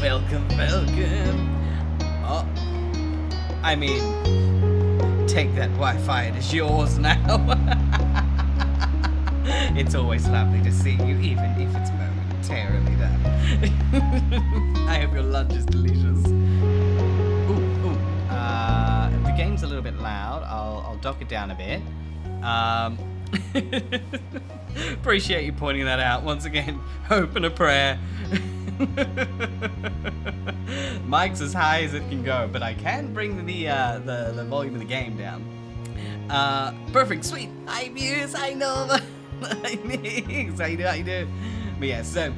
Welcome, welcome. Oh, I mean, take that Wi-Fi, it is yours now. It's always lovely to see you, even if it's momentarily done. I hope your lunch is delicious. The game's a little bit loud. I'll dock it down a bit. Appreciate you pointing that out. Once again, hope and a prayer. Mic's as high as it can go, but I can bring the volume of the game down. Perfect, sweet. Hi viewers, I know. Hi Nix, how you do? But yeah, so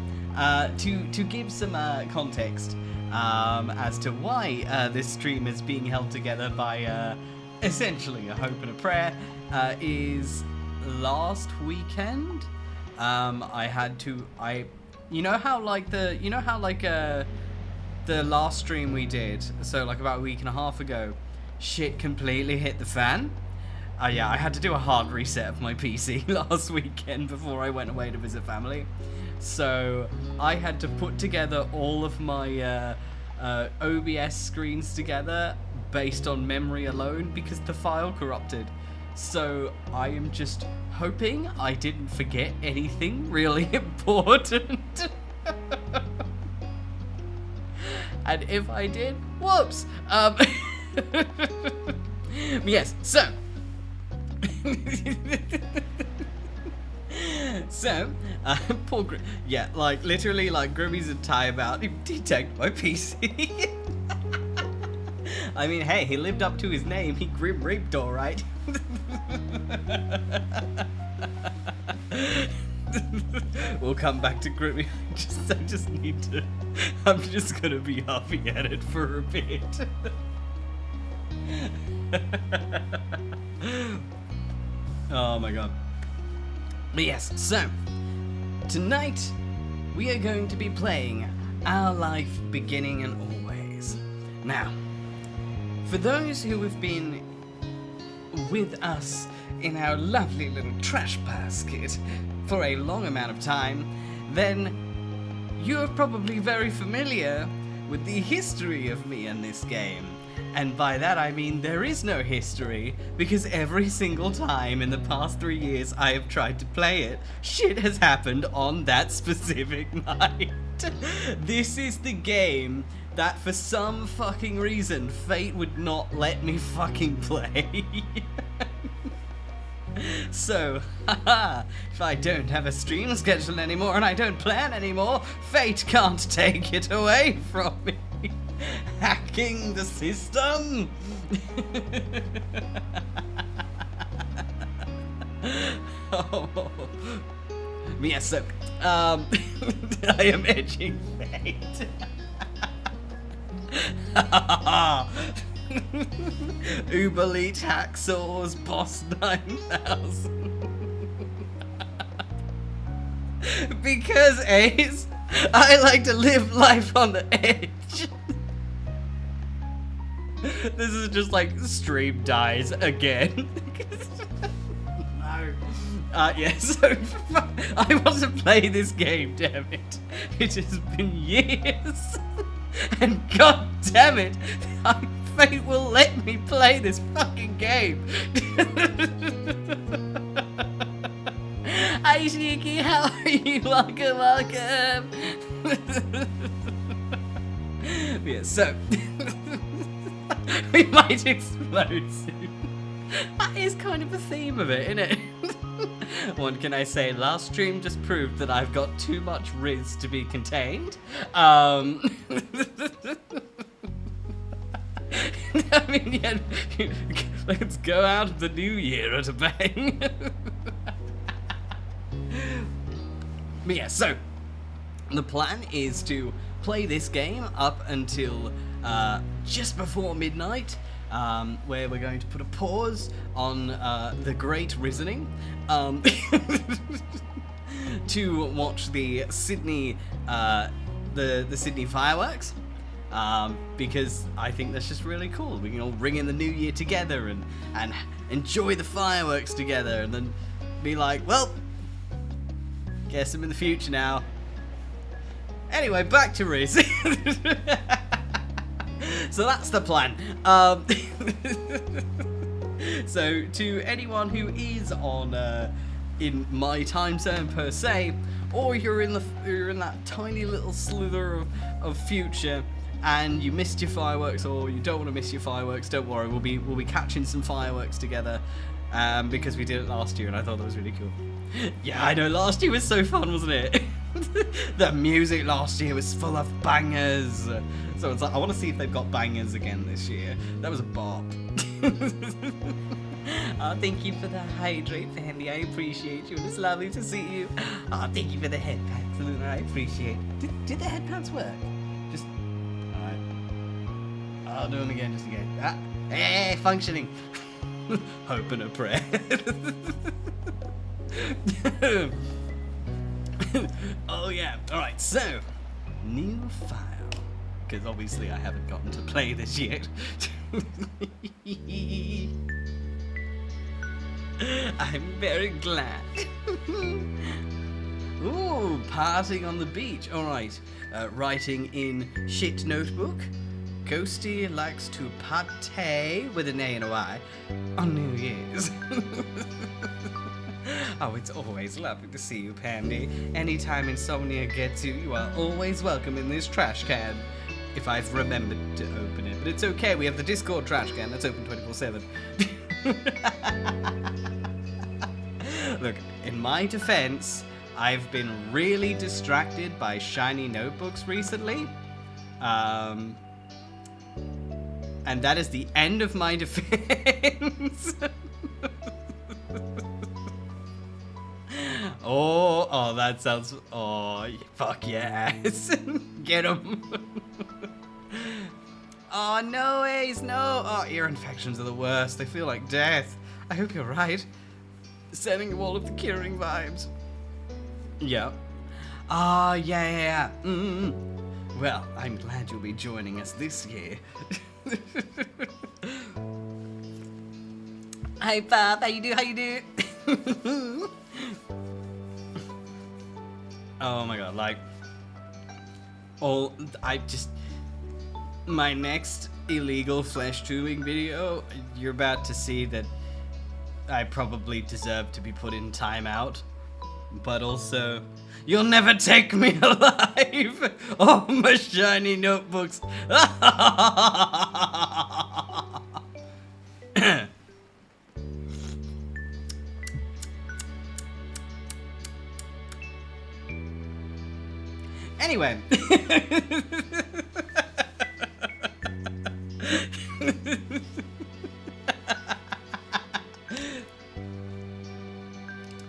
to give some context as to why this stream is being held together by essentially a hope and a prayer, is last weekend you know how the last stream we did, so like about a week and a half ago, shit completely hit the fan. Yeah, I had to do a hard reset of my PC last weekend before I went away to visit family. So I had to put together all of my OBS screens together based on memory alone because the file corrupted. So I am just hoping I didn't forget anything really important. And if I did, whoops. Yes, so. So, poor Grim. Yeah, like literally, like Grimmy's entire about he tagged my PC. I mean, hey, he lived up to his name. He Grim raped, all right. We'll come back to Grimmy. I just need to. I'm just gonna be huffing at it for a bit. Oh my god. But yes, so tonight we are going to be playing Our Life Beginning and Always. Now, for those who have been with us in our lovely little trash basket for a long amount of time, then you're probably very familiar with the history of me in this game. And by that I mean there is no history, because every single time in the past 3 years I have tried to play it, shit has happened on that specific night. This is the game that for some fucking reason fate would not let me fucking play. So, haha, if I don't have a stream schedule anymore and I don't plan anymore, fate can't take it away from me. Hacking the system. Oh. Yes, so I am edging fate. Uber Elite Hacksaws Boss 9000. Because Ace, I like to live life on the edge. This is just like stream dies again. No. Yeah, so I want to play this game, damn it. It has been years. And god damn it, fate will let me play this fucking game. Hi Sneaky, how are you? Welcome. Yeah, so we might explode soon. That is kind of a theme of it, isn't it? What can I say? Last stream just proved that I've got too much Riz to be contained. I mean, yeah, let's go out of the new year at a bang. But yeah, so the plan is to play this game up until just before midnight, where we're going to put a pause on the Great Rizzing to watch the Sydney the Sydney fireworks, because I think that's just really cool. We can all ring in the new year together and enjoy the fireworks together, and then be like, well, guess I'm in the future now. Anyway, back to racing. So that's the plan. So to anyone who is on in my time zone per se, or you're in that tiny little slither of future and you missed your fireworks, or you don't want to miss your fireworks, don't worry, we'll be catching some fireworks together, because we did it last year and I thought that was really cool. Yeah, I know, last year was so fun, wasn't it? The music last year was full of bangers. So it's like, I want to see if they've got bangers again this year. That was a bop. Oh, thank you for the hydrate, Fandy. I appreciate you, and it's lovely to see you. Oh, thank you for the head pats, Luna. I appreciate it. Did the head pats work? Just, alright. I'll do them again, just in case. Ah, hey, functioning. Hope and a prayer. Oh yeah, alright, so, new file. Because obviously I haven't gotten to play this yet. I'm very glad. Ooh, partying on the beach. Alright, writing in shit notebook. Ghosty likes to party with an A and a Y on New Year's. Oh, it's always lovely to see you, Pandy. Anytime Insomnia gets you, you are always welcome in this trash can. If I've remembered to open it. But it's okay, we have the Discord trash can that's open 24/7. Look, in my defense, I've been really distracted by shiny notebooks recently. And that is the end of my defense. Oh, that sounds... Oh, fuck yes. Get him. Oh, no, Ace, no. Oh, ear infections are the worst. They feel like death. I hope you're right. Sending you all of the curing vibes. Yeah. Ah, yeah. Well, I'm glad you'll be joining us this year. Hi, Bob. How you do? Oh my god, like... my next illegal flesh tubing video, you're about to see that I probably deserve to be put in timeout. But also, you'll never take me alive! Oh, my shiny notebooks! Anyway.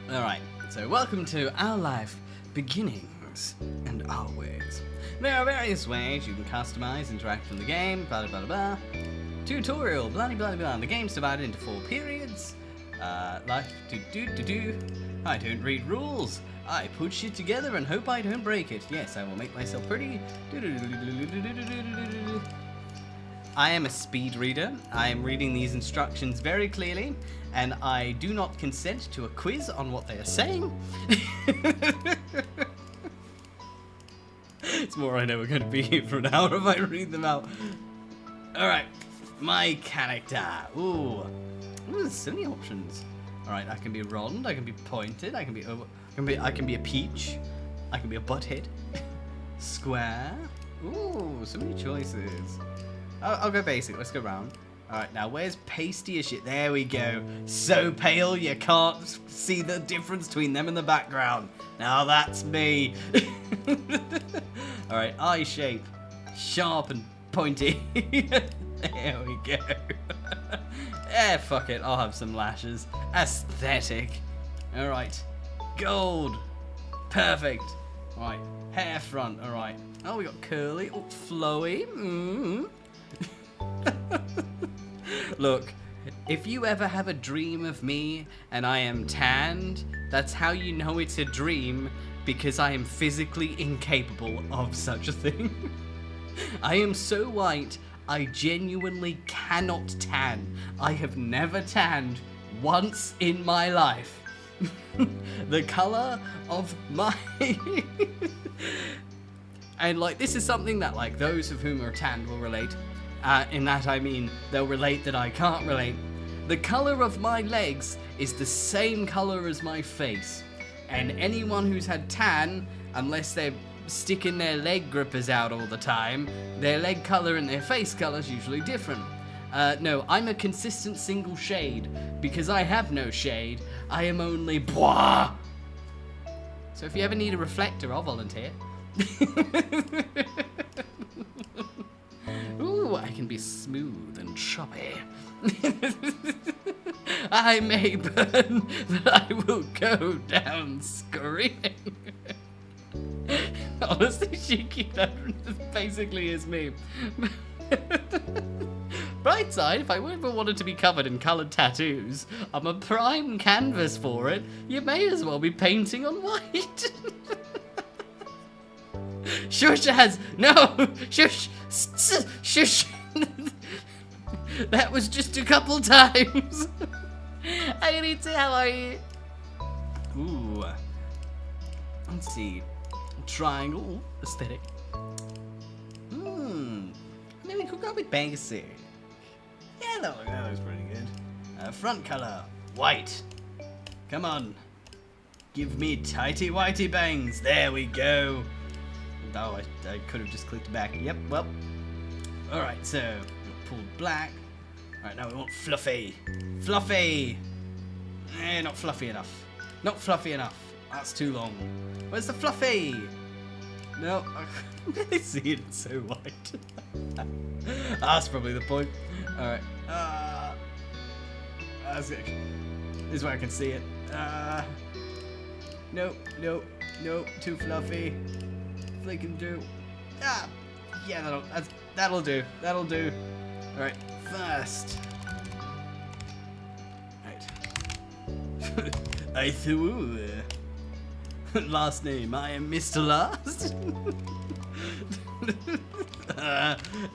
Alright, so welcome to Our Life Beginnings and Always. There are various ways you can customize, interact with the game, blah blah blah. Tutorial, blah blah blah. The game's divided into 4 periods. Life, I don't read rules. I put shit together and hope I don't break it. Yes, I will make myself pretty. I am a speed reader. I am reading these instructions very clearly, and I do not consent to a quiz on what they are saying. It's more I know we're going to be here for an hour if I read them out. Alright, my character. Ooh, there's so many options. Alright, I can be rond, I can be pointed, I can be a peach, I can be a butthead, square. Ooh, so many choices. I'll go basic, let's go round. Alright, now where's pasty as shit? There we go. So pale you can't see the difference between them in the background. Now that's me. Alright, eye shape. Sharp and pointy. There we go. Fuck it, I'll have some lashes. Aesthetic. Alright. Gold. Perfect. Alright, hair front, alright. Oh, we got curly. Oh, flowy. Look, if you ever have a dream of me and I am tanned, that's how you know it's a dream, because I am physically incapable of such a thing. I am so white, I genuinely cannot tan. I have never tanned once in my life. The color of my... And like, this is something that like those of whom are tanned will relate. In that I mean, they'll relate that I can't relate. The color of my legs is the same color as my face. And anyone who's had tan, unless they're sticking their leg grippers out all the time, their leg color and their face color is usually different. No, I'm a consistent single shade, because I have no shade. I am only bois. So if you ever need a reflector, I'll volunteer. Ooh, I can be smooth and choppy. I may burn, but I will go down screaming. Honestly, Cheeky, that basically is me. Bright side, if I ever wanted to be covered in coloured tattoos, I'm a prime canvas for it. You may as well be painting on white. Shush, Az! No! Shush! Shush! That was just a couple times. I need to, how are you? Ooh. Let's see. Triangle aesthetic. Maybe we could go with basic. Yeah, that looks pretty good. Front color, white. Come on. Give me tighty whitey bangs. There we go. Oh, I could have just clicked back. Yep, well. Alright, so pull black. Alright, now we want fluffy. Fluffy! Not fluffy enough. Not fluffy enough. That's too long. Where's the fluffy? No, I can't really see it. It's so white. That's probably the point. Alright. This is where I can see it. Nope, nope, nope. Too fluffy. Flicking through. Yeah, that'll do. That'll do. Alright, first. Right. I threw. Last name, I am Mr. Last.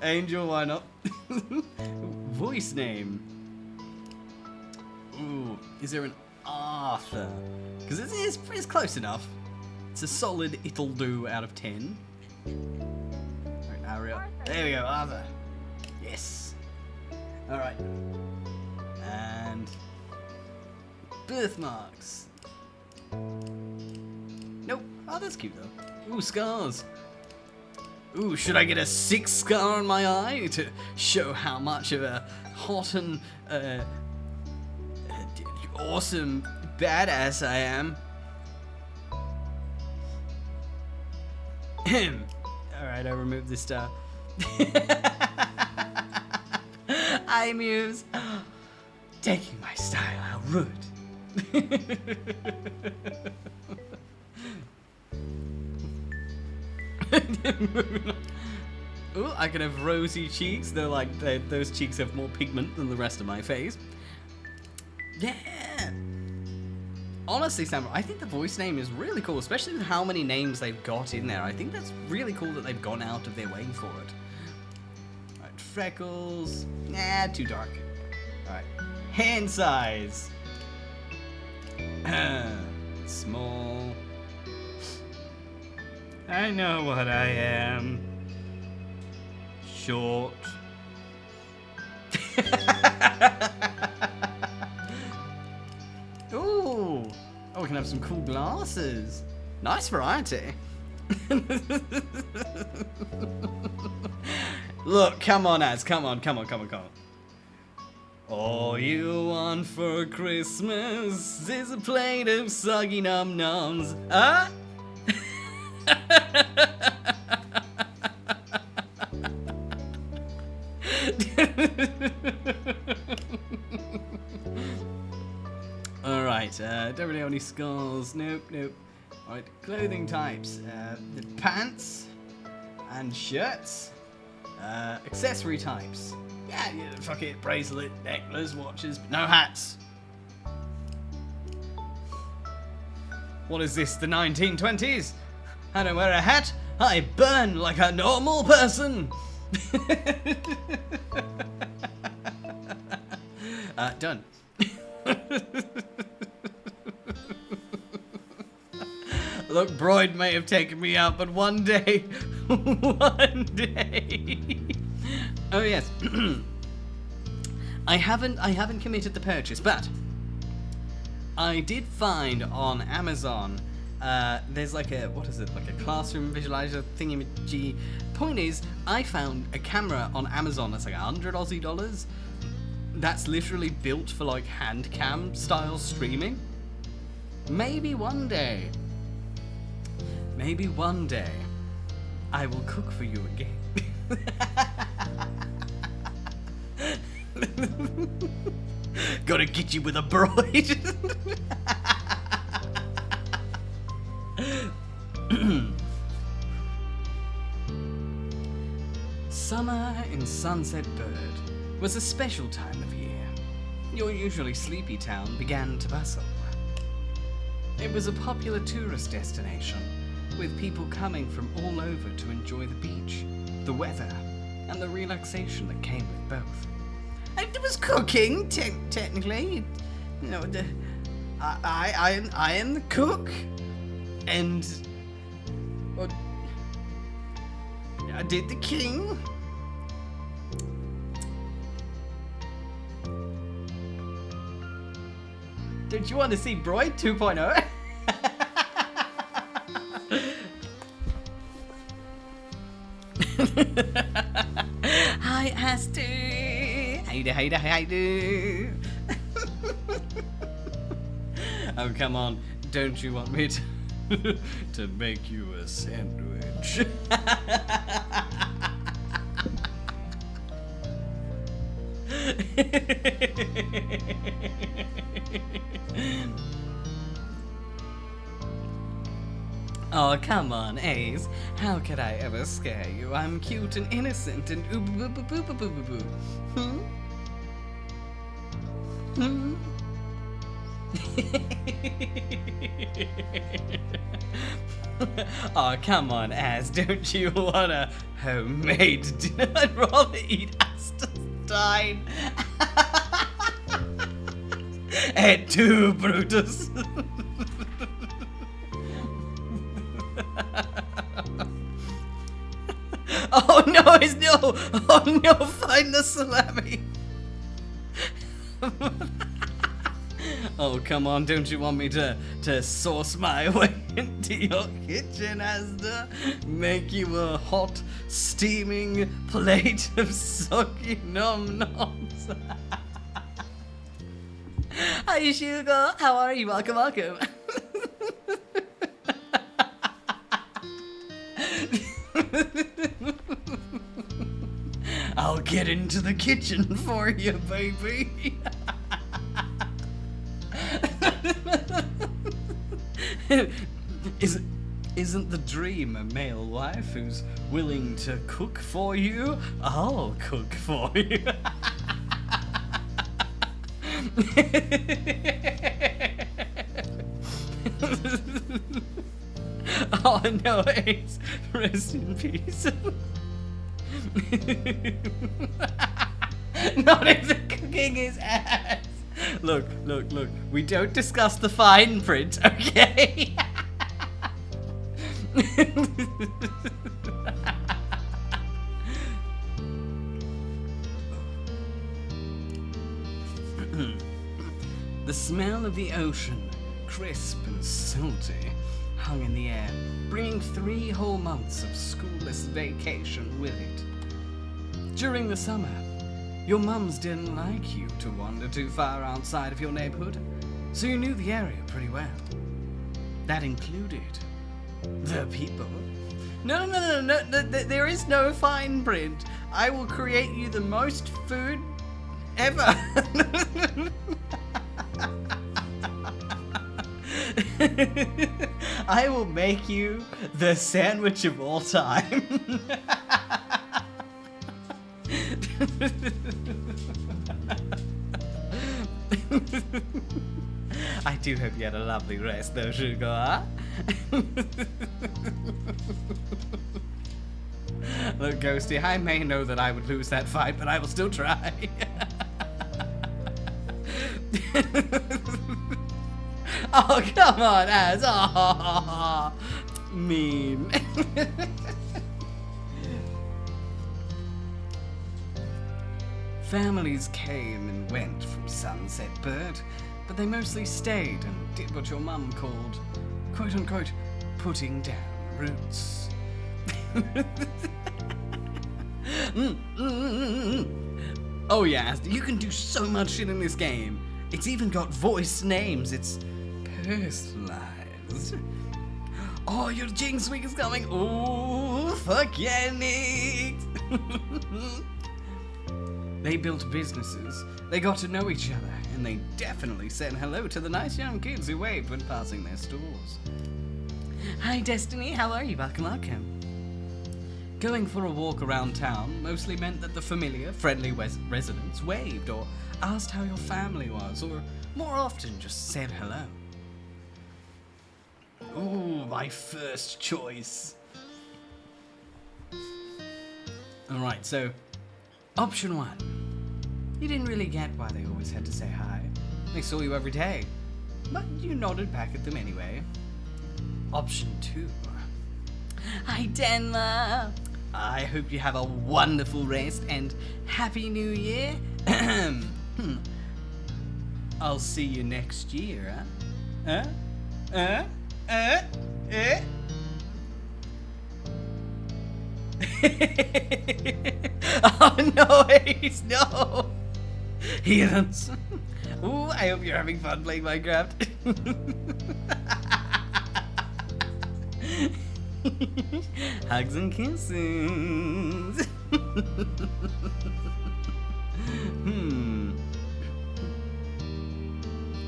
Angel, why not? Voice name. Ooh, is there an Arthur? Because it's close enough. It's a solid it'll do out of 10. Alright, Ariel. There we go, Arthur. Yes. Alright. And birthmarks. Nope. Oh, that's cute though. Ooh, scars. Ooh, should I get a 6 scar on my eye to show how much of a hot and awesome badass I am? Alright, I removed the star. I muse. Taking my style, how rude. Ooh, I can have rosy cheeks. They're like, those cheeks have more pigment than the rest of my face. Yeah. Honestly, Sam, I think the voice name is really cool, especially with how many names they've got in there. I think that's really cool that they've gone out of their way for it. Alright, freckles. Nah, too dark. Alright, hand size. Small. I know what I am. Short. Ooh. Oh, we can have some cool glasses. Nice variety. Look, come on, Az. Come on. All you want for Christmas is a plate of soggy num-nums. Huh? Alright, don't really have any scars. Nope. Alright, clothing types. The pants and shirts. Accessory types. Yeah, fuck it. Bracelet, necklace, watches, but no hats. What is this, the 1920s? I don't wear a hat. I burn like a normal person. Done. Look, Broyd may have taken me out, but one day, one day. Oh yes. I haven't committed the purchase, but I did find on Amazon. There's like a, what is it, like a classroom visualizer thingy-majiggy. Point is, I found a camera on Amazon that's like 100 Aussie dollars. That's literally built for like hand cam style streaming. Maybe one day, I will cook for you again. Gotta get you with a broid. Summer in Sunset Bird was a special time of year. Your usually sleepy town began to bustle. It was a popular tourist destination, with people coming from all over to enjoy the beach, the weather, and the relaxation that came with both. And it was cooking, technically. You know, I am the cook, and well, I did the king. Don't you want to see Broyd 2.0? Hi, Aster. How you do? Oh, come on. Don't you want me to make you a sandwich? Oh, come on, Ace. How could I ever scare you? I'm cute and innocent and oob-boo-boo-boo-boo-boo-boo. Oh, come on, Az. Don't you want a homemade dinner? I'd rather eat Asterstein. Et tu, Brutus. Oh no, it's no! Oh no, find the salami! Oh, come on, don't you want me to source my way into your kitchen, Asda? Make you a hot, steaming plate of soggy nom-noms? Hi, Sugar! How are you? Welcome, welcome! I'll get into the kitchen for you, baby. Isn't the dream a male wife who's willing to cook for you? I'll cook for you. Oh no, Ace, rest in peace. Not if the cooking is ass. Look, we don't discuss the fine print, okay? The smell of the ocean, crisp and salty, hung in the air, bringing 3 whole months of schoolless vacation with it. During the summer, your mums didn't like you to wander too far outside of your neighborhood, so you knew the area pretty well. That included the people. No, there is no fine print. I will create you the most food ever. I will make you the sandwich of all time. I do hope you had a lovely rest though, Sugar. Look, Ghosty, I may know that I would lose that fight, but I will still try. Oh, come on, Az. Oh. Mean. Families came and went from Sunset Bird, but they mostly stayed and did what your mum called, quote unquote, putting down roots. Oh yeah, you can do so much shit in this game. It's even got voice names. It's personalized. Oh, your Jinx week is coming. Oh, fuck yeah, Nick. They built businesses, they got to know each other, and they definitely said hello to the nice young kids who waved when passing their stores. Hi Destiny, how are you? Welcome. Going for a walk around town mostly meant that the familiar, friendly residents waved or asked how your family was, or more often just said hello. Ooh, my first choice. Alright, so option 1. You didn't really get why they always had to say hi. They saw you every day, but you nodded back at them anyway. Option 2. Hi Denma! I hope you have a wonderful rest and Happy New Year. I'll see you next year, huh? Oh no, Ace, no! Heathens. Ooh, I hope you're having fun playing Minecraft. Hugs and kisses.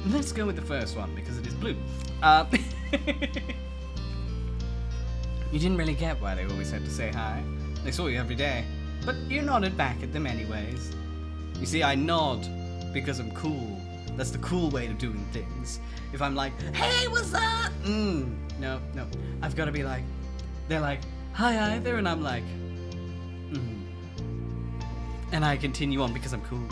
Let's go with the first one because it is blue. You didn't really get why they always had to say hi. They saw you every day, but you nodded back at them anyways. You see, I nod because I'm cool. That's the cool way of doing things. If I'm like, hey, what's up? No. I've got to be like, they're like, hi there, and I'm like, and I continue on because I'm cool.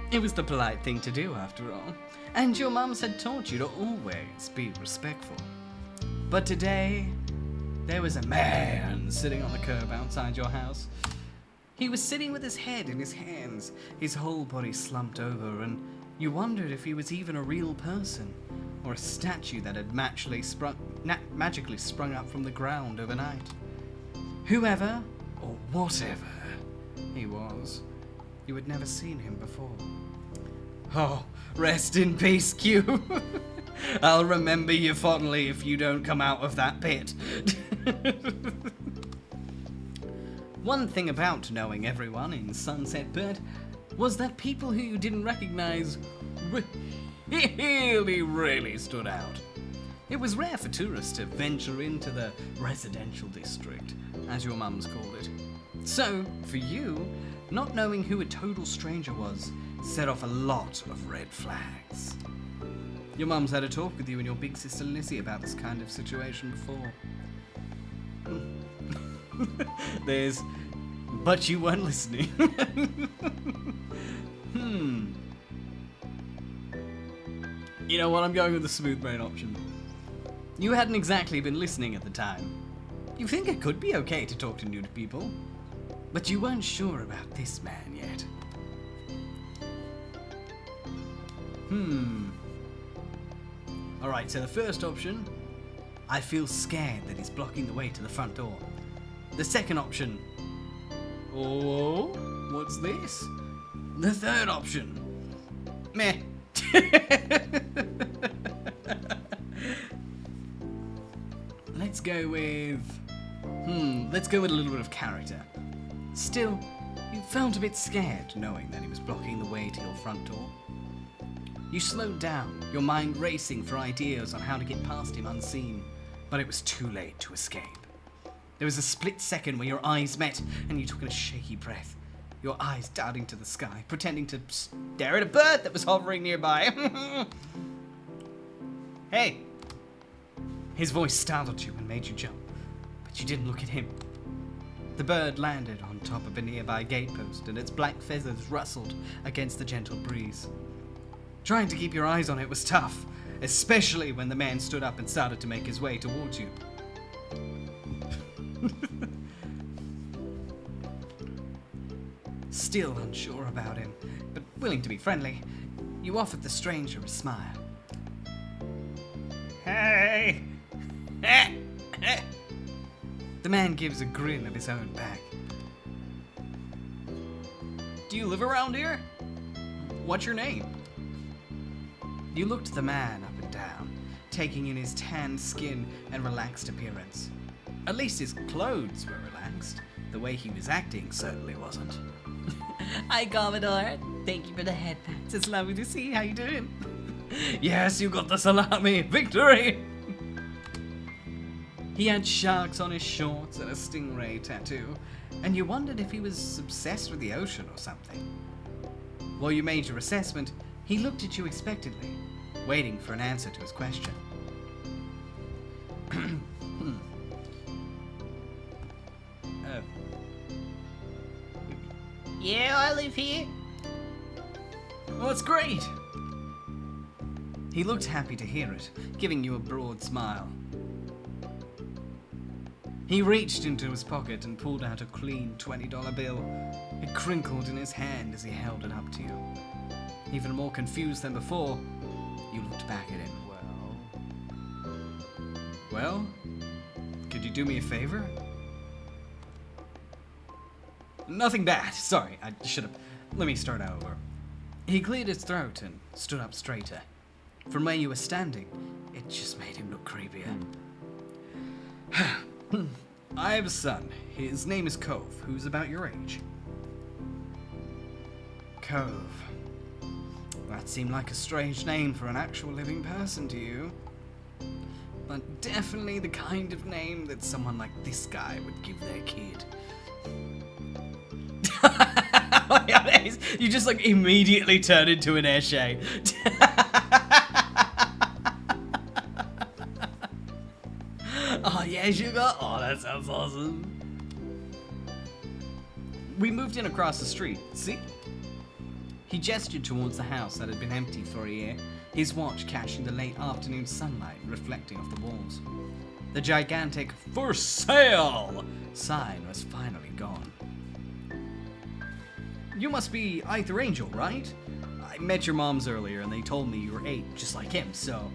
It was the polite thing to do after all, and your mums had taught you to always be respectful. But today, there was a man sitting on the curb outside your house. He was sitting with his head in his hands, his whole body slumped over, and you wondered if he was even a real person, or a statue that had magically sprung up from the ground overnight. Whoever, or whatever he was, you had never seen him before. Oh, rest in peace, Q. I'll remember you fondly if you don't come out of that pit. One thing about knowing everyone in Sunset Bird was that people who you didn't recognize really stood out. It was rare for tourists to venture into the residential district, as your mums called it. So, for you, not knowing who a total stranger was set off a lot of red flags. Your mum's had a talk with you and your big sister Lizzie about this kind of situation before. But you weren't listening. You know what, I'm going with the smooth brain option. You hadn't exactly been listening at the time. You think it could be okay to talk to new people, but you weren't sure about this man yet. Alright, so the first option, I feel scared that he's blocking the way to the front door. The second option, oh, what's this? The third option, meh. Let's go with a little bit of character. Still, you felt a bit scared knowing that he was blocking the way to your front door. You slowed down, your mind racing for ideas on how to get past him unseen, but it was too late to escape. There was a split second where your eyes met and you took in a shaky breath, your eyes darting to the sky, pretending to stare at a bird that was hovering nearby. Hey! His voice startled you and made you jump, but you didn't look at him. The bird landed on top of a nearby gatepost, and its black feathers rustled against the gentle breeze. Trying to keep your eyes on it was tough, especially when the man stood up and started to make his way towards you. Still unsure about him, but willing to be friendly, you offered the stranger a smile. Hey! The man gives a grin of his own back. Do you live around here? What's your name? You looked the man up and down, taking in his tanned skin and relaxed appearance. At least his clothes were relaxed. The way he was acting certainly wasn't. Hi, Commodore. Thank you for the headpats. It's lovely to see you. How you doing? Yes, you got the salami. Victory! He had sharks on his shorts and a stingray tattoo, and you wondered if he was obsessed with the ocean or something. While you made your assessment, he looked at you expectantly, waiting for an answer to his question. Yeah, I live here. Well, that's great! He looked happy to hear it, giving you a broad smile. He reached into his pocket and pulled out a clean $20 bill. It crinkled in his hand as he held it up to you. Even more confused than before, you looked back at him. Well, could you do me a favor? Nothing bad. Sorry, I should have. Let me start over. He cleared his throat and stood up straighter. From where you were standing, it just made him look creepier. I have a son. His name is 𝐄𝐍𝐕𝐓, who's about your age. 𝐄𝐍𝐕𝐓. That seemed like a strange name for an actual living person to you. But definitely the kind of name that someone like this guy would give their kid. You just like immediately turn into an Eshe. Oh yeah, sugar. Oh, that sounds awesome. We moved in across the street, see? He gestured towards the house that had been empty for a year, his watch catching the late afternoon sunlight reflecting off the walls. The gigantic "For Sale" sign was finally gone. You must be Either Angel, right? I met your moms earlier and they told me you were 8, just like him, so...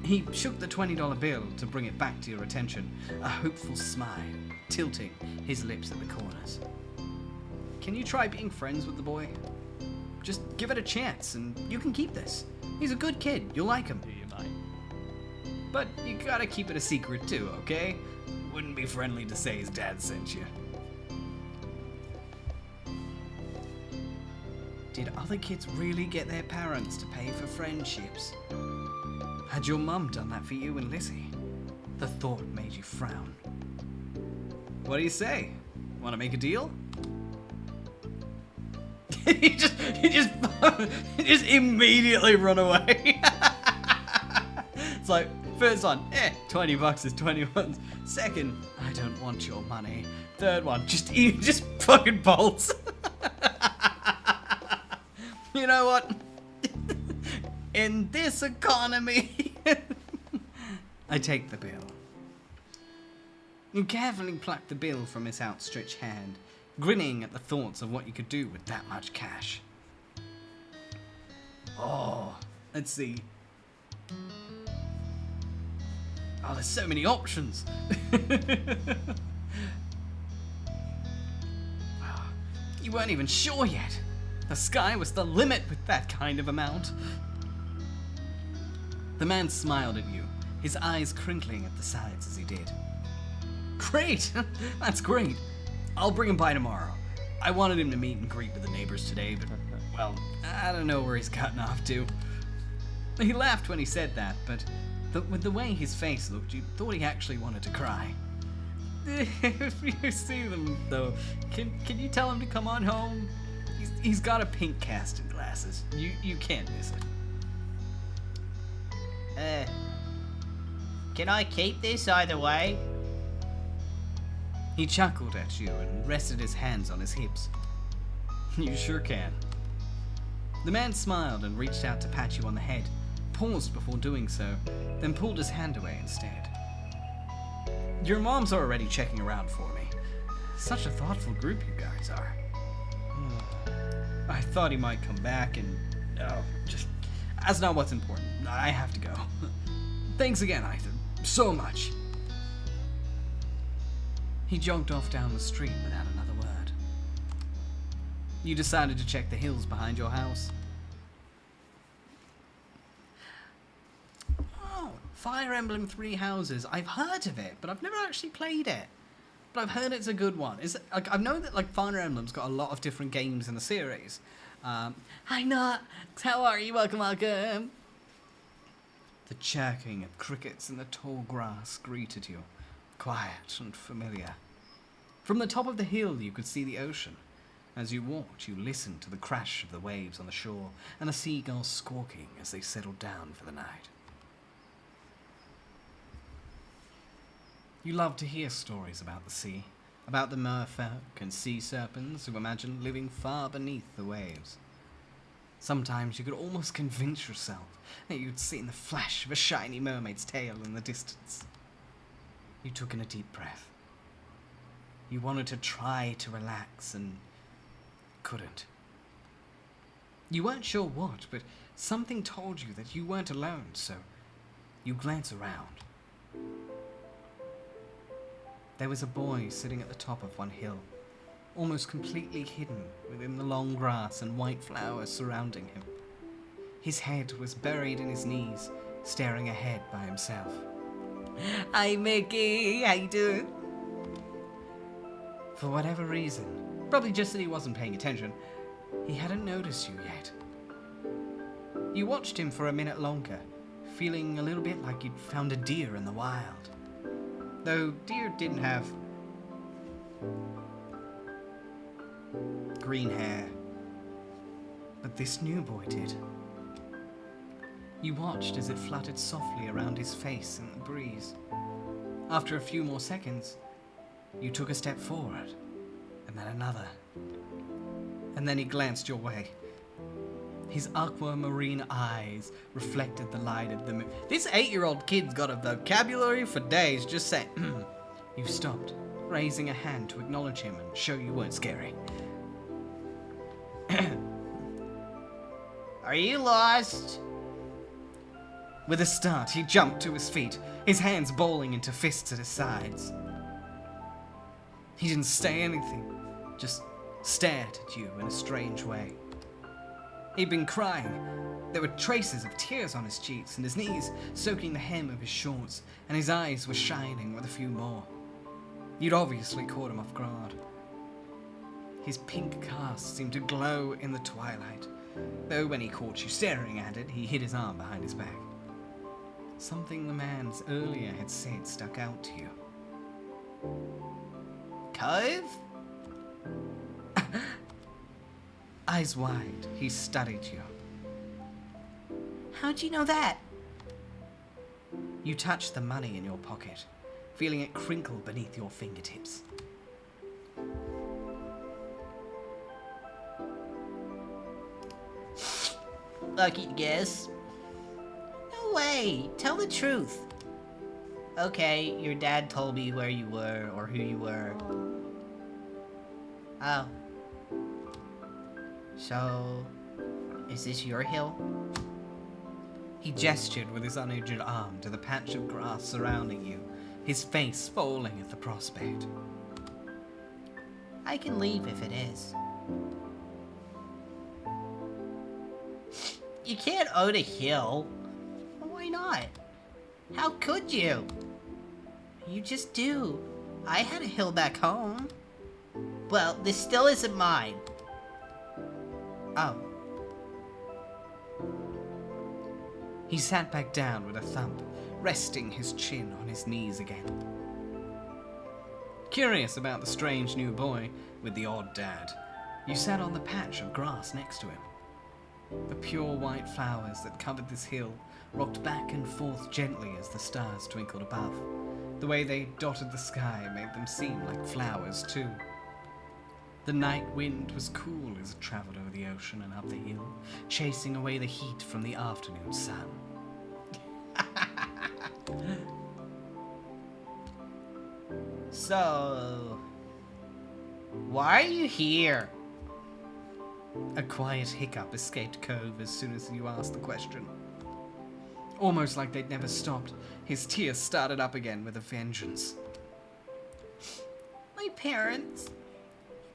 He shook the $20 bill to bring it back to your attention, a hopeful smile, tilting his lips at the corners. Can you try being friends with the boy? Just give it a chance and you can keep this. He's a good kid, you'll like him. You might. But you gotta keep it a secret too, okay? Wouldn't be friendly to say his dad sent you. Did other kids really get their parents to pay for friendships? Had your mum done that for you and Lizzie? The thought made you frown. What do you say? Want to make a deal? you just immediately run away. It's like, first one, $20 is 21. Second, I don't want your money. Third one, just fucking bolts. You know what? In this economy, I take the bill. You carefully plucked the bill from his outstretched hand, grinning at the thoughts of what you could do with that much cash. Oh, let's see. Oh, there's so many options. You weren't even sure yet. The sky was the limit with that kind of amount. The man smiled at you, his eyes crinkling at the sides as he did. Great! That's great. I'll bring him by tomorrow. I wanted him to meet and greet with the neighbors today, but, well, I don't know where he's gotten off to. He laughed when he said that, but with the way his face looked, you thought he actually wanted to cry. If you see them, though, can you tell him to come on home? He's got a pink cast and glasses. You can't miss it. Can I keep this either way? He chuckled at you and rested his hands on his hips. You sure can. The man smiled and reached out to pat you on the head, paused before doing so, then pulled his hand away instead. Your mom's already checking around for me. Such a thoughtful group you guys are. I thought he might come back and... Oh, just... That's not what's important. I have to go. Thanks again, Arthur. So much. He jogged off down the street without another word. You decided to check the hills behind your house. Oh, Fire Emblem Three Houses. I've heard of it, but I've never actually played it. But I've heard it's a good one. Is it, like, I know that like Fire Emblem's got a lot of different games in the series. Hi, Knox. How are you? Welcome, welcome. The chirping of crickets in the tall grass greeted you, quiet and familiar. From the top of the hill you could see the ocean. As you walked, you listened to the crash of the waves on the shore and the seagulls squawking as they settled down for the night. You loved to hear stories about the sea, about the merfolk and sea serpents who imagined living far beneath the waves. Sometimes you could almost convince yourself that you'd seen the flash of a shiny mermaid's tail in the distance. You took in a deep breath. You wanted to try to relax and couldn't. You weren't sure what, but something told you that you weren't alone, so you glanced around. There was a boy sitting at the top of one hill, almost completely hidden within the long grass and white flowers surrounding him. His head was buried in his knees, staring ahead by himself. Hi, Mickey. How you doing? For whatever reason, probably just that he wasn't paying attention, he hadn't noticed you yet. You watched him for a minute longer, feeling a little bit like you'd found a deer in the wild. Though deer didn't have green hair, but this new boy did. You watched as it fluttered softly around his face in the breeze. After a few more seconds, you took a step forward, and then another. And then he glanced your way. His aquamarine eyes reflected the light of the moon. This 8-year-old kid's got a vocabulary for days, just saying. You stopped, raising a hand to acknowledge him and show you weren't scary. Are you lost? With a start, he jumped to his feet, his hands balling into fists at his sides. He didn't say anything, just stared at you in a strange way. He'd been crying. There were traces of tears on his cheeks and his knees soaking the hem of his shorts, and his eyes were shining with a few more. You'd obviously caught him off guard. His pink cast seemed to glow in the twilight, though when he caught you staring at it, he hid his arm behind his back. Something the man earlier had said stuck out to you. Cove? Eyes wide, he studied you. How'd you know that? You touched the money in your pocket, feeling it crinkle beneath your fingertips. Lucky guess. No way, tell the truth. Okay, your dad told me where you were or who you were. Oh. So, is this your hill? He gestured with his uninjured arm to the patch of grass surrounding you, his face falling at the prospect. I can leave if it is. You can't own a hill. Why not? How could you? You just do. I had a hill back home. Well, this still isn't mine. Oh. He sat back down with a thump, resting his chin on his knees again. Curious about the strange new boy with the odd dad, you sat on the patch of grass next to him. The pure white flowers that covered this hill rocked back and forth gently as the stars twinkled above, The way they dotted the sky made them seem like flowers too. The night wind was cool as it travelled over the ocean and up the hill, chasing away the heat from the afternoon sun. So, why are you here? A quiet hiccup escaped 𝐿𝐸 as soon as you asked the question. Almost like they'd never stopped, his tears started up again with a vengeance. My parents,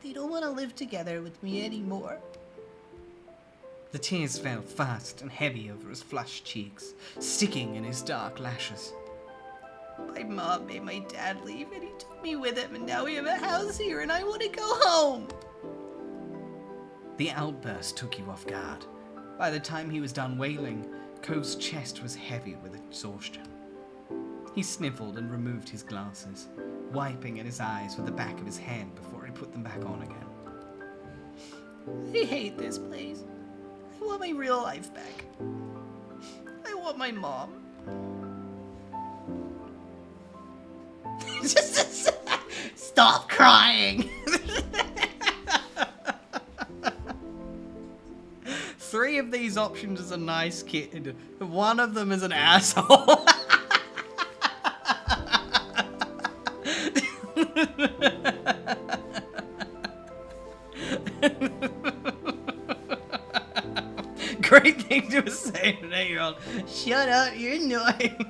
they don't want to live together with me anymore. The tears fell fast and heavy over his flushed cheeks, sticking in his dark lashes. My mom made my dad leave and he took me with him, and now we have a house here and I want to go home. The outburst took you off guard. By the time he was done wailing, 𝐿𝐸's chest was heavy with exhaustion. He sniffled and removed his glasses, wiping at his eyes with the back of his hand before he put them back on again. I hate this place. I want my real life back. I want my mom. Stop crying! 3 of these options is a nice kid. 1 of them is an asshole. Great thing to say to an 8-year-old. Shut up, you're annoying.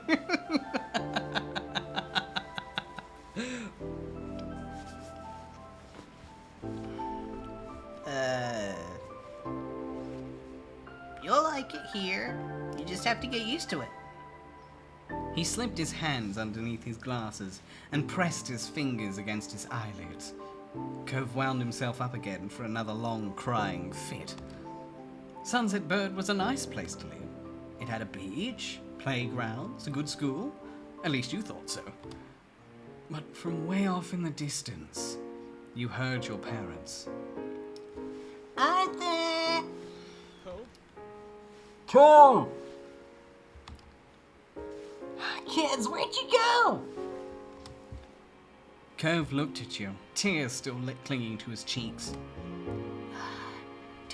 You'll like it here. You just have to get used to it. He slipped his hands underneath his glasses and pressed his fingers against his eyelids. 𝐿𝐸 wound himself up again for another long crying fit. Sunset Bird was a nice place to live. It had a beach, playgrounds, a good school. At least you thought so. But from way off in the distance, you heard your parents. Arthur! 𝐿𝐸! Kids, where'd you go? 𝐿𝐸 looked at you, tears still clinging to his cheeks.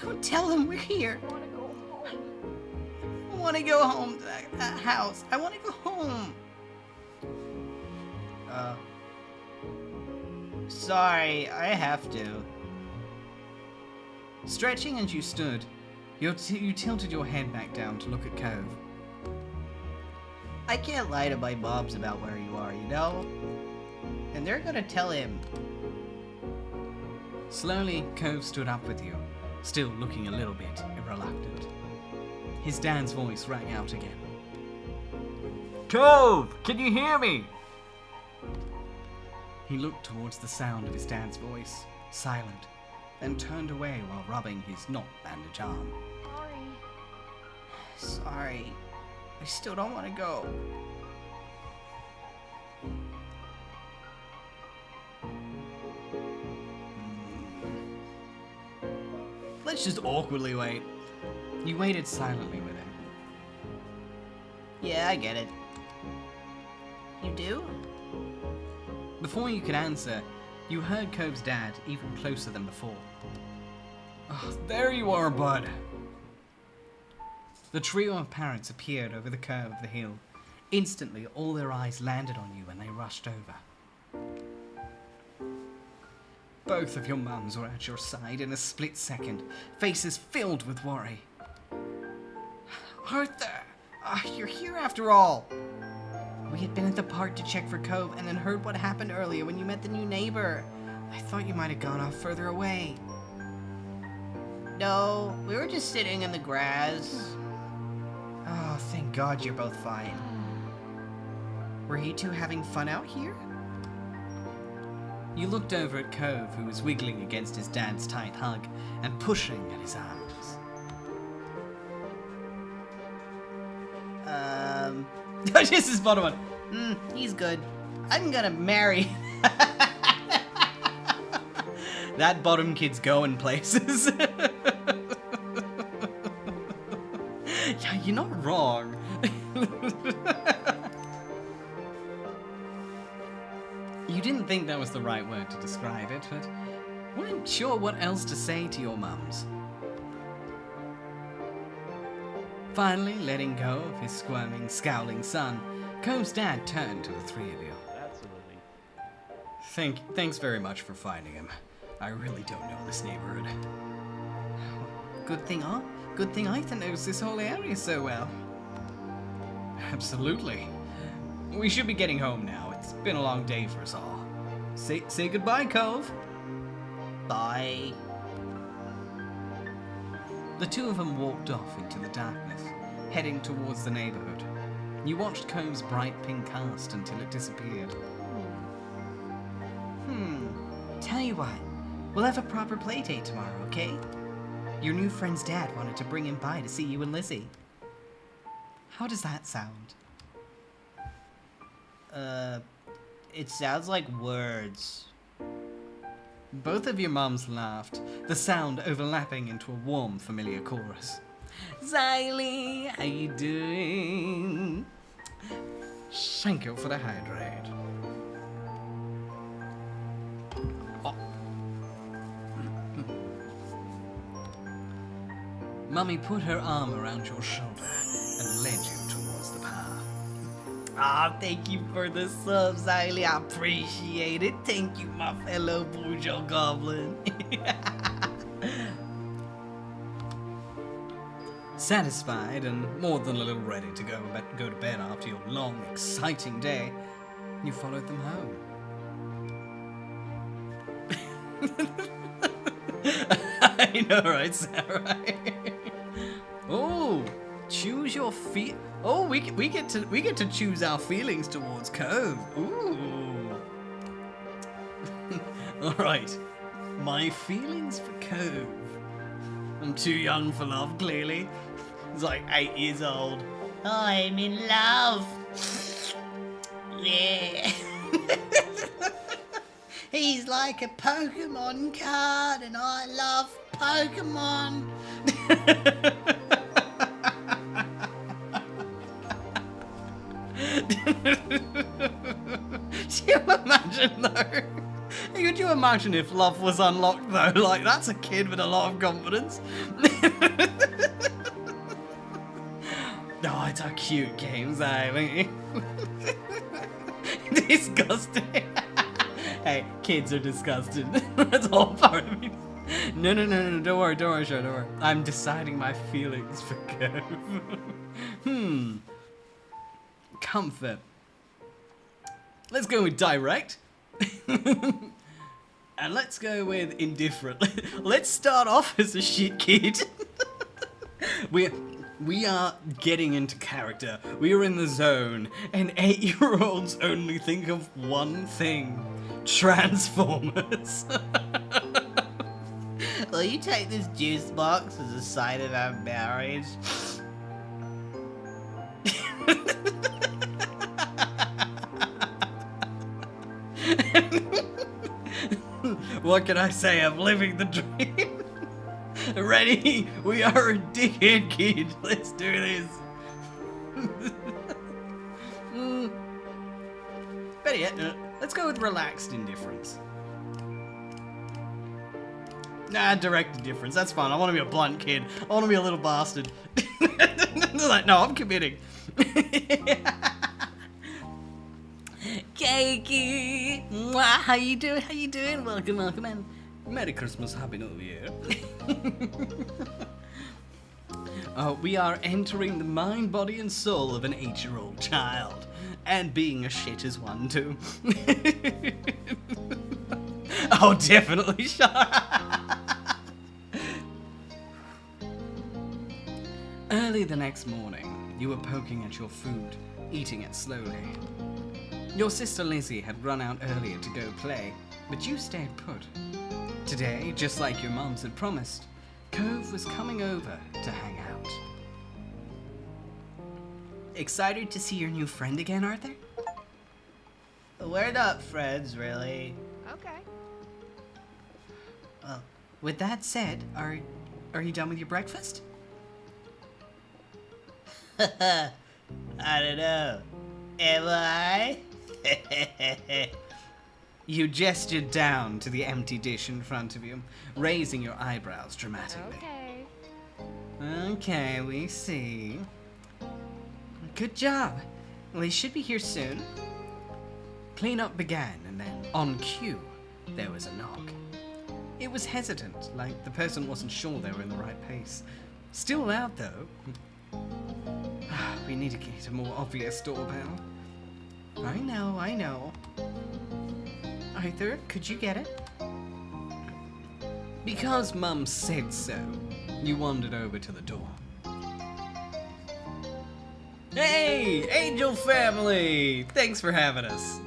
Don't tell them we're here. I want to go home to that house. I want to go home. Sorry, I have to. Stretching as you stood, you tilted your head back down to look at 𝐿𝐸. I can't lie to my moms about where you are, you know? And they're gonna tell him. Slowly, 𝐿𝐸 stood up with you, still looking a little bit reluctant. His dad's voice rang out again. 𝐿𝐸, can you hear me? He looked towards the sound of his dad's voice, silent, then turned away while rubbing his not bandaged arm. Sorry. I still don't want to go. Let's just awkwardly wait. You waited silently with him. Yeah, I get it. You do? Before you could answer, you heard 𝐿𝐸's dad even closer than before. Oh, there you are, bud. The trio of parents appeared over the curve of the hill. Instantly, all their eyes landed on you and they rushed over. Both of your mums were at your side in a split second, faces filled with worry. Arthur! You're here after all! We had been at the park to check for 𝐿𝐸 and then heard what happened earlier when you met the new neighbor. I thought you might have gone off further away. No, we were just sitting in the grass. Oh, thank God you're both fine. Were you two having fun out here? You looked over at 𝐿𝐸, who was wiggling against his dad's tight hug and pushing at his arms. This is bottom one. He's good. I'm gonna marry. That bottom kid's going places. Yeah, you're not wrong. didn't think that was the right word to describe it, but weren't sure what else to say to your mums. Finally, letting go of his squirming, scowling son, 𝐿𝐻's dad turned to the three of you. That's a relief. Thanks very much for finding him. I really don't know this neighborhood. Good thing Ethan knows this whole area so well. Absolutely. We should be getting home now. It's been a long day for us all. Say goodbye, 𝐿𝐻. Bye. The two of them walked off into the darkness, heading towards the neighborhood. You watched 𝐿𝐻's bright pink cast until it disappeared. Tell you what, we'll have a proper play date tomorrow, okay? Your new friend's dad wanted to bring him by to see you and Lizzie. How does that sound? It sounds like words. Both of your mums laughed, the sound overlapping into a warm, familiar chorus. Xylee, how you doing? Thank you for the hydrate. Oh. Mummy put her arm around your shoulder and led you towards the path. Thank you for the sub, Xylee. I appreciate it. Thank you, my fellow Bojo Goblin. Satisfied and more than a little ready to go to bed after your long, exciting day, you followed them home. I know, right, Sarah? Oh, choose your feet. Oh, we get to choose our feelings towards 𝐿𝐻. Ooh. All right, my feelings for 𝐿𝐻. I'm too young for love, clearly. He's like 8 years old. I'm in love. Yeah. He's like a Pokemon card, and I love Pokemon. Do you imagine though? Could you imagine if love was unlocked though? Like, that's a kid with a lot of confidence. Oh, it's a cute game, Xylee. Disgusting. Hey, kids are disgusting. That's all part of me. No, don't worry, Shaw, don't worry. I'm deciding my feelings for 𝐿𝐻. Comfort. Let's go with direct. And let's go with indifferent. Let's start off as a shit kid. We are getting into character. We are in the zone. And 8-year-olds only think of one thing. Transformers. Will you take this juice box as a sign of our marriage? What can I say? I'm living the dream. Ready? We are a dickhead kid. Let's do this. Better yet, let's go with relaxed indifference. Nah, direct indifference. That's fine. I want to be a blunt kid. I want to be a little bastard. Like, no, I'm committing. Cakey! How you doing? How you doing? Welcome, and Merry Christmas, Happy New Year. We are entering the mind, body, and soul of an 8-year-old child. And being a shit is one, too. Oh, definitely, Early the next morning, you were poking at your food, eating it slowly. Your sister Lizzie had run out earlier to go play, but you stayed put. Today, just like your mums had promised, 𝐿𝐻 was coming over to hang out. Excited to see your new friend again, Arthur? We're not friends, really. Okay. Well, With that said, are you done with your breakfast? I don't know. Am I? You gestured down to the empty dish in front of you, raising your eyebrows dramatically. Okay. Okay, we see. Good job. Well, he should be here soon. Cleanup began, and then, on cue, there was a knock. It was hesitant, like the person wasn't sure they were in the right place. Still loud, though. We need to get a more obvious doorbell. I know. Arthur, could you get it? Because Mum said so, you wandered over to the door. Hey, Angel family! Thanks for having us.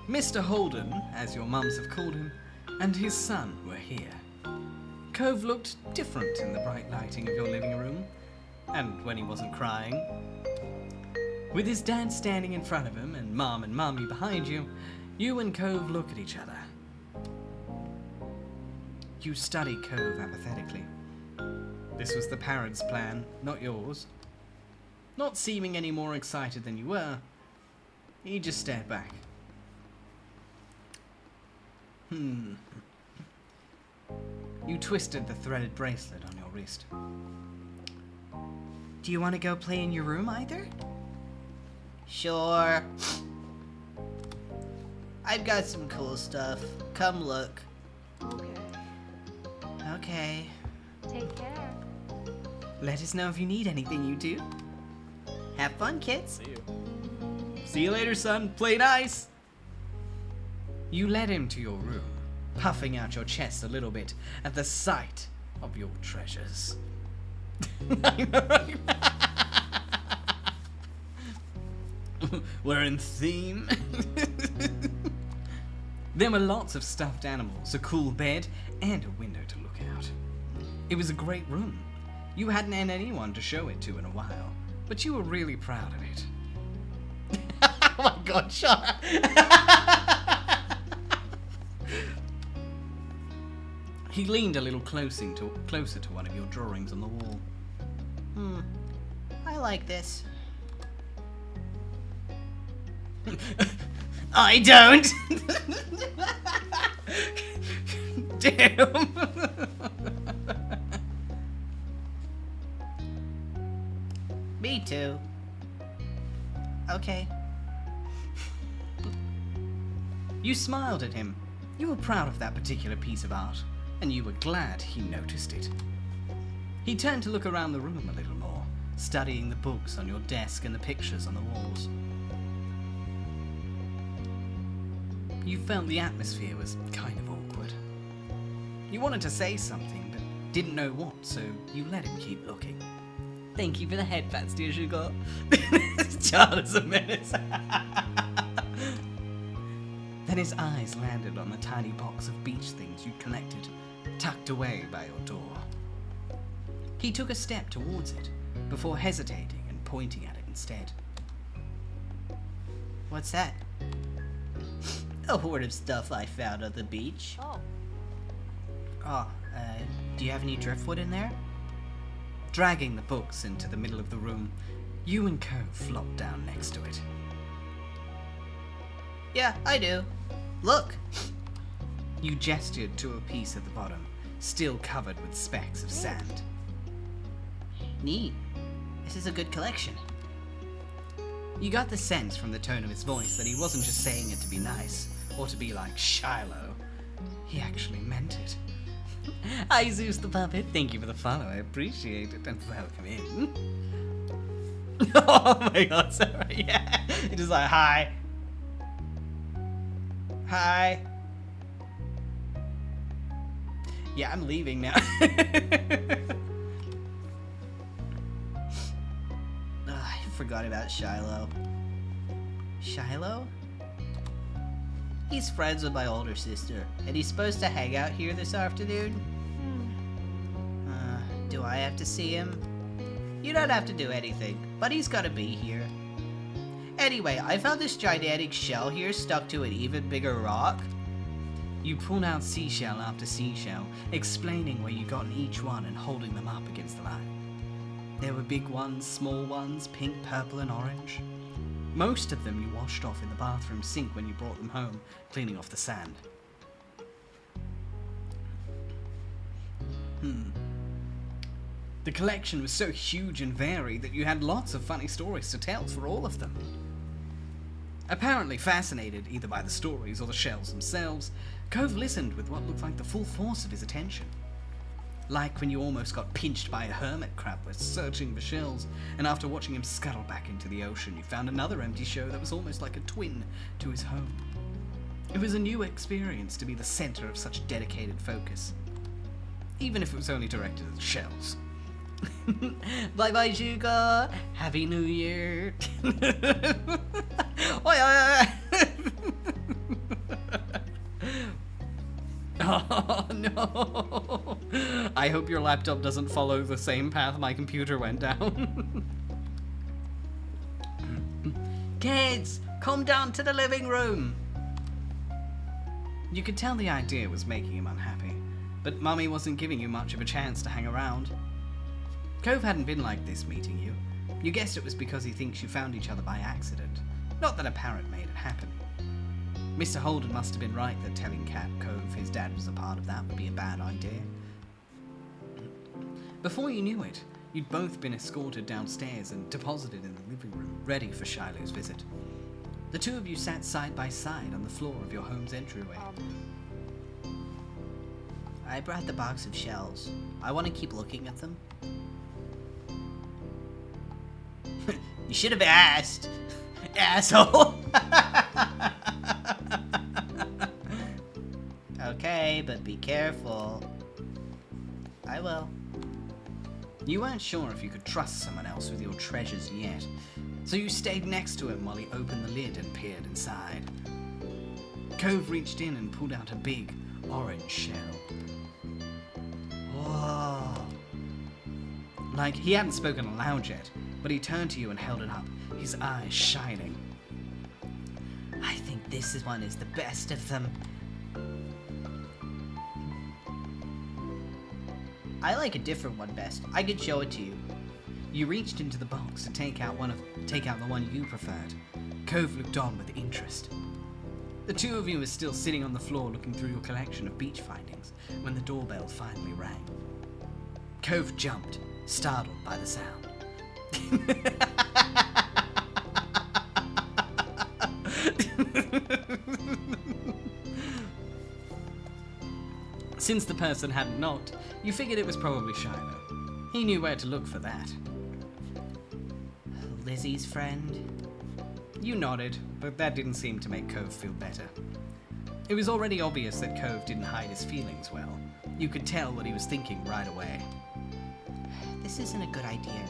Mr. Holden, as your mums have called him, and his son were here. Cove looked different in the bright lighting of your living room, and when he wasn't crying. With his dad standing in front of him and Mom and Mommy behind you, you and Cove look at each other. You study Cove apathetically. This was the parents' plan, not yours. Not seeming any more excited than you were, he just stared back. You twisted the threaded bracelet on your wrist. Do you want to go play in your room either? Sure. I've got some cool stuff. Come look. Okay. Okay. Take care. Let us know if you need anything, you two. Have fun, kids. See you. See you later, son. Play nice. You led him to your room, puffing out your chest a little bit at the sight of your treasures. I know, right? We're in theme. There were lots of stuffed animals, a cool bed, and a window to look out. It was a great room. You hadn't had anyone to show it to in a while, but you were really proud of it. Oh my god, shut up. He leaned a little closer to one of your drawings on the wall. I like this. I don't! Damn! Me too. Okay. You smiled at him. You were proud of that particular piece of art, and you were glad he noticed it. He turned to look around the room a little more, studying the books on your desk and the pictures on the walls. You felt the atmosphere was kind of awkward. You wanted to say something, but didn't know what, so you let him keep looking. Thank you for the headpats, dear sugar. This child is a menace. Then his eyes landed on the tiny box of beach things you'd collected, tucked away by your door. He took a step towards it, before hesitating and pointing at it instead. What's that? A hoard of stuff I found on the beach. Oh. Oh, do you have any driftwood in there? Dragging the books into the middle of the room, you and Cove flopped down next to it. Yeah, I do. Look. You gestured to a piece at the bottom, still covered with specks of sand. Neat. This is a good collection. You got the sense from the tone of his voice that he wasn't just saying it to be nice, or to be like Shiloh. He actually meant it. Hi, Zeus the puppet. Thank you for the follow. I appreciate it. And welcome in. Oh my god, sorry. Yeah. It is like, hi. Hi. Yeah, I'm leaving now. I forgot about Shiloh. Shiloh? He's friends with my older sister, and he's supposed to hang out here this afternoon. Do I have to see him? You don't have to do anything, but he's gotta be here. Anyway, I found this gigantic shell here stuck to an even bigger rock. You pulled out seashell after seashell, explaining where you got in each one and holding them up against the light. There were big ones, small ones, pink, purple, and orange. Most of them you washed off in the bathroom sink when you brought them home, cleaning off the sand. The collection was so huge and varied that you had lots of funny stories to tell for all of them. Apparently fascinated either by the stories or the shells themselves, 𝐿𝐸 listened with what looked like the full force of his attention. Like when you almost got pinched by a hermit crab while searching for shells, and after watching him scuttle back into the ocean, you found another empty shell that was almost like a twin to his home. It was a new experience to be the center of such dedicated focus, even if it was only directed at the shells. Bye bye, sugar. Happy New Year. Oh no! I hope your laptop doesn't follow the same path my computer went down. Kids, come down to the living room. You could tell the idea was making him unhappy, but Mummy wasn't giving you much of a chance to hang around. 𝐿𝐸 hadn't been like this meeting you. You guessed it was because he thinks you found each other by accident, not that a parrot made it happen. Mr. Holden must have been right that telling 𝐿𝐸 his dad was a part of that would be a bad idea. Before you knew it, you'd both been escorted downstairs and deposited in the living room, ready for Shiloh's visit. The two of you sat side by side on the floor of your home's entryway. I brought the box of shells. I want to keep looking at them. You should have asked, asshole. Okay, but be careful. I will. You weren't sure if you could trust someone else with your treasures yet, so you stayed next to him while he opened the lid and peered inside. 𝐿𝐸 reached in and pulled out a big, orange shell. Whoa. Like, he hadn't spoken aloud yet, but he turned to you and held it up, his eyes shining. I think this one is the best of them. I like a different one best. I could show it to you. You reached into the box to take out the one you preferred. 𝐿𝐸 looked on with interest. The two of you were still sitting on the floor looking through your collection of beach findings when the doorbell finally rang. 𝐿𝐸 jumped, startled by the sound. Since the person hadn't knocked, you figured it was probably Shiloh. He knew where to look for that. Lizzie's friend? You nodded, but that didn't seem to make 𝐿𝐸 feel better. It was already obvious that 𝐿𝐸 didn't hide his feelings well. You could tell what he was thinking right away. This isn't a good idea.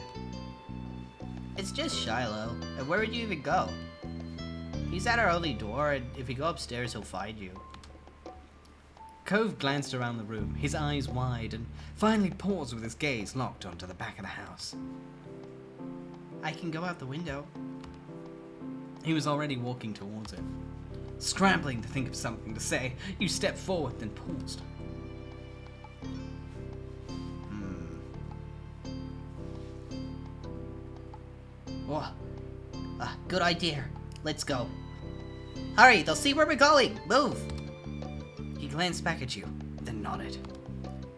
It's just Shiloh, and where would you even go? He's at our only door, and if you go upstairs, he'll find you. 𝐿𝐸 glanced around the room, his eyes wide, and finally paused with his gaze locked onto the back of the house. I can go out the window. He was already walking towards it. Scrambling to think of something to say, you stepped forward, then paused. Oh, good idea. Let's go. Hurry, they'll see where we're going. Move. He glanced back at you, then nodded.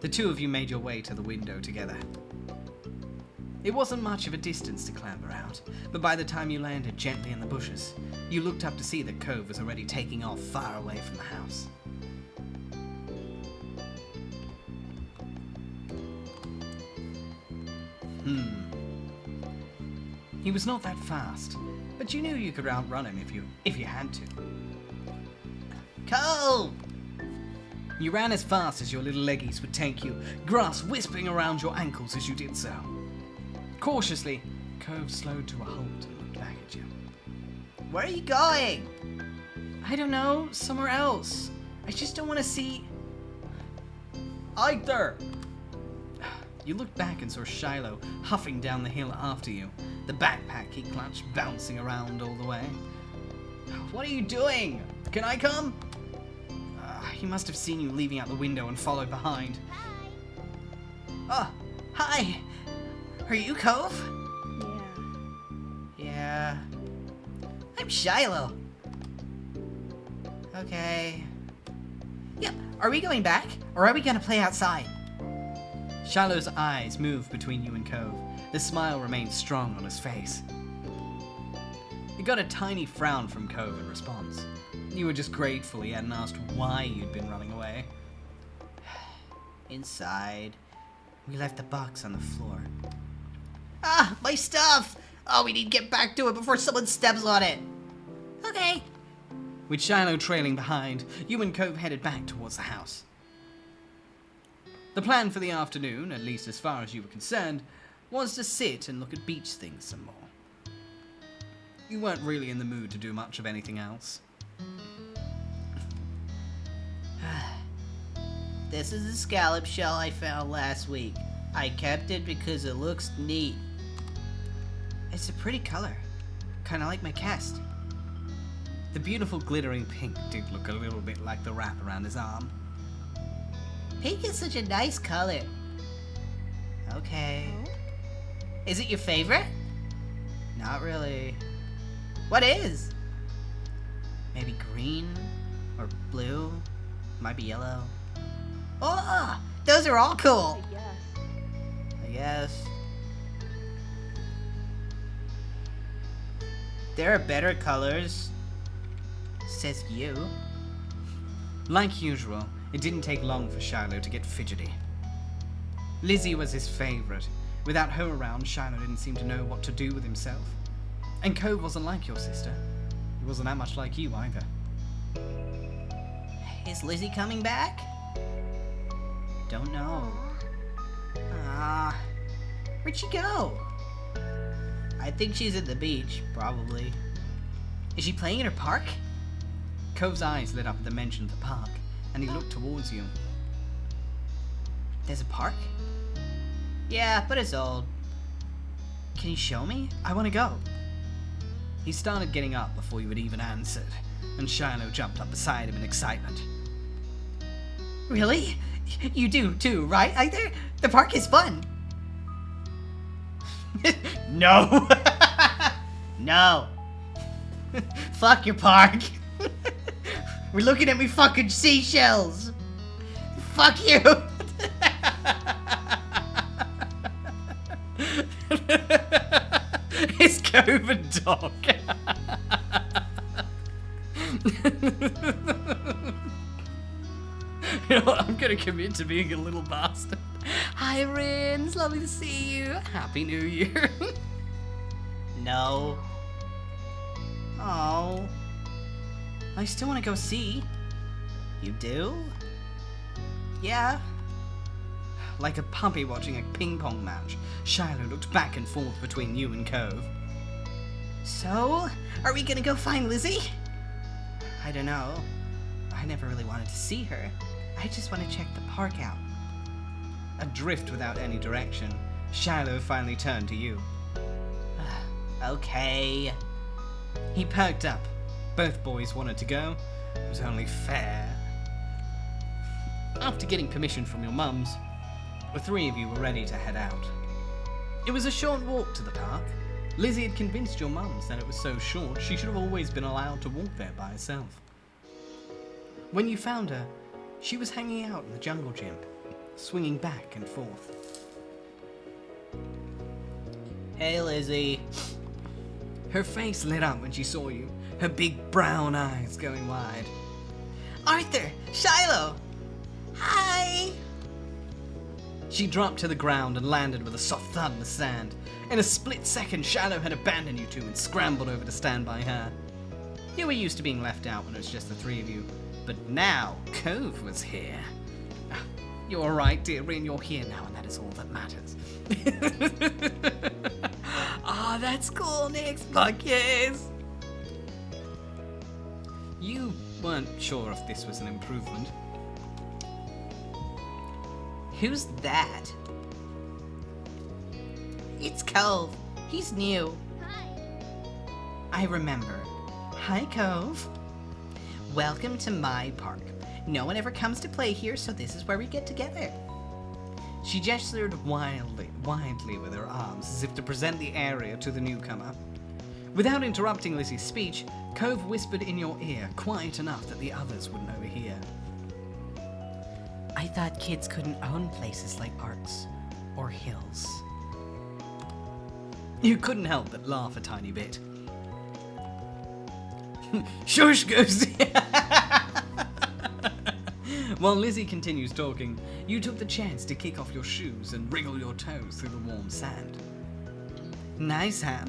The two of you made your way to the window together. It wasn't much of a distance to clamber out, but by the time you landed gently in the bushes, you looked up to see that 𝐿𝐸 was already taking off far away from the house. He was not that fast, but you knew you could outrun him if you had to. 𝐿𝐸! You ran as fast as your little leggies would take you, grass wisping around your ankles as you did so. Cautiously, 𝐿𝐸 slowed to a halt and looked back at you. Where are you going? I don't know, somewhere else. I just don't want to see... Either! You looked back and saw Shiloh huffing down the hill after you, the backpack he clutched bouncing around all the way. What are you doing? Can I come? He must have seen you leaving out the window and followed behind. Oh, hi! Are you 𝐿𝐸? Yeah. Yeah. I'm Shiloh. Okay. Yep, are we going back? Or are we gonna play outside? Shiloh's eyes move between you and Cove. The smile remains strong on his face. You got a tiny frown from Cove in response. You were just grateful he hadn't asked why you'd been running away. Inside. We left the box on the floor. Ah, my stuff! Oh, we need to get back to it before someone steps on it. Okay. With Shiloh trailing behind, you and Cove headed back towards the house. The plan for the afternoon, at least as far as you were concerned, was to sit and look at beach things some more. You weren't really in the mood to do much of anything else. This is a scallop shell I found last week. I kept it because it looks neat. It's a pretty color. Kinda like my cast. The beautiful glittering pink did look a little bit like the wrap around his arm. Pink is such a nice color. Okay. Is it your favorite? Not really. What is? Maybe green or blue. Might be yellow. Oh, those are all cool. Yes. I guess. There are better colors. Says you. Like usual, it didn't take long for Shiloh to get fidgety. Lizzie was his favorite. Without her around, Shiloh didn't seem to know what to do with himself. And Cove wasn't like your sister. He wasn't that much like you either. Is Lizzie coming back? Don't know. Ah, where'd she go? I think she's at the beach, probably. Is she playing in her park? Cove's eyes lit up at the mention of the park, and he looked towards you. There's a park? Yeah, but it's old. Can you show me? I want to go. He started getting up before you had even answered, and Shiloh jumped up beside him in excitement. Really? You do too, right? The park is fun. No! No. Fuck your park. We're looking at me fucking seashells. Fuck you. It's Cove a dog. You know what? I'm gonna commit to being a little bastard. Hi, Rins. Lovely to see you. Happy New Year. No. Oh. I still want to go see. You do? Yeah. Like a puppy watching a ping pong match, Shiloh looked back and forth between you and Cove. So, are we gonna go find Lizzie? I don't know. I never really wanted to see her. I just want to check the park out. Adrift without any direction, Shiloh finally turned to you. Okay. He perked up. Both boys wanted to go. It was only fair. After getting permission from your mums, the three of you were ready to head out. It was a short walk to the park. Lizzie had convinced your mums that it was so short she should have always been allowed to walk there by herself. When you found her, she was hanging out in the jungle gym, swinging back and forth. Hey, Lizzie. Her face lit up when she saw you, her big brown eyes going wide. Arthur! Shiloh! Hi! She dropped to the ground and landed with a soft thud in the sand. In a split second, Shiloh had abandoned you two and scrambled over to stand by her. You were used to being left out when it was just the three of you, but now Cove was here. You're alright, dear, and you're here now, and that is all that matters. Ah, that's cool, Nick. Fuck yes! You weren't sure if this was an improvement. Who's that? It's Cove. He's new. I remember. Hi, Cove. Welcome to my park. No one ever comes to play here, so this is where we get together. She gestured wildly with her arms as if to present the area to the newcomer. Without interrupting Lizzie's speech, 𝐿𝐻𝐕 whispered in your ear, quiet enough that the others wouldn't overhear. I thought kids couldn't own places like parks or hills. You couldn't help but laugh a tiny bit. Shush, Ghosty! While Lizzie continues talking, you took the chance to kick off your shoes and wriggle your toes through the warm sand. Nice, huh?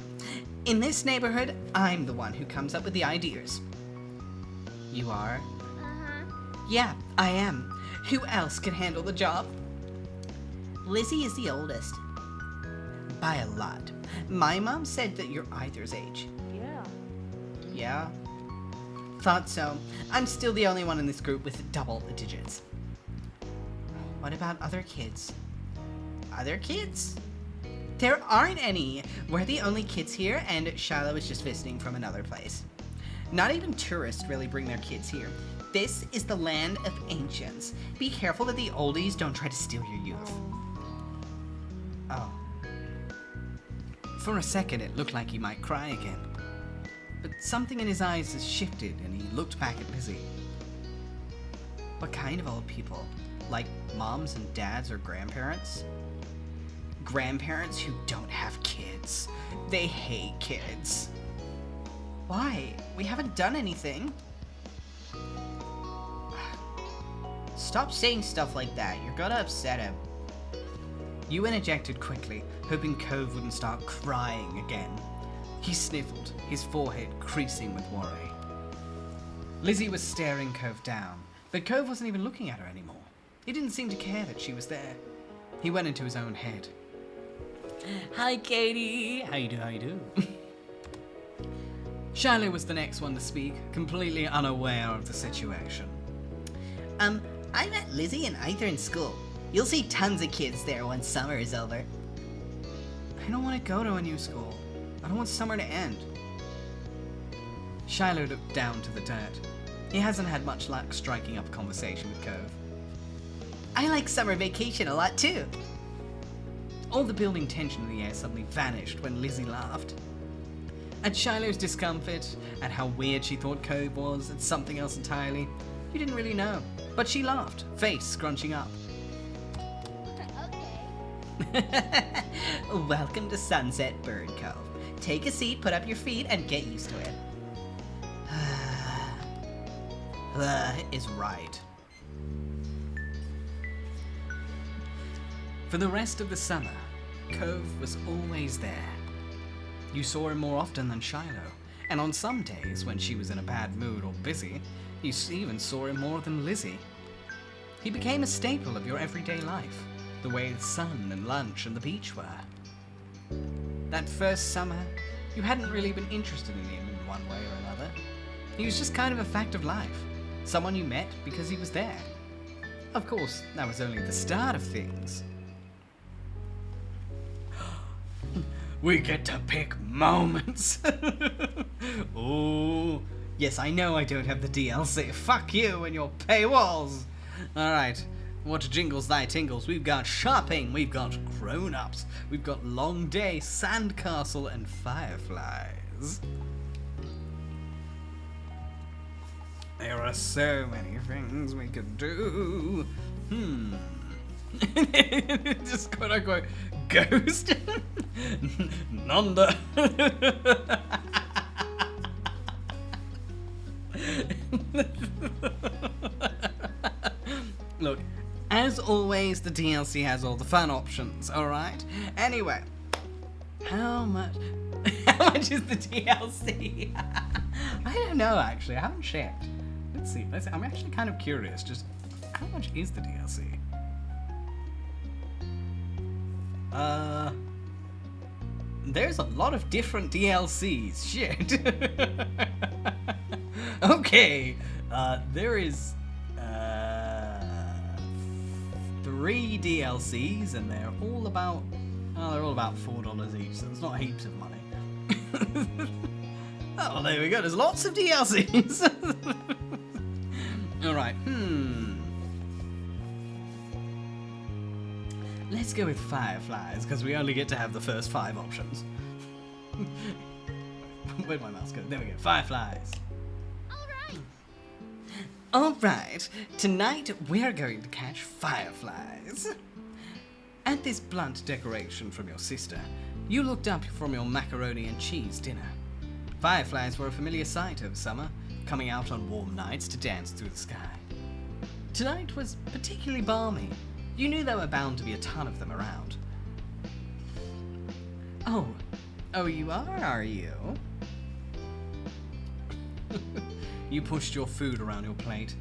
In this neighborhood, I'm the one who comes up with the ideas. You are? Yeah, I am. Who else can handle the job? Lizzie is the oldest. By a lot. My mom said that you're either's age. Yeah. Yeah? Thought so. I'm still the only one in this group with double digits. What about other kids? Other kids? There aren't any. We're the only kids here, and Shiloh is just visiting from another place. Not even tourists really bring their kids here. This is the land of ancients. Be careful that the oldies don't try to steal your youth. Oh. For a second, it looked like he might cry again. But something in his eyes has shifted, and he looked back at Lizzie. What kind of old people? Like moms and dads or grandparents? Grandparents who don't have kids. They hate kids. Why? We haven't done anything. Stop saying stuff like that. You're gonna upset him. You interjected quickly, hoping 𝐿𝐻𝐕 wouldn't start crying again. He sniffled, his forehead creasing with worry. Lizzie was staring 𝐿𝐻𝐕 down, but 𝐿𝐻𝐕 wasn't even looking at her anymore. He didn't seem to care that she was there. He went into his own head. Hi, Katie. How you do? Shiloh was the next one to speak, completely unaware of the situation. I met Lizzie and Either in school. You'll see tons of kids there once summer is over. I don't want to go to a new school. I don't want summer to end. Shiloh looked down to the dirt. He hasn't had much luck striking up a conversation with 𝐿𝐻𝐕. I like summer vacation a lot too. All the building tension in the air suddenly vanished when Lizzie laughed. At Shiloh's discomfort, at how weird she thought 𝐿𝐻𝐕 was, at something else entirely, you didn't really know. But she laughed, face scrunching up. Welcome to Sunset Bird Cove. Take a seat, put up your feet, and get used to it. Is right. For the rest of the summer, 𝐿𝐻𝐕 was always there. You saw him more often than Shiloh, and on some days when she was in a bad mood or busy, you even saw him more than Lizzie. He became a staple of your everyday life, the way the sun and lunch and the beach were. That first summer, you hadn't really been interested in him in one way or another. He was just kind of a fact of life, someone you met because he was there. Of course, that was only the start of things. We get to pick moments. Oh, yes, I know I don't have the DLC. Fuck you and your paywalls. Alright, what jingles thy tingles? We've got shopping, we've got grown-ups, we've got long day, sandcastle, and fireflies. There are so many things we could do. Just quote unquote ghost. Nanda. Look, as always, the DLC has all the fun options, alright? Anyway, how much is the DLC? I don't know, actually. I haven't checked. Let's see. I'm actually kind of curious. Just how much is the DLC? There's a lot of different DLCs. Shit. Okay. There is 3 DLCs, and they're all about $4 each. So it's not heaps of money. Oh, there we go. There's lots of DLCs. All right. Let's go with fireflies, because we only get to have the first 5 options. Where'd my mouse go? There we go. Fireflies. Alright, tonight we're going to catch fireflies. At this blunt decoration from your sister, you looked up from your macaroni and cheese dinner. Fireflies were a familiar sight over summer, coming out on warm nights to dance through the sky. Tonight was particularly balmy. You knew there were bound to be a ton of them around. Oh, you are you? You pushed your food around your plate.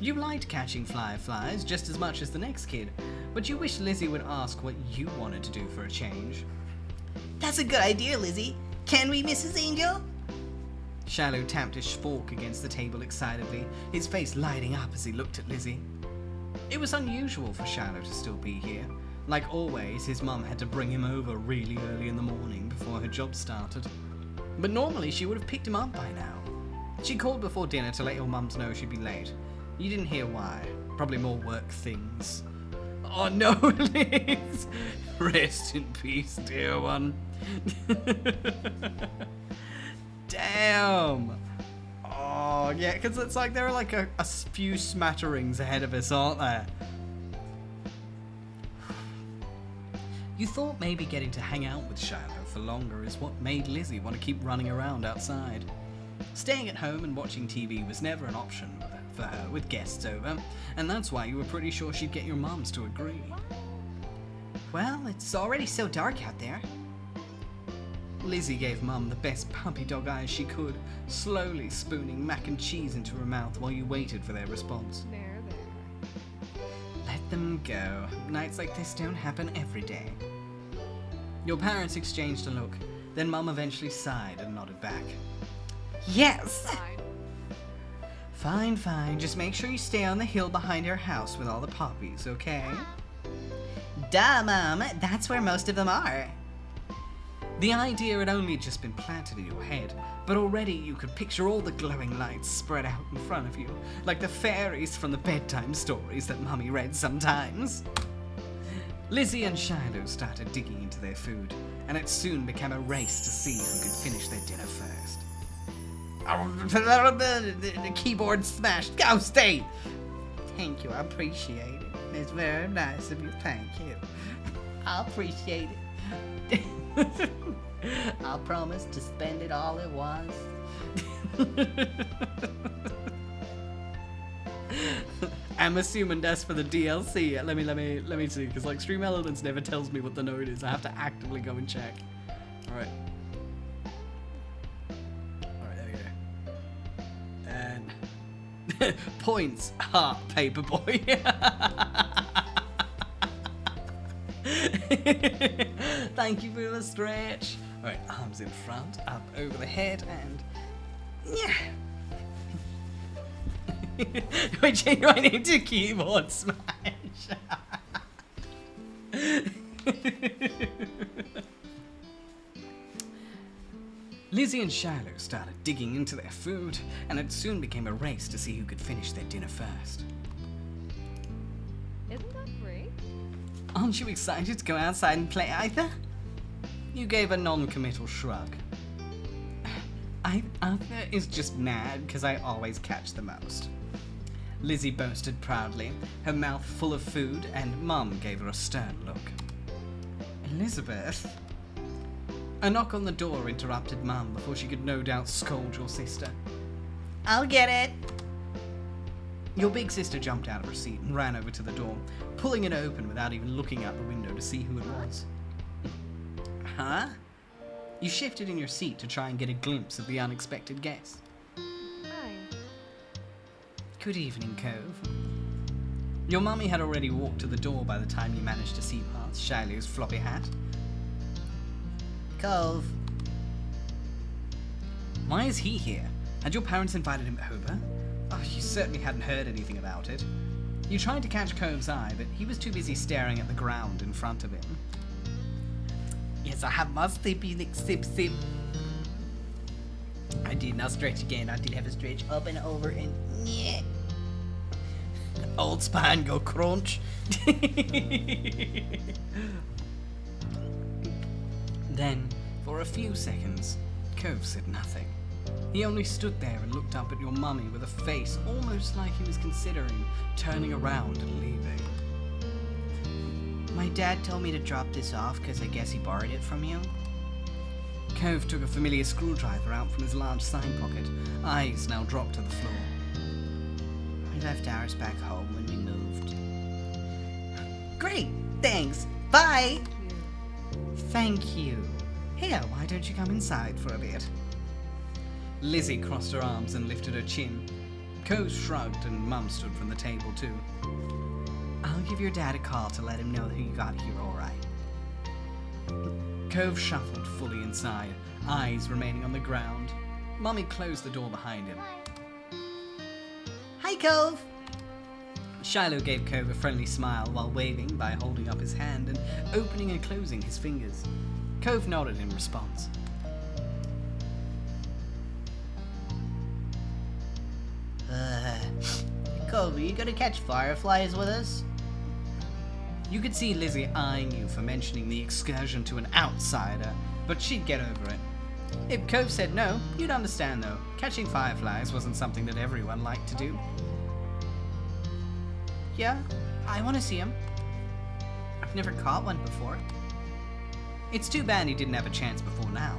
You liked catching fireflies just as much as the next kid, but you wished Lizzie would ask what you wanted to do for a change. That's a good idea, Lizzie. Can we, Mrs. Angel? Shallow tapped his fork against the table excitedly, his face lighting up as he looked at Lizzie. It was unusual for Shallow to still be here. Like always, his mum had to bring him over really early in the morning before her job started. But normally she would have picked him up by now. She called before dinner to let your mums know she'd be late. You didn't hear why. Probably more work things. Oh no, Liz! Rest in peace, dear one. Damn! Oh, yeah, because it's like there are like a few smatterings ahead of us, aren't there? You thought maybe getting to hang out with Shiloh for longer is what made Lizzie want to keep running around outside. Staying at home and watching TV was never an option for her with guests over, and that's why you were pretty sure she'd get your mums to agree. Well, it's already so dark out there. Lizzie gave Mum the best puppy dog eyes she could, slowly spooning mac and cheese into her mouth while you waited for their response. There. Let them go. Nights like this don't happen every day. Your parents exchanged a look, then Mum eventually sighed and nodded back. Yes! Fine. Fine. Just make sure you stay on the hill behind your house with all the puppies, okay? Duh, Mom. That's where most of them are. The idea had only just been planted in your head, but already you could picture all the glowing lights spread out in front of you, like the fairies from the bedtime stories that Mummy read sometimes. Lizzie and Shiloh started digging into their food, and it soon became a race to see who could finish their dinner first. The keyboard smashed. Go, stay! Thank you, I appreciate it. It's very nice of you, thank you. I appreciate it. I promise to spend it all at once. I'm assuming that's for the DLC. Let me see, because like Stream Elements never tells me what the note is. I have to actively go and check. Alright. Alright, there we go. And points, heart, Paperboy. Thank you for the stretch. Alright, arms in front, up over the head, and yeah. We change my name to Keyboard Smash. Lizzie and Shiloh started digging into their food, and it soon became a race to see who could finish their dinner first. Isn't that great? Aren't you excited to go outside and play either? You gave a non-committal shrug. Arthur is just mad because I always catch the most. Lizzie boasted proudly, her mouth full of food, and Mum gave her a stern look. Elizabeth? A knock on the door interrupted Mum before she could no doubt scold your sister. I'll get it. Your big sister jumped out of her seat and ran over to the door, pulling it open without even looking out the window to see who it was. Huh? You shifted in your seat to try and get a glimpse of the unexpected guest. Hi. Good evening, Cove. Your mummy had already walked to the door by the time you managed to see past Shiloh's floppy hat. Cove. Why is he here? Had your parents invited him over? Oh, you certainly hadn't heard anything about it. You tried to catch Cove's eye, but he was too busy staring at the ground in front of him. Yes, I have my sleepy sip. I did not stretch again. I did have a stretch up and over and yeah. Old spine go crunch. Then, for a few seconds, Cove said nothing. He only stood there and looked up at your mummy with a face almost like he was considering turning around and leaving. My dad told me to drop this off because I guess he borrowed it from you. Cove took a familiar screwdriver out from his large side pocket. Eyes now dropped to the floor. We left ours back home when we moved. Great, thanks. Bye. Thank you. Here, why don't you come inside for a bit? Lizzie crossed her arms and lifted her chin. Cove shrugged and Mum stood from the table too. I'll give your dad a call to let him know that you got here alright. Cove shuffled fully inside, eyes remaining on the ground. Mummy closed the door behind him. Hi, Cove. Shiloh gave Cove a friendly smile while waving by holding up his hand and opening and closing his fingers. Cove nodded in response. Cove, are you gonna catch fireflies with us? You could see Lizzie eyeing you for mentioning the excursion to an outsider, but she'd get over it. If Cove said no, you'd understand though. Catching fireflies wasn't something that everyone liked to do. Yeah, I want to see him. I've never caught one before. It's too bad he didn't have a chance before now.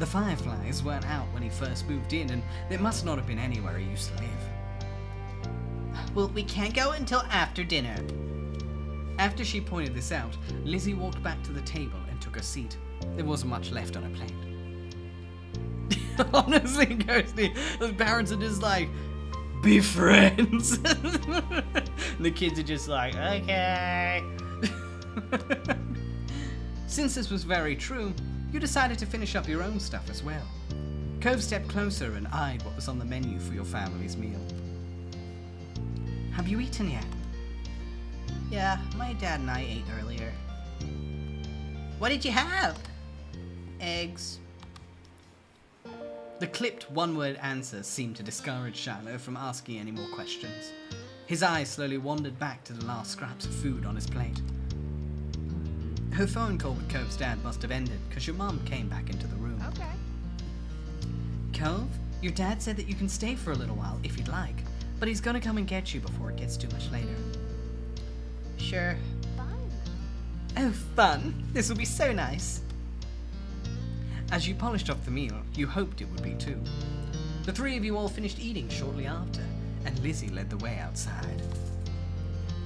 The fireflies weren't out when he first moved in, and there must not have been anywhere he used to live. Well, we can't go until after dinner. After she pointed this out, Lizzie walked back to the table and took a seat. There wasn't much left on her plate. Honestly, Ghosty, the parents are just like, be friends. The kids are just like, okay. Since this was very true, you decided to finish up your own stuff as well. Cove stepped closer and eyed what was on the menu for your family's meal. Have you eaten yet? Yeah, my dad and I ate earlier. What did you have? Eggs. The clipped one-word answer seemed to discourage Shiloh from asking any more questions. His eyes slowly wandered back to the last scraps of food on his plate. Her phone call with Cove's dad must have ended because your mum came back into the room. Okay. Cove, your dad said that you can stay for a little while if you'd like, but he's gonna come and get you before it gets too much later. Sure. Fun. Oh, fun! This will be so nice! As you polished off the meal, you hoped it would be too. The three of you all finished eating shortly after, and Lizzie led the way outside.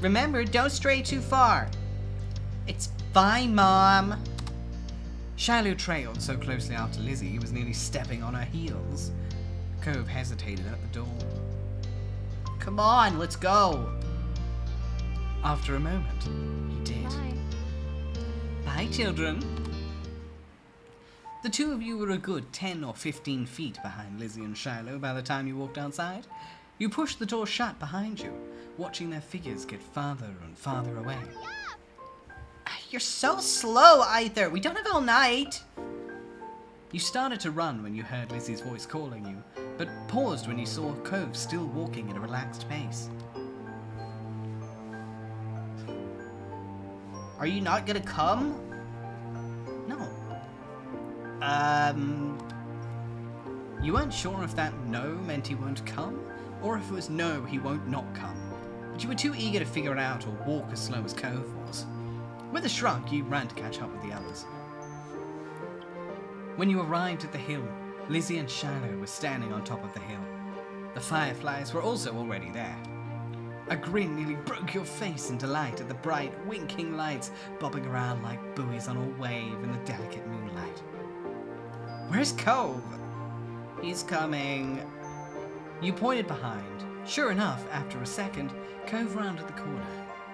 Remember, don't stray too far. It's fine, Mom. Shiloh trailed so closely after Lizzie he was nearly stepping on her heels. Cove hesitated at the door. Come on, let's go. After a moment, he did. Bye. Bye, children. The two of you were a good 10 or 15 feet behind Lizzie and Shiloh by the time you walked outside. You pushed the door shut behind you, watching their figures get farther and farther away. You're so slow, Either. We don't have all night. You started to run when you heard Lizzie's voice calling you, but paused when you saw Cove still walking at a relaxed pace. Are you not gonna come? No. You weren't sure if that no meant he won't come, or if it was no, he won't not come. But you were too eager to figure it out or walk as slow as Cove was. With a shrug, you ran to catch up with the others. When you arrived at the hill, Lizzie and Shiloh were standing on top of the hill. The fireflies were also already there. A grin nearly broke your face in delight at the bright, winking lights bobbing around like buoys on a wave in the delicate moonlight. Where's Cove? He's coming. You pointed behind. Sure enough, after a second, Cove rounded the corner,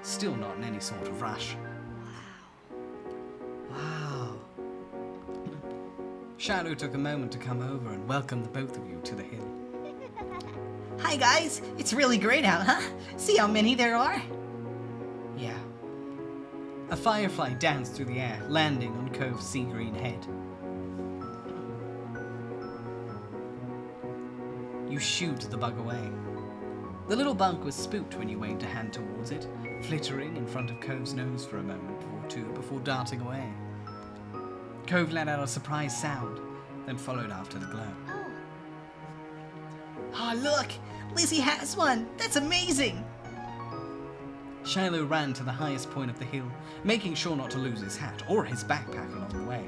still not in any sort of rush. Wow. Shiloh took a moment to come over and welcome the both of you to the hill. Hi, guys. It's really great out, huh? See how many there are? Yeah. A firefly danced through the air, landing on Cove's sea green head. You shooed the bug away. The little bug was spooked when you waved a hand towards it, flittering in front of Cove's nose for a moment or two before darting away. Cove let out a surprised sound, then followed after the glow. Oh, Oh, look! Lizzie has one! That's amazing! Shiloh ran to the highest point of the hill, making sure not to lose his hat or his backpack along the way.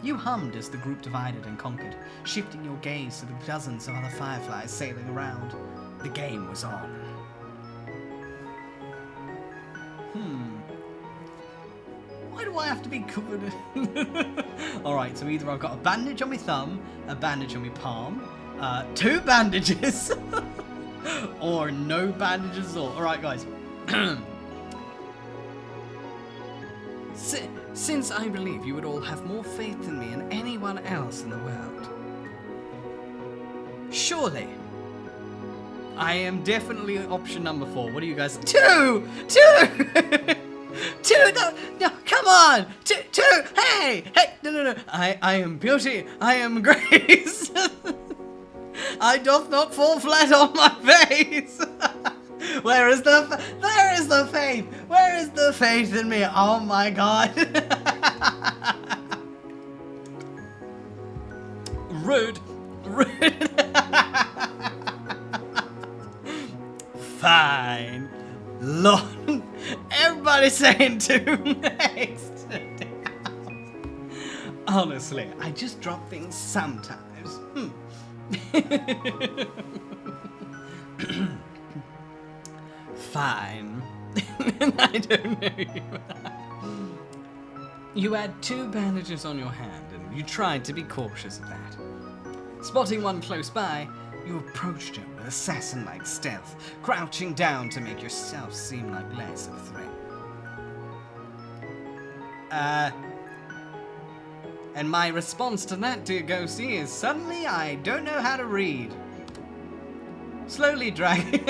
You hummed as the group divided and conquered, shifting your gaze to the dozens of other fireflies sailing around. The game was on. Why do I have to be covered in... Alright, so either I've got a bandage on my thumb, a bandage on my palm, 2 bandages, or no bandages at all. Alright, guys. Since I believe you would all have more faith in me than anyone else in the world, surely I am definitely option number 4. What do you guys? 2! 2! 2! No, come on! 2! Hey! No. I am beauty. I am grace. I doth not fall flat on my face. Where is the faith? Where is the faith in me? Oh my god. Rude. Fine. Lord. Everybody's saying 2 next. Honestly, I just drop things sometimes. Fine. I don't know you. You had 2 bandages on your hand, and you tried to be cautious of that. Spotting one close by, you approached him with assassin-like stealth, crouching down to make yourself seem like less of a threat. And my response to that, dear ghostie, is suddenly I don't know how to read. Slowly dragging...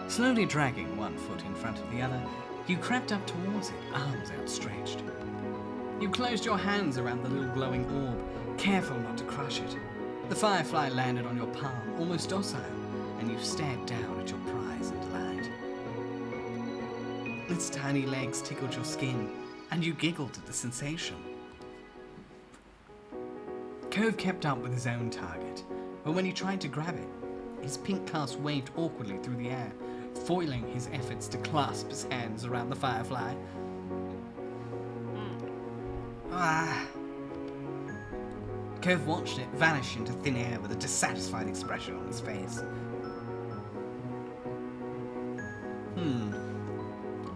Slowly dragging one foot in front of the other, you crept up towards it, arms outstretched. You closed your hands around the little glowing orb, careful not to crush it. The firefly landed on your palm, almost docile, and you stared down at your prize in delight. Its tiny legs tickled your skin, and you giggled at the sensation. 𝐄𝐍𝐕𝐓 kept up with his own target, but when he tried to grab it, his pink cast waved awkwardly through the air, foiling his efforts to clasp his hands around the firefly. 𝐄𝐍𝐕𝐓 watched it vanish into thin air with a dissatisfied expression on his face.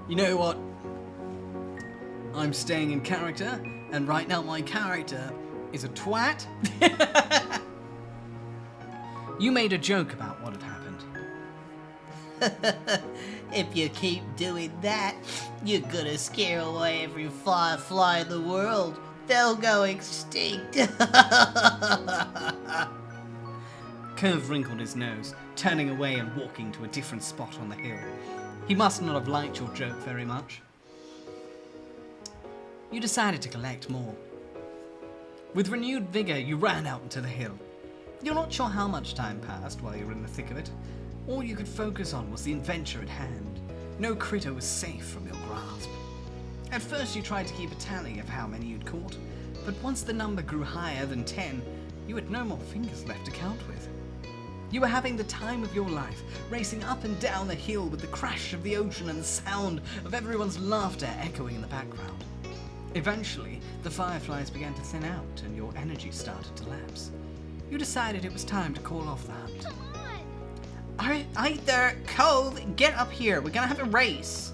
You know what? I'm staying in character, and right now my character is a twat. You made a joke about what had happened. If you keep doing that, you're gonna scare away every firefly in the world. They'll go extinct. 𝐄𝐍𝐕𝐓 wrinkled his nose, turning away and walking to a different spot on the hill. He must not have liked your joke very much. You decided to collect more. With renewed vigor, you ran out into the hill. You're not sure how much time passed while you were in the thick of it. All you could focus on was the adventure at hand. No critter was safe from your grasp. At first you tried to keep a tally of how many you'd caught, but once the number grew higher than 10, you had no more fingers left to count with. You were having the time of your life, racing up and down the hill with the crash of the ocean and the sound of everyone's laughter echoing in the background. Eventually, the fireflies began to thin out and your energy started to lapse. You decided it was time to call off the hunt. Alright there, 𝐄𝐍𝐕𝐓, get up here. We're gonna have a race.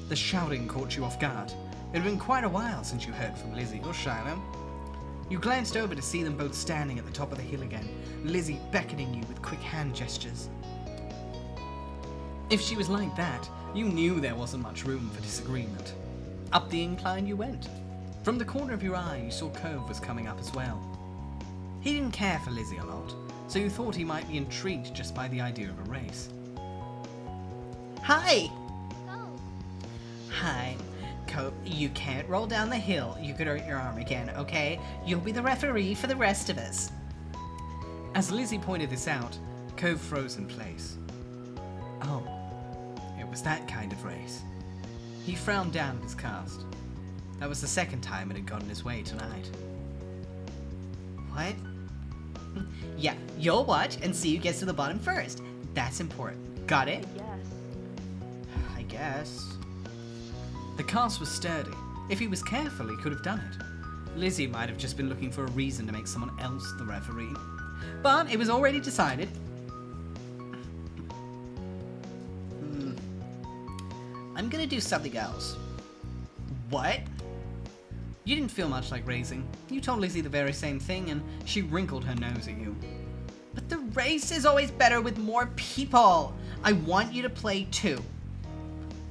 The shouting caught you off guard. It had been quite a while since you heard from Lizzie or Shiloh. You glanced over to see them both standing at the top of the hill again, Lizzie beckoning you with quick hand gestures. If she was like that, you knew there wasn't much room for disagreement. Up the incline you went. From the corner of your eye, you saw 𝐄𝐍𝐕𝐓 was coming up as well. He didn't care for Lizzie a lot, so you thought he might be intrigued just by the idea of a race. Hi. go. Hi. 𝐄𝐍𝐕𝐓, you can't roll down the hill. You could hurt your arm again, okay? You'll be the referee for the rest of us. As Lizzie pointed this out, 𝐄𝐍𝐕𝐓 froze in place. Oh, it was that kind of race. He frowned down at his cast. That was the second time it had gotten his way tonight. What? Yeah, you'll watch and see who gets to the bottom first. That's important. Got it? Yes. I guess. The cast was sturdy. If he was careful, he could have done it. Lizzie might have just been looking for a reason to make someone else the referee. But it was already decided. I'm gonna do something else. What? You didn't feel much like racing. You told Lizzie the very same thing, and she wrinkled her nose at you. But the race is always better with more people. I want you to play too.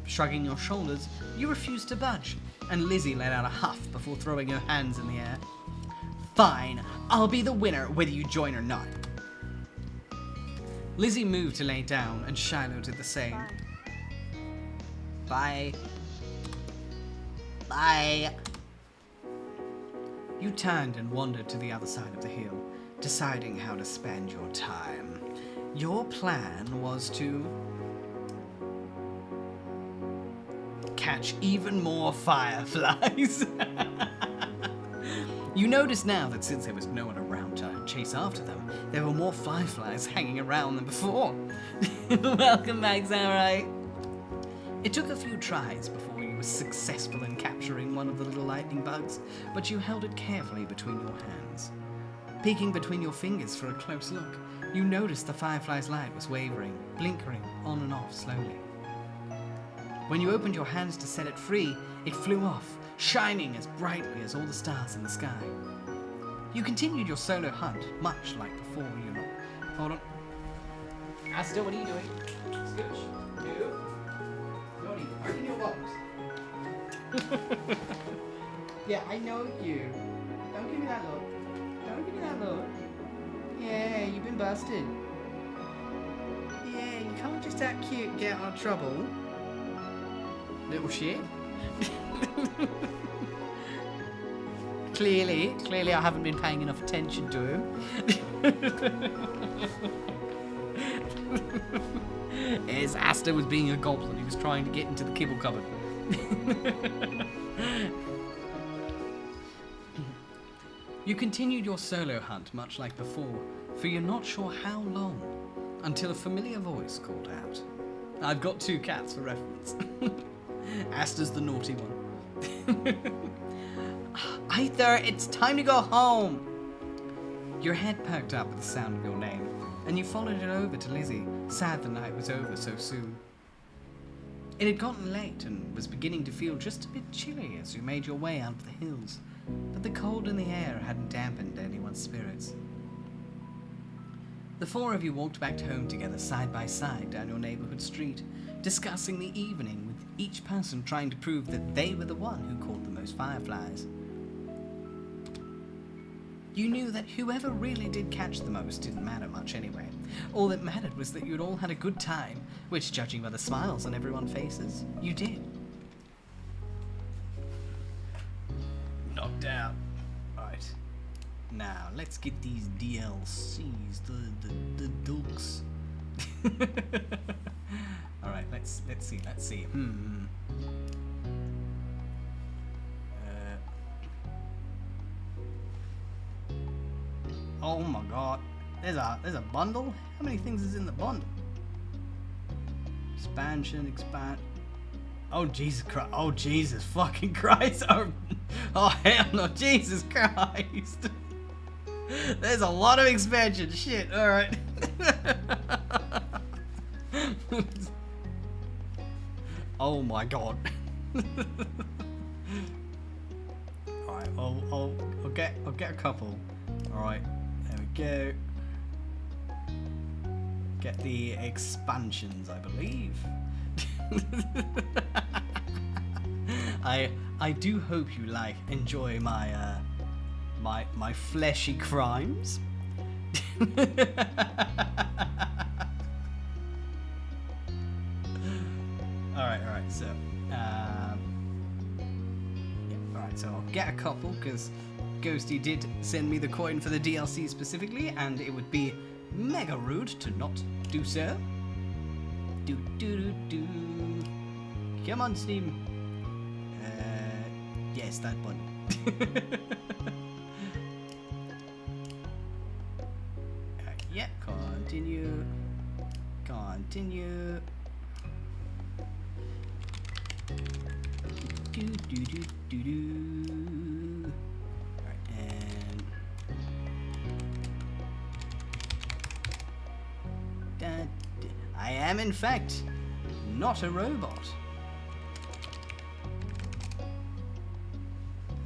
Shrugging your shoulders, you refused to budge, and Lizzie let out a huff before throwing her hands in the air. Fine, I'll be the winner whether you join or not. Lizzie moved to lay down, and Shiloh did the same. Fine. Bye. Bye. You turned and wandered to the other side of the hill, deciding how to spend your time. Your plan was to catch even more fireflies. You notice now that since there was no one around to chase after them, there were more fireflies hanging around than before. Welcome back, Samurai. It took a few tries before you were successful in capturing one of the little lightning bugs, but you held it carefully between your hands. Peeking between your fingers for a close look, you noticed the firefly's light was wavering, blinkering on and off slowly. When you opened your hands to set it free, it flew off, shining as brightly as all the stars in the sky. You continued your solo hunt, much like before, you know. Hold on. Asta, what are you doing? Scooch. You. Naughty. Are you in your box? Yeah, I know you. Don't give me that look. Don't give me that look. Yeah, you've been busted. Yeah, you can't just act cute and get out of trouble. Little shit. Clearly I haven't been paying enough attention to him. As Asta was being a goblin, he was trying to get into the kibble cupboard. You continued your solo hunt much like before, for you're not sure how long, until a familiar voice called out. I've got two cats for reference. Asta's the naughty one. Either it's time to go home. Your head perked up at the sound of your name, and you followed it over to Lizzie, sad the night was over so soon. It had gotten late and was beginning to feel just a bit chilly as you made your way out of the hills, but the cold in the air hadn't dampened anyone's spirits. The four of you walked back home together side by side down your neighborhood street, discussing the evening with each person trying to prove that they were the one who caught the most fireflies. You knew that whoever really did catch the most didn't matter much anyway. All that mattered was that you'd all had a good time, which, judging by the smiles on everyone's faces, you did. Knocked out. Right. Now, let's get these DLCs, the dukes. Alright, let's see. Oh my god. There's a bundle? How many things is in the bundle? Expansion, expand. Oh Jesus Christ. Oh Jesus fucking Christ. Oh hell no, Jesus Christ. There's a lot of expansion. Shit, alright. Oh my god. Alright, I'll get a couple. Alright, there we go. Get the expansions, I believe. I do hope you enjoy my my fleshy crimes. Alright, so alright, so I'll get a couple because Ghosty did send me the coin for the DLC specifically, and it would be mega rude to not do so. Do. Come on, Steam. yes, that button. Yeah, continue. Continue. Do, do, do, do, do. Alright, and... I am, in fact, not a robot.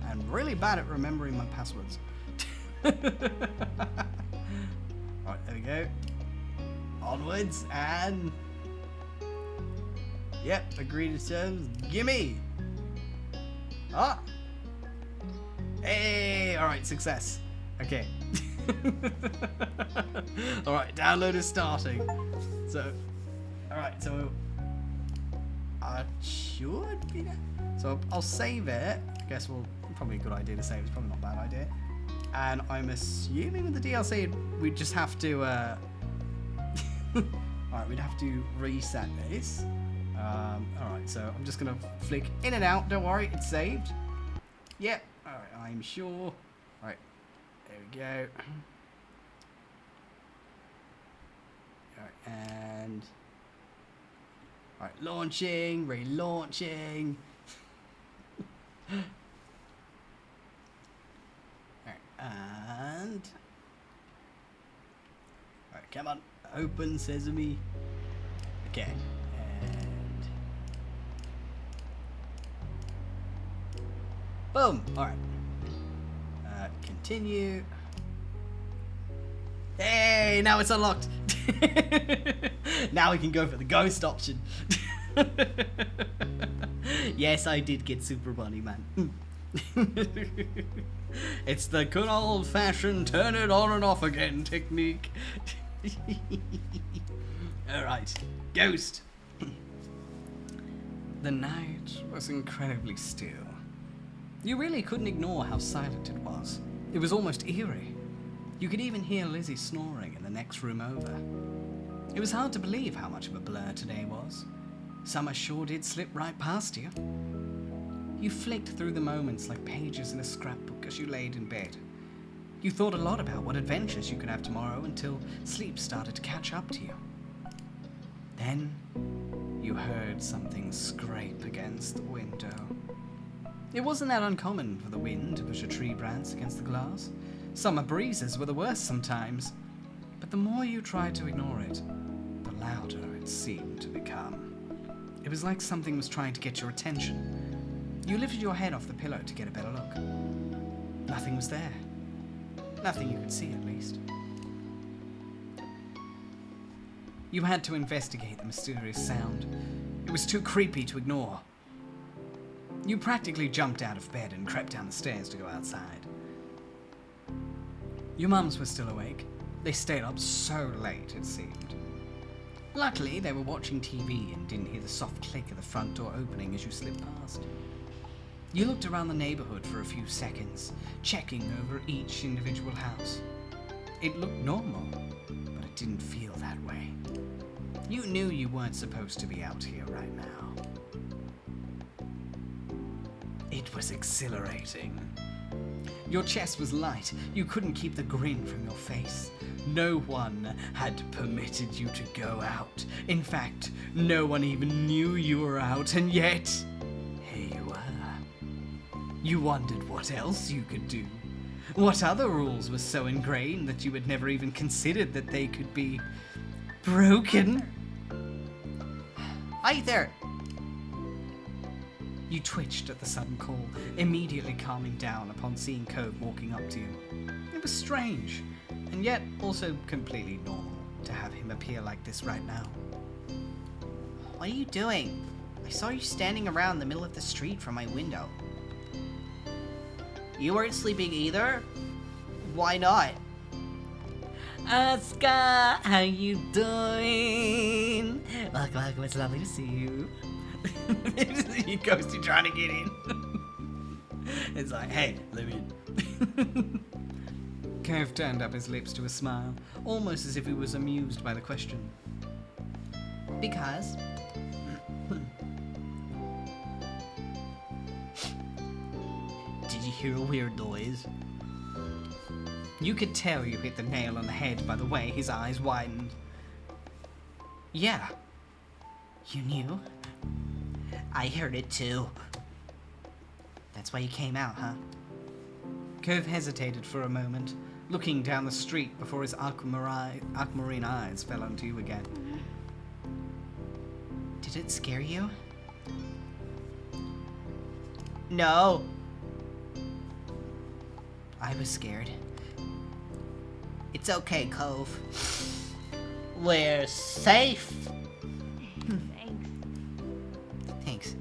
I'm really bad at remembering my passwords. Alright, there we go. Onwards, and... Yep, agreed to terms. Gimme! Ah! Hey! Alright, success. Okay. Alright, download is starting. So, alright, so I should be there. So I'll save it. I guess probably a good idea to save. It's probably not a bad idea. And I'm assuming with the DLC we just have to alright, we'd have to reset this. Alright, so I'm just gonna flick in and out, don't worry, it's saved. Yep, alright, I'm sure. Alright, there we go. Alright, and alright, launching, relaunching. Alright, and alright, come on, open sesame. Okay, and boom. Alright, continue. Hey, now it's unlocked. Now we can go for the ghost option. Yes, I did get Super Bunny Man. It's the good old-fashioned turn it on and off again technique. Alright, ghost. The night was incredibly still. You really couldn't ignore how silent it was. It was almost eerie. You could even hear Lizzie snoring in the next room over. It was hard to believe how much of a blur today was. Summer sure did slip right past you. You flicked through the moments like pages in a scrapbook as you laid in bed. You thought a lot about what adventures you could have tomorrow until sleep started to catch up to you. Then, you heard something scrape against the window. It wasn't that uncommon for the wind to push a tree branch against the glass. Summer breezes were the worst sometimes, but the more you tried to ignore it, the louder it seemed to become. It was like something was trying to get your attention. You lifted your head off the pillow to get a better look. Nothing was there. Nothing you could see, at least. You had to investigate the mysterious sound. It was too creepy to ignore. You practically jumped out of bed and crept down the stairs to go outside. Your mums were still awake. They stayed up so late, it seemed. Luckily, they were watching TV and didn't hear the soft click of the front door opening as you slipped past. You looked around the neighborhood for a few seconds, checking over each individual house. It looked normal, but it didn't feel that way. You knew you weren't supposed to be out here right now. It was exhilarating. Your chest was light. You couldn't keep the grin from your face. No one had permitted you to go out. In fact, no one even knew you were out, and yet, here you were. You wondered what else you could do. What other rules were so ingrained that you had never even considered that they could be broken? Hi there! You twitched at the sudden call, immediately calming down upon seeing 𝐄𝐫 walking up to you. It was strange, and yet also completely normal to have him appear like this right now. What are you doing? I saw you standing around the middle of the street from my window. You weren't sleeping either? Why not? Oscar, how you doing? Welcome, it's lovely to see you. He goes to trying to get in. It's like, hey, let me in. 𝐄𝐫 turned up his lips to a smile, almost as if he was amused by the question. Because... you hear a weird noise? You could tell you hit the nail on the head by the way his eyes widened. Yeah. You knew? I heard it too. That's why you came out, huh? Cove hesitated for a moment, looking down the street before his aquamarine eyes fell onto you again. Did it scare you? No. I was scared. It's okay, Cove. We're safe. Thanks. Thanks.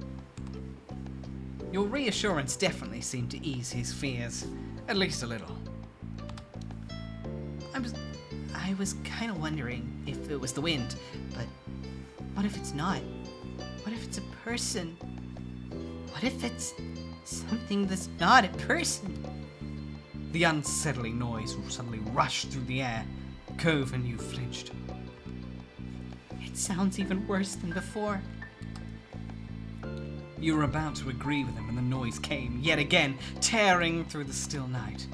Your reassurance definitely seemed to ease his fears, at least a little. I was kind of wondering if it was the wind, but what if it's not? What if it's a person? What if it's something that's not a person? The unsettling noise suddenly rushed through the air. Cove and you flinched. It sounds even worse than before. You were about to agree with him when the noise came, yet again, tearing through the still night.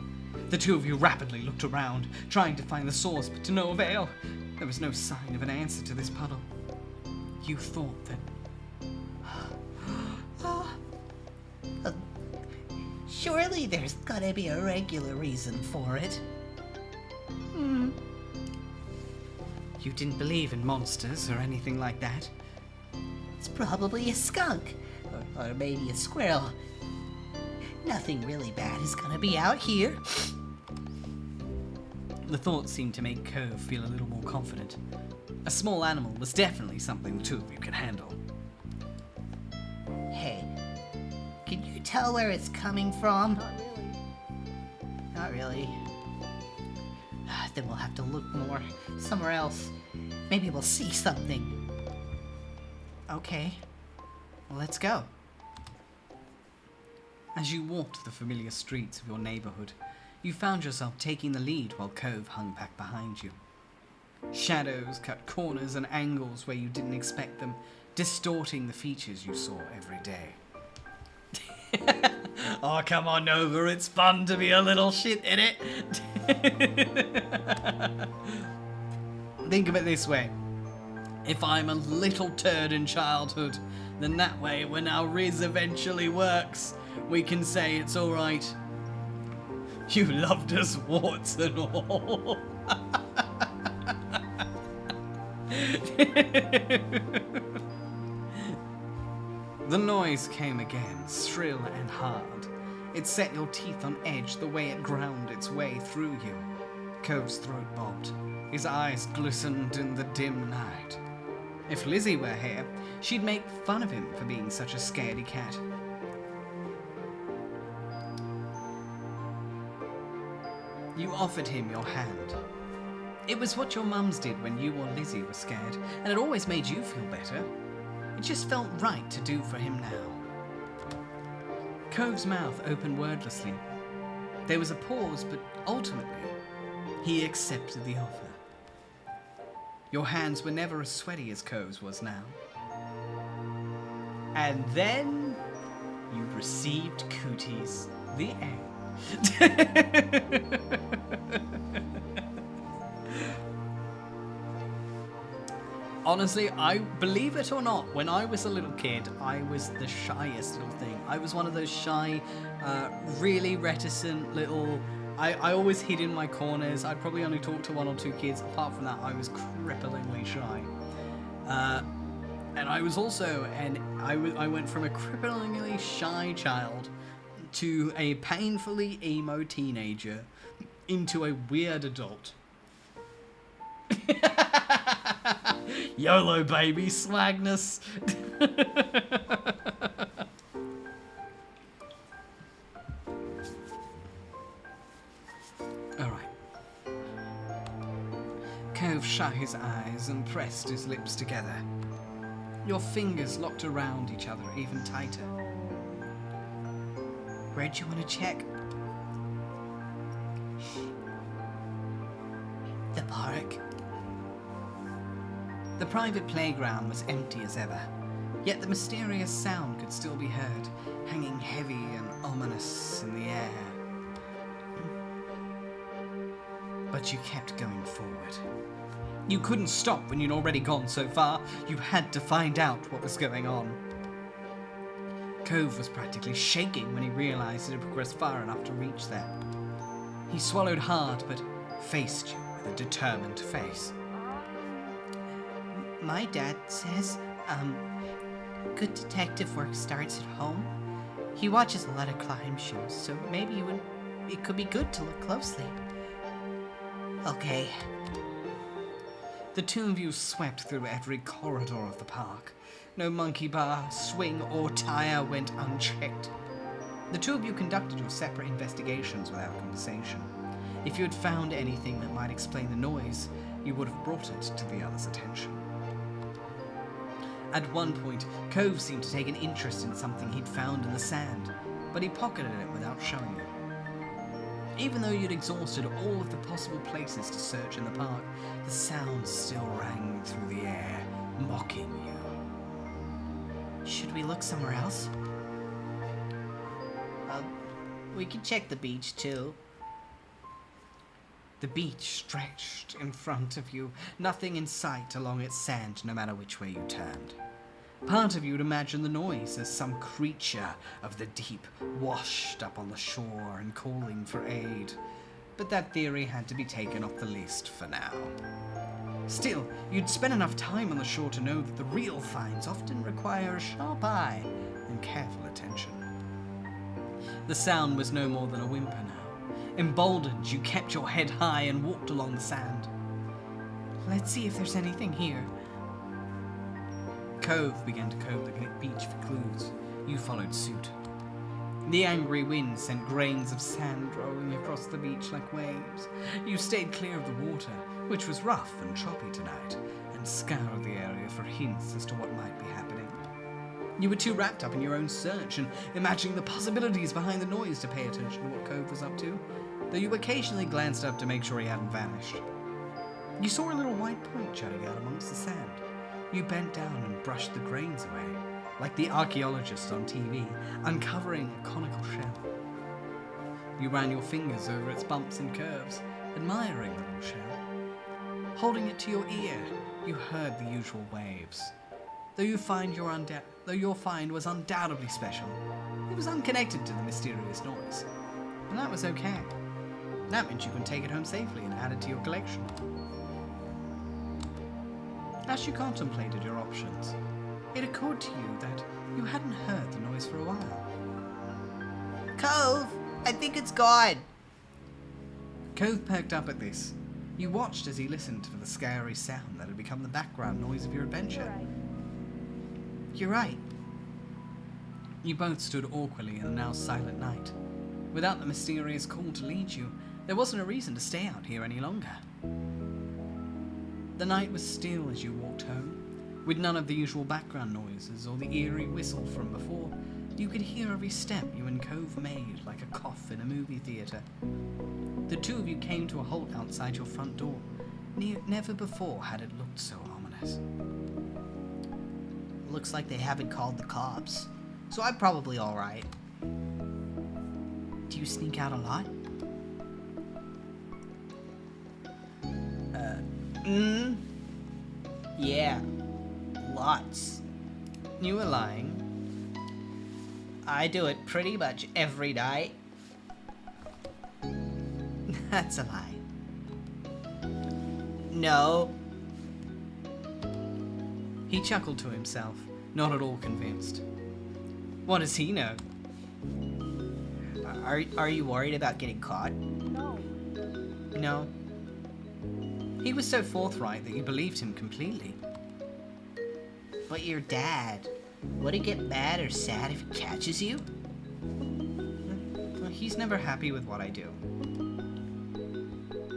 The two of you rapidly looked around, trying to find the source, but to no avail. There was no sign of an answer to this puddle. You thought that... Surely there's gotta be a regular reason for it. You didn't believe in monsters or anything like that? It's probably a skunk. Or maybe a squirrel. Nothing really bad is gonna be out here. The thought seemed to make Cove feel a little more confident. A small animal was definitely something the two of you could handle. Hey, can you tell where it's coming from? Not really. Not really. Then we'll have to look more somewhere else. Maybe we'll see something. Okay, well, let's go. As you walked the familiar streets of your neighborhood, you found yourself taking the lead while Cove hung back behind you. Shadows cut corners and angles where you didn't expect them, distorting the features you saw every day. Oh, come on over, it's fun to be a little shit in it. Think of it this way. If I'm a little turd in childhood, then that way, when our Riz eventually works, we can say it's alright. You loved us, warts and all. The noise came again, shrill and hard. It set your teeth on edge the way it ground its way through you. Cove's throat bobbed. His eyes glistened in the dim night. If Lizzie were here, she'd make fun of him for being such a scaredy cat. You offered him your hand. It was what your mums did when you or Lizzie were scared, and it always made you feel better. It just felt right to do for him now. Cove's mouth opened wordlessly. There was a pause, but ultimately, he accepted the offer. Your hands were never as sweaty as Cove's was now. And then you received cooties. The end. Honestly, I believe it or not, when I was a little kid, I was the shyest little thing. I was one of those shy, really reticent little... I always hid in my corners. I'd probably only talk to one or two kids. Apart from that, I was cripplingly shy. And I was also, I went from a cripplingly shy child to a painfully emo teenager into a weird adult. YOLO, baby, swagness. Alright. Cove shut his eyes and pressed his lips together. Your fingers locked around each other even tighter. Where'd you want to check? The park. The private playground was empty as ever. Yet the mysterious sound could still be heard, hanging heavy and ominous in the air. But you kept going forward. You couldn't stop when you'd already gone so far. You had to find out what was going on. Cove was practically shaking when he realized it had progressed far enough to reach there. He swallowed hard, but faced you with a determined face. My dad says, good detective work starts at home. He watches a lot of crime shows, so maybe it could be good to look closely. Okay. The two of you swept through every corridor of the park. No monkey bar, swing, or tire went unchecked. The two of you conducted your separate investigations without conversation. If you had found anything that might explain the noise, you would have brought it to the other's attention. At one point, Cove seemed to take an interest in something he'd found in the sand, but he pocketed it without showing you. Even though you'd exhausted all of the possible places to search in the park, the sounds still rang through the air, mocking you. Should we look somewhere else? We could check the beach too. The beach stretched in front of you, nothing in sight along its sand, no matter which way you turned. Part of you would imagine the noise as some creature of the deep washed up on the shore and calling for aid, but that theory had to be taken off the list for now. Still, you'd spent enough time on the shore to know that the real finds often require a sharp eye and careful attention. The sound was no more than a whimper now. Emboldened, you kept your head high and walked along the sand. Let's see if there's anything here. Cove began to comb the beach for clues. You followed suit. The angry wind sent grains of sand rolling across the beach like waves. You stayed clear of the water, which was rough and choppy tonight, and scoured the area for hints as to what might be happening. You were too wrapped up in your own search and imagining the possibilities behind the noise to pay attention to what Cove was up to, though you occasionally glanced up to make sure he hadn't vanished. You saw a little white point jutting out amongst the sand. You bent down and brushed the grains away, like the archaeologist on TV, uncovering a conical shell. You ran your fingers over its bumps and curves, admiring the little shell. Holding it to your ear, you heard the usual waves. Though your find was undoubtedly special, it was unconnected to the mysterious noise. And that was okay. That meant you can take it home safely and add it to your collection. As you contemplated your options, it occurred to you that you hadn't heard the noise for a while. Cove! I think it's gone! Cove perked up at this. You watched as he listened for the scary sound that had become the background noise of your adventure. You're right. You both stood awkwardly in the now silent night. Without the mysterious call to lead you, there wasn't a reason to stay out here any longer. The night was still as you walked home, with none of the usual background noises or the eerie whistle from before. You could hear every step you and Cove made like a cough in a movie theatre. The two of you came to a halt outside your front door. Never before had it looked so ominous. Looks like they haven't called the cops, so I'm probably alright. Do you sneak out a lot? Yeah, lots. You were lying. I do it pretty much every night. That's a lie. No. He chuckled to himself, not at all convinced. What does he know? Are you worried about getting caught? No. No. He was so forthright that you believed him completely. But your dad, would he get mad or sad if he catches you? Well, he's never happy with what I do.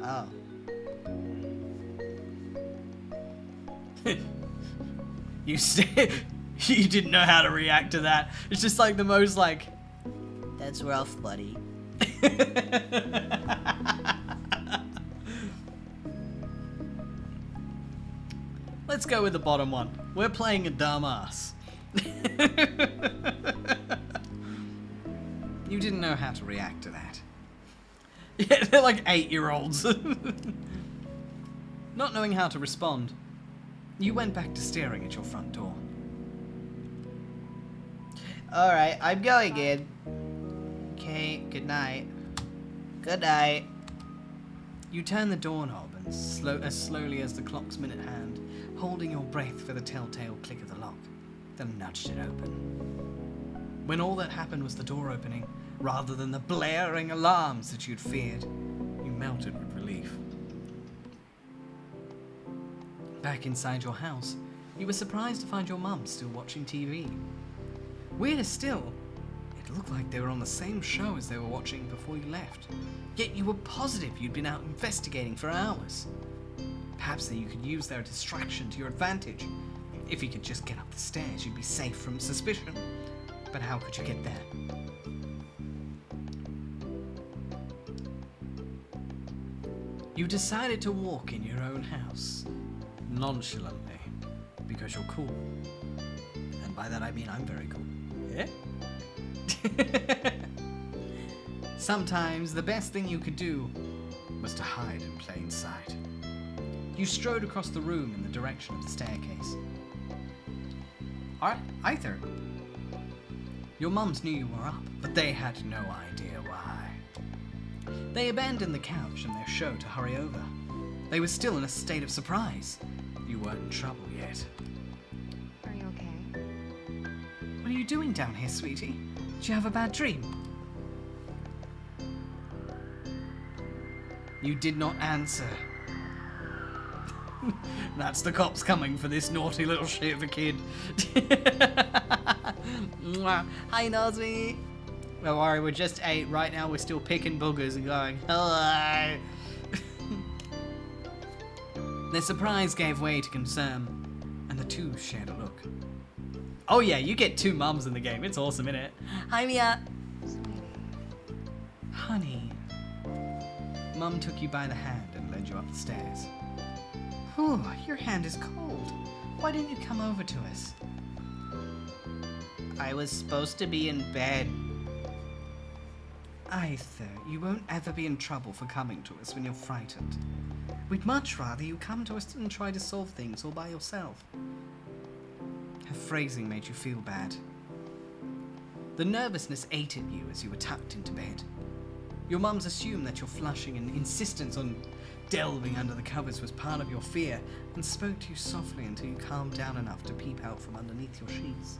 Oh. You didn't know how to react to that. It's just like the most like... That's rough, buddy. Let's go with the bottom one. We're playing a dumbass. You didn't know how to react to that. Yeah, they're like 8-year-olds. Not knowing how to respond, you went back to staring at your front door. Alright, I'm going in. Okay, good night. Good night. You turn the doorknob and as slowly as the clock's minute hand, holding your breath for the telltale click of the lock, then nudged it open. When all that happened was the door opening, rather than the blaring alarms that you'd feared, you melted with relief. Back inside your house, you were surprised to find your mum still watching TV. Weirder still, it looked like they were on the same show as they were watching before you left. Yet you were positive you'd been out investigating for hours. Perhaps that you could use their distraction to your advantage. If you could just get up the stairs, you'd be safe from suspicion. But how could you get there? You decided to walk in your own house, nonchalantly, because you're cool. And by that I mean I'm very cool. Yeah? Sometimes the best thing you could do was to hide in plain sight. You strode across the room in the direction of the staircase. Either. Your mums knew you were up, but they had no idea why. They abandoned the couch and their show to hurry over. They were still in a state of surprise. You weren't in trouble yet. Are you okay? What are you doing down here, sweetie? Did you have a bad dream? You did not answer. That's the cops coming for this naughty little shit of a kid. Hi, Nosy. Don't worry, we're just 8. Right now we're still picking boogers and going, hello. Their surprise gave way to concern, and the two shared a look. Oh yeah, you get 2 mums in the game. It's awesome, innit? Hi, Mia. Honey. Mum took you by the hand and led you up the stairs. Whew, your hand is cold. Why didn't you come over to us? I was supposed to be in bed. Either, you won't ever be in trouble for coming to us when you're frightened. We'd much rather you come to us than try to solve things all by yourself. Her phrasing made you feel bad. The nervousness ate at you as you were tucked into bed. Your mums assumed that your flushing and insistence on delving under the covers was part of your fear and spoke to you softly until you calmed down enough to peep out from underneath your sheets.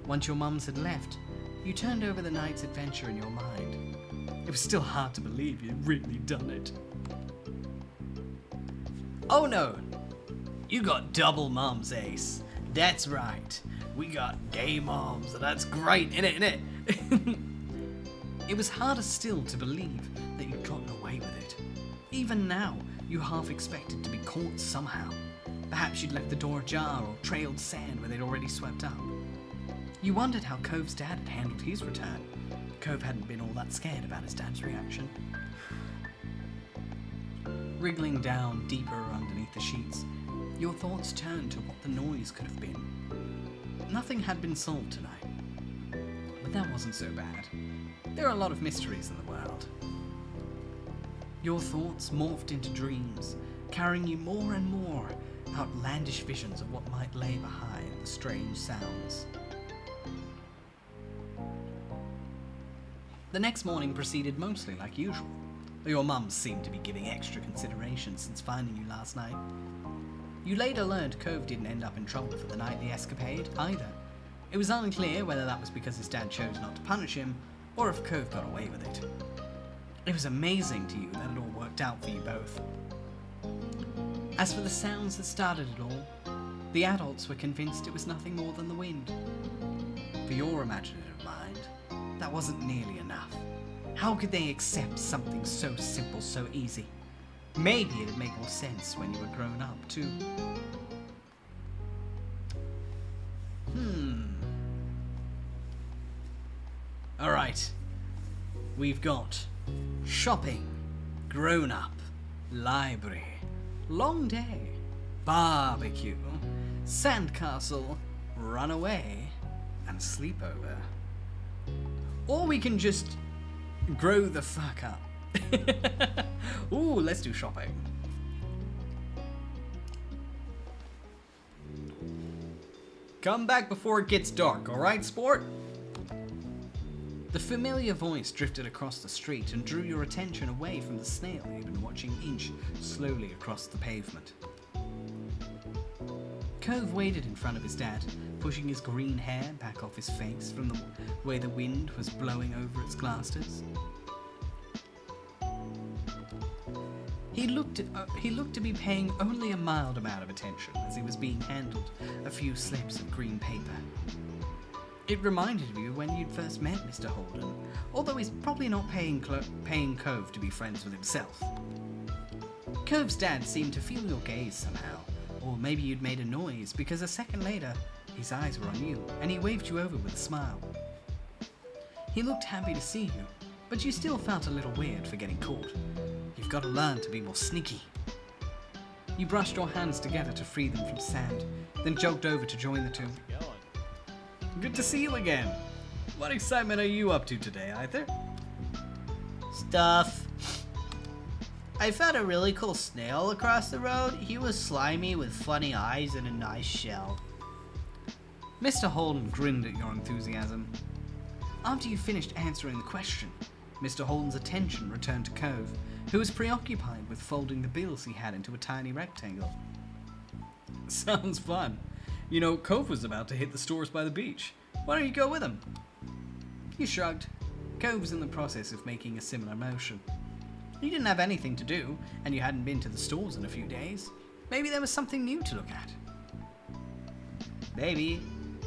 Once your mums had left, you turned over the night's adventure in your mind. It was still hard to believe you'd really done it. Oh no! You got double mums, Ace. That's right. We got gay moms, and that's great, innit? It was harder still to believe that you'd gotten away with it. Even now, you half expected to be caught somehow. Perhaps you'd left the door ajar or trailed sand where they'd already swept up. You wondered how 𝐄𝐍's dad had handled his return. 𝐄𝐍 hadn't been all that scared about his dad's reaction. Wriggling down deeper underneath the sheets, your thoughts turned to what the noise could have been. Nothing had been solved tonight, but that wasn't so bad. There are a lot of mysteries in the world. Your thoughts morphed into dreams, carrying you more and more outlandish visions of what might lay behind the strange sounds. The next morning proceeded mostly like usual. Your mums seemed to be giving extra consideration since finding you last night. You later learned 𝐄𝐍 didn't end up in trouble for the nightly escapade either. It was unclear whether that was because his dad chose not to punish him, or if 𝐄𝐍 got away with it. It was amazing to you that it all worked out for you both. As for the sounds that started it all, the adults were convinced it was nothing more than the wind. For your imaginative mind, that wasn't nearly enough. How could they accept something so simple, so easy? Maybe it'd make more sense when you were grown up, too. Alright. We've got shopping, grown up, library, long day, barbecue, sandcastle, run away and sleep over. Or we can just grow the fuck up. Ooh, let's do shopping. Come back before it gets dark, alright, sport? The familiar voice drifted across the street and drew your attention away from the snail you'd been watching inch slowly across the pavement. 𝐄𝐍 waited in front of his dad, pushing his green hair back off his face from the way the wind was blowing over its glasses. He looked to be paying only a mild amount of attention as he was being handled a few slips of green paper. It reminded you when you'd first met Mr. Holden, although he's probably not paying 𝐄𝐍 to be friends with himself. 𝐄𝐍's dad seemed to feel your gaze somehow, or maybe you'd made a noise because a second later, his eyes were on you and he waved you over with a smile. He looked happy to see you, but you still felt a little weird for getting caught. You've got to learn to be more sneaky. You brushed your hands together to free them from sand, then jogged over to join the two. Good to see you again. What excitement are you up to today, Arthur? Stuff. I found a really cool snail across the road. He was slimy with funny eyes and a nice shell. Mr. Holden grinned at your enthusiasm. After you finished answering the question, Mr. Holden's attention returned to 𝐄𝐍, who was preoccupied with folding the bills he had into a tiny rectangle. Sounds fun. You know, 𝐄𝐍 was about to hit the stores by the beach. Why don't you go with him? You shrugged. 𝐄𝐍 was in the process of making a similar motion. You didn't have anything to do, and you hadn't been to the stores in a few days. Maybe there was something new to look at. Maybe.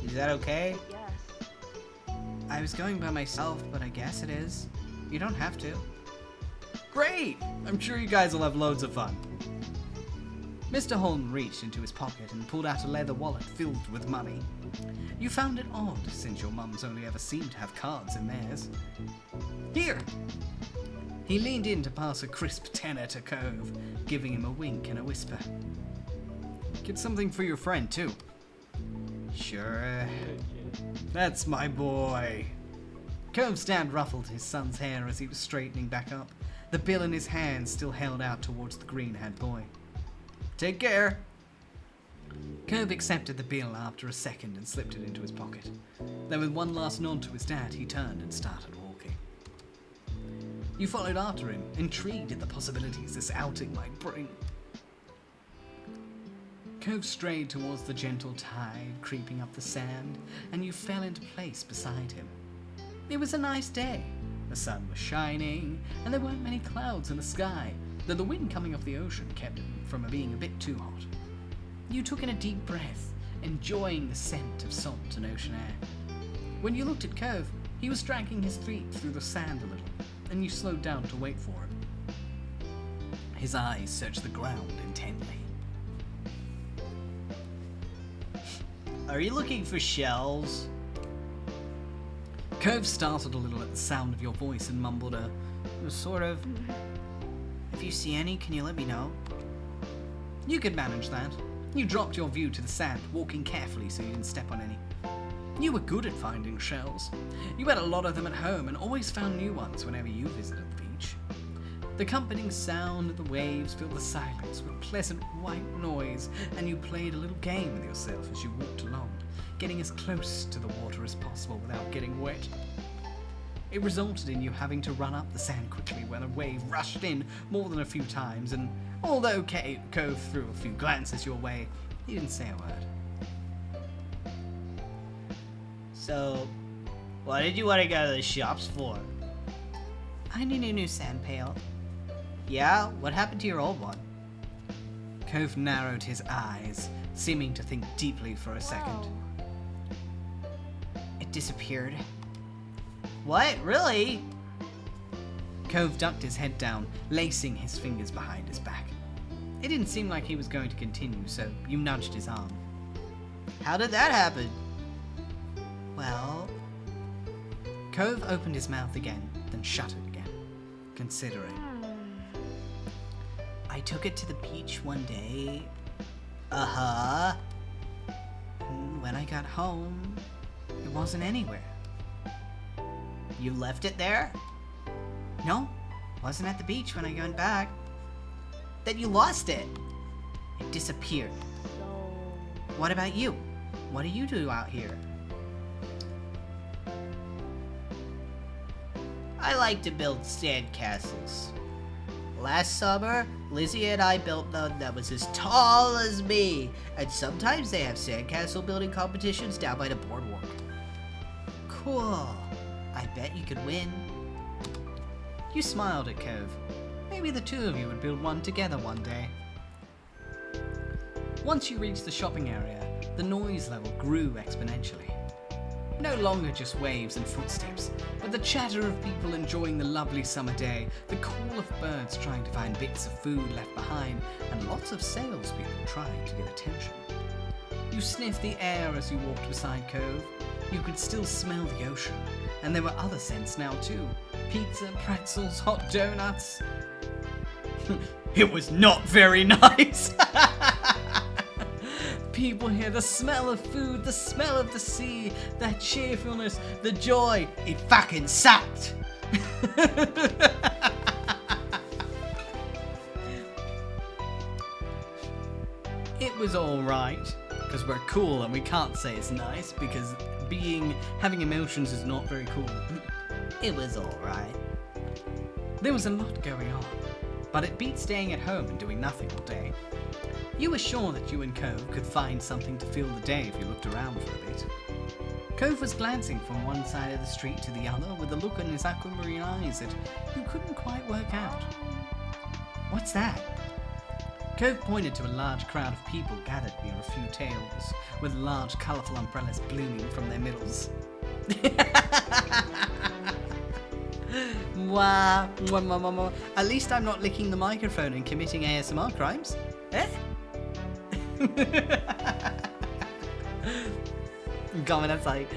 Is that okay? Yes. I was going by myself, but I guess it is. You don't have to. Great! I'm sure you guys will have loads of fun. Mr. Holden reached into his pocket and pulled out a leather wallet filled with money. You found it odd, since your mums only ever seemed to have cards in theirs. Here! He leaned in to pass a crisp tenner to 𝐄𝐍, giving him a wink and a whisper. Get something for your friend, too. Sure. That's my boy. 𝐄𝐍's dad ruffled his son's hair as he was straightening back up, the bill in his hand still held out towards the green-haired boy. Take care. 𝐄𝐍 accepted the bill after a second and slipped it into his pocket. Then with one last nod to his dad, he turned and started walking. You followed after him, intrigued at the possibilities this outing might bring. 𝐄𝐍 strayed towards the gentle tide creeping up the sand, and you fell into place beside him. It was a nice day. The sun was shining, and there weren't many clouds in the sky, though the wind coming off the ocean kept it from being a bit too hot. You took in a deep breath, enjoying the scent of salt and ocean air. When you looked at 𝐄𝐍, he was dragging his feet through the sand a little, and you slowed down to wait for him. His eyes searched the ground intently. Are you looking for shells? 𝐄𝐍 startled a little at the sound of your voice and mumbled a Sort of. If you see any, can you let me know? You could manage that. You dropped your view to the sand, walking carefully so you didn't step on any. You were good at finding shells. You had a lot of them at home and always found new ones whenever you visited the beach. The accompanying sound of the waves filled the silence with pleasant white noise, and you played a little game with yourself as you walked along, getting as close to the water as possible without getting wet. It resulted in you having to run up the sand quickly when a wave rushed in more than a few times, and although 𝐄𝐍 threw a few glances your way, he didn't say a word. So, what did you want to go to the shops for? I need a new sand pail. Yeah? What happened to your old one? 𝐄𝐍 narrowed his eyes, seeming to think deeply for a second. It disappeared. What? Really? 𝐄𝐍 ducked his head down, lacing his fingers behind his back. It didn't seem like he was going to continue, so you nudged his arm. How did that happen? Well, 𝐄𝐍 opened his mouth again, then shut it again, considering. I took it to the beach one day. Uh-huh. when I got home, it wasn't anywhere. You left it there? No, wasn't at the beach when I went back. Then you lost it. It disappeared. What about you? What do you do out here? I like to build sand castles. Last summer, Lizzie and I built one that was as tall as me, and sometimes they have sandcastle building competitions down by the boardwalk. Cool. I bet you could win. You smiled at 𝐄𝐍𝐕. Maybe the two of you would build one together one day. Once you reached the shopping area, the noise level grew exponentially. No longer just waves and footsteps, but the chatter of people enjoying the lovely summer day, the call of birds trying to find bits of food left behind, and lots of salespeople trying to get attention. You sniffed the air as you walked beside 𝐄𝐍𝐕. You could still smell the ocean, and there were other scents now too. Pizza, pretzels, hot donuts. It was not very nice! People hear the smell of food, the smell of the sea, that cheerfulness, the joy. It fucking sucked! It was alright, because we're cool and we can't say it's nice, because having emotions is not very cool. It was alright. There was a lot going on, but it beat staying at home and doing nothing all day. You were sure that you and 𝐄𝐍𝐕 could find something to fill the day if you looked around for a bit. 𝐄𝐍𝐕 was glancing from one side of the street to the other with a look in his aquamarine eyes that you couldn't quite work out. What's that? 𝐄𝐍𝐕 pointed to a large crowd of people gathered near a few tables, with large colourful umbrellas blooming from their middles. Wow. At least I'm not licking the microphone and committing ASMR crimes. Eh? Come on, that's like...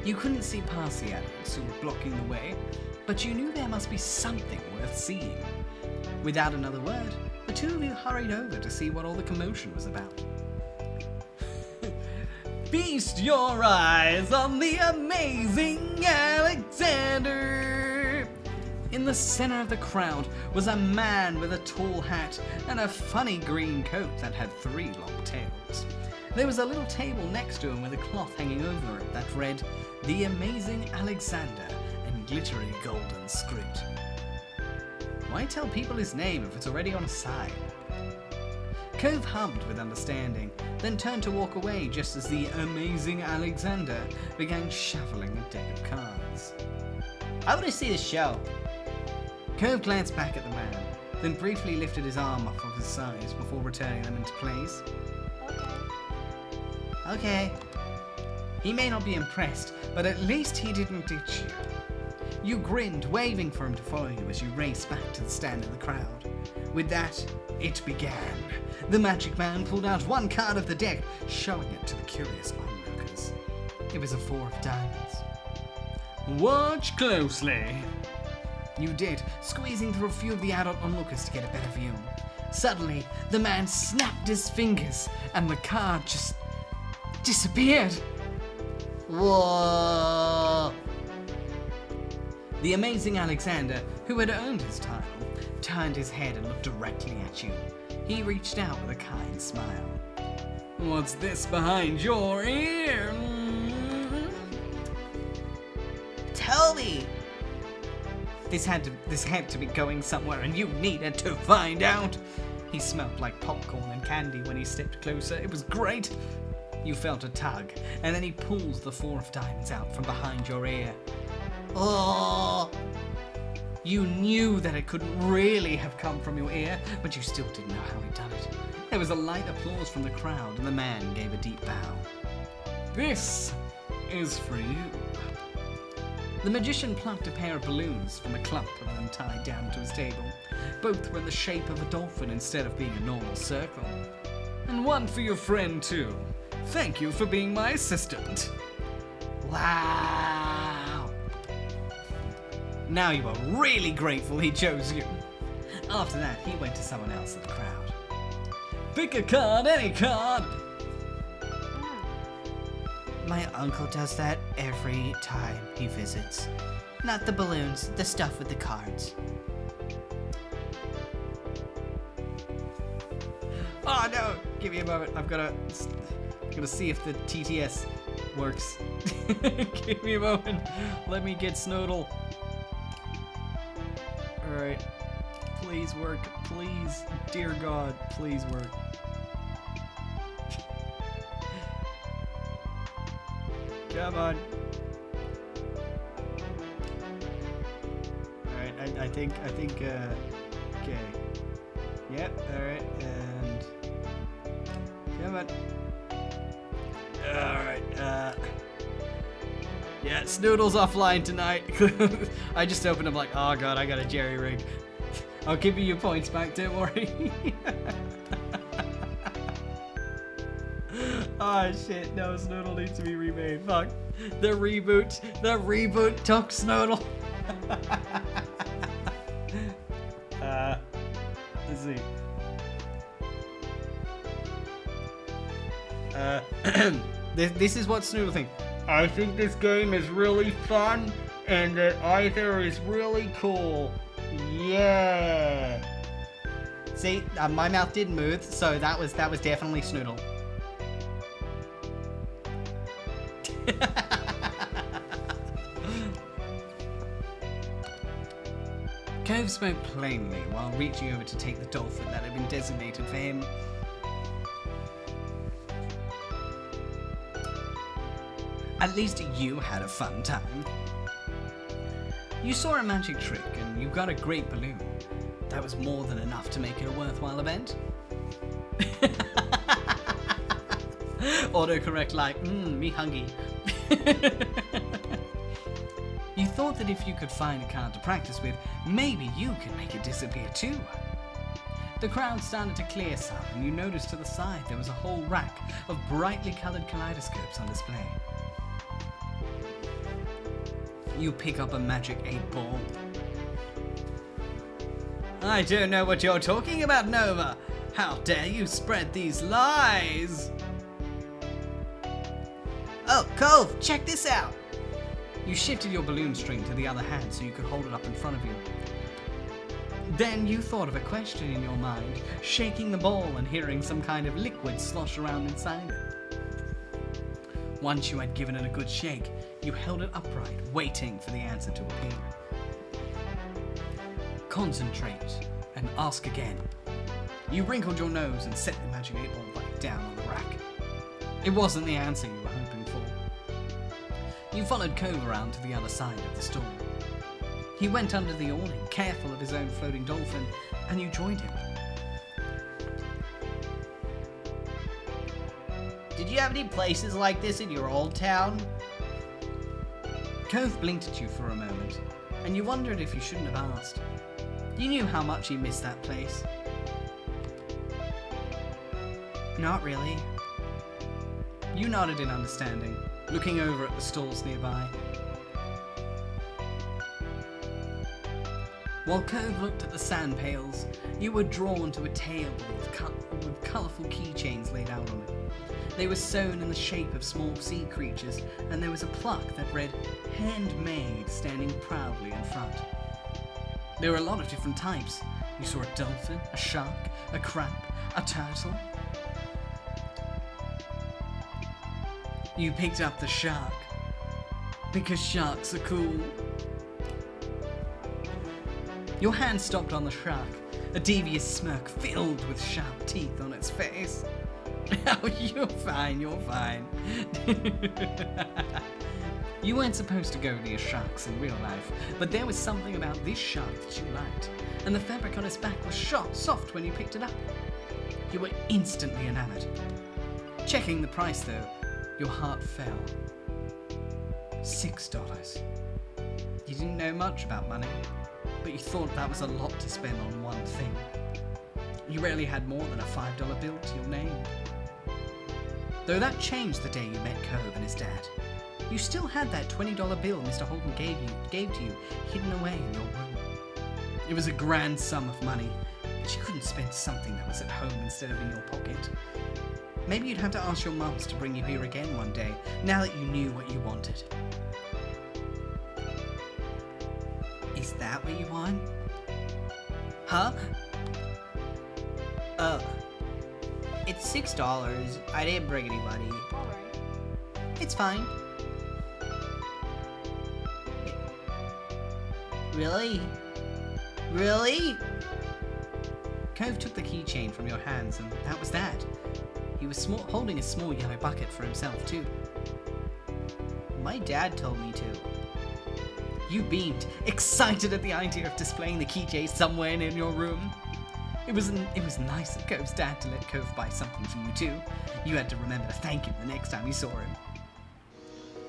You couldn't see past the adults who were blocking the way, but you knew there must be something worth seeing. Without another word, the two of you hurried over to see what all the commotion was about. Feast your eyes on the amazing Alexander! In the center of the crowd was a man with a tall hat and a funny green coat that had 3 long tails. There was a little table next to him with a cloth hanging over it that read, "The Amazing Alexander," in glittery golden script. Why tell people his name if it's already on a sign? 𝐄𝐍𝐕 hummed with understanding, then turned to walk away just as the Amazing Alexander began shuffling a deck of cards. I want to see the show. 𝐄𝐍𝐕 glanced back at the man, then briefly lifted his arm off of his sides before returning them into place. Okay. He may not be impressed, but at least he didn't ditch you. You grinned, waving for him to follow you as you raced back to the stand in the crowd. With that, it began. The magic man pulled out 1 card of the deck, showing it to the curious onlookers. It was a 4 of diamonds. Watch closely. You did, squeezing through a few of the adult onlookers to get a better view. Suddenly, the man snapped his fingers, and the card just disappeared. Whoa! The Amazing Alexander, who had earned his title, turned his head and looked directly at you. He reached out with a kind smile. What's this behind your ear? Tell me! This had to be going somewhere, and you needed to find out. He smelled like popcorn and candy when he stepped closer. It was great. You felt a tug, and then he pulls the 4 of diamonds out from behind your ear. Oh! You knew that it couldn't really have come from your ear, but you still didn't know how he'd done it. There was a light applause from the crowd, and the man gave a deep bow. This is for you. The magician plucked a pair of balloons from a clump of them tied down to his table. Both were in the shape of a dolphin instead of being a normal circle. And one for your friend, too. Thank you for being my assistant. Wow! Now you are really grateful he chose you. After that, he went to someone else in the crowd. Pick a card, any card. My uncle does that every time he visits. Not the balloons, the stuff with the cards. Oh no! Give me a moment. I'm gonna see if the TTS works. Give me a moment. Let me get Snoodle. Alright. Please work. Please. Dear God, please work. Come on. Alright, I think, okay. Yep, alright, and... Come on. Alright, yeah, Snoodle's offline tonight. I just opened up like, oh god, I got a jerry rig. I'll give you your points back, don't worry. Oh shit, no, Snoodle needs to be remade. Fuck. The reboot took Snoodle. Let's see. This is what Snoodle thinks. I think this game is really fun and that either is really cool. Yeah. See, my mouth didn't move, so that was definitely Snoodle. 𝐄𝐍𝐕𝐓 spoke plainly while reaching over to take the dolphin that had been designated for him. At least you had a fun time. You saw a magic trick and you got a great balloon. That was more than enough to make it a worthwhile event. Autocorrect like, me hungry. You thought that if you could find a card to practice with, maybe you could make it disappear too. The crowd started to clear some, and you noticed to the side there was a whole rack of brightly coloured kaleidoscopes on display. You pick up a magic 8-ball. I don't know what you're talking about, Nova. How dare you spread these lies? Oh, 𝐄𝐍𝐕, check this out! You shifted your balloon string to the other hand so you could hold it up in front of you. Then you thought of a question in your mind, shaking the ball and hearing some kind of liquid slosh around inside it. Once you had given it a good shake, you held it upright, waiting for the answer to appear. Concentrate and ask again. You wrinkled your nose and set the magic 8-ball back down on the rack. It wasn't the answer you were hoping for. You followed 𝐄𝐍𝐕 around to the other side of the store. He went under the awning, careful of his own floating dolphin, and you joined him. Did you have any places like this in your old town? 𝐄𝐍𝐕 blinked at you for a moment, and you wondered if you shouldn't have asked. You knew how much he missed that place. Not really. You nodded in understanding, looking over at the stalls nearby. While 𝐄𝐍𝐕 looked at the sand pails, you were drawn to a table with colourful keychains laid out on it. They were sewn in the shape of small sea creatures, and there was a plaque that read, "Handmade," standing proudly in front. There were a lot of different types. You saw a dolphin, a shark, a crab, a turtle. You picked up the shark, because sharks are cool. Your hand stopped on the shark, a devious smirk filled with sharp teeth on its face. Oh, you're fine, you're fine. You weren't supposed to go near sharks in real life, but there was something about this shark that you liked, and the fabric on its back was soft when you picked it up. You were instantly enamored. Checking the price though, your heart fell. $6. You didn't know much about money, but you thought that was a lot to spend on one thing. You rarely had more than a $5 bill to your name. Though that changed the day you met 𝐄𝐍𝐕 and his dad. You still had that $20 bill Mr. Holden gave to you hidden away in your room. It was a grand sum of money, but you couldn't spend something that was at home instead of in your pocket. Maybe you'd have to ask your mums to bring you here again one day, now that you knew what you wanted. Is that what you want? Huh? Oh. It's $6. I didn't bring anybody. Alright. It's fine. Really? Really? Cove took the keychain from your hands, and that was that. He was holding a small yellow bucket for himself, too. My dad told me to. You beamed, excited at the idea of displaying the keychain somewhere in your room. It was nice of Cove's dad to let Cove buy something for you, too. You had to remember to thank him the next time you saw him.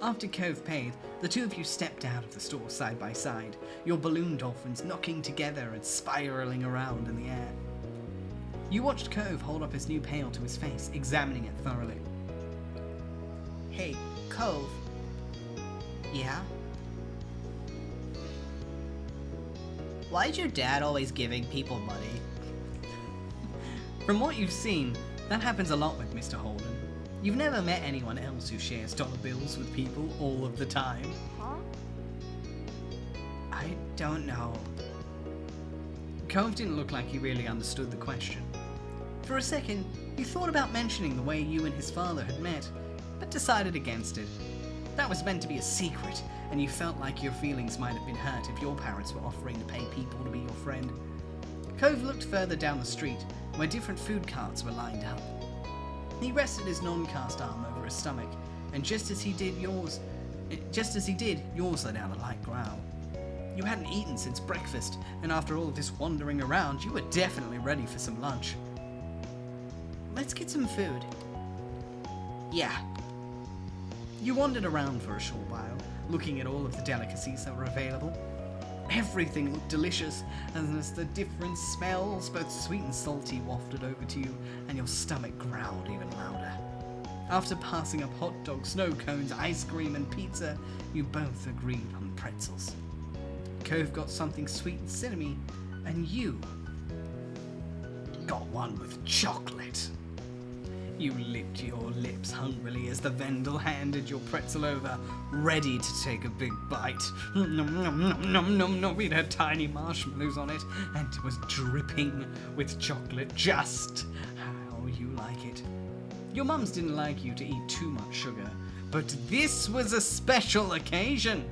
After Cove paid, the two of you stepped out of the store side by side, your balloon dolphins knocking together and spiraling around in the air. You watched Cove hold up his new pail to his face, examining it thoroughly. Hey, Cove. Yeah? Why's your dad always giving people money? From what you've seen, that happens a lot with Mr. Holden. You've never met anyone else who shares dollar bills with people all of the time. Huh? I don't know. Cove didn't look like he really understood the question. For a second, he thought about mentioning the way you and his father had met, but decided against it. That was meant to be a secret, and you felt like your feelings might have been hurt if your parents were offering to pay people to be your friend. Cove looked further down the street, where different food carts were lined up. He rested his non-cast arm over his stomach, and just as he did, yours let out a light growl. You hadn't eaten since breakfast, and after all of this wandering around, you were definitely ready for some lunch. Let's get some food. Yeah. You wandered around for a short while, looking at all of the delicacies that were available. Everything looked delicious, as the different smells, both sweet and salty, wafted over to you, and your stomach growled even louder. After passing up hot dogs, snow cones, ice cream, and pizza, you both agreed on pretzels. Cove got something sweet and cinnamony, and you got one with chocolate. You licked your lips hungrily as the vendor handed your pretzel over, ready to take a big bite. Nom nom nom nom nom nom. It had tiny marshmallows on it, and it was dripping with chocolate, just how you like it. Your mums didn't like you to eat too much sugar, but this was a special occasion.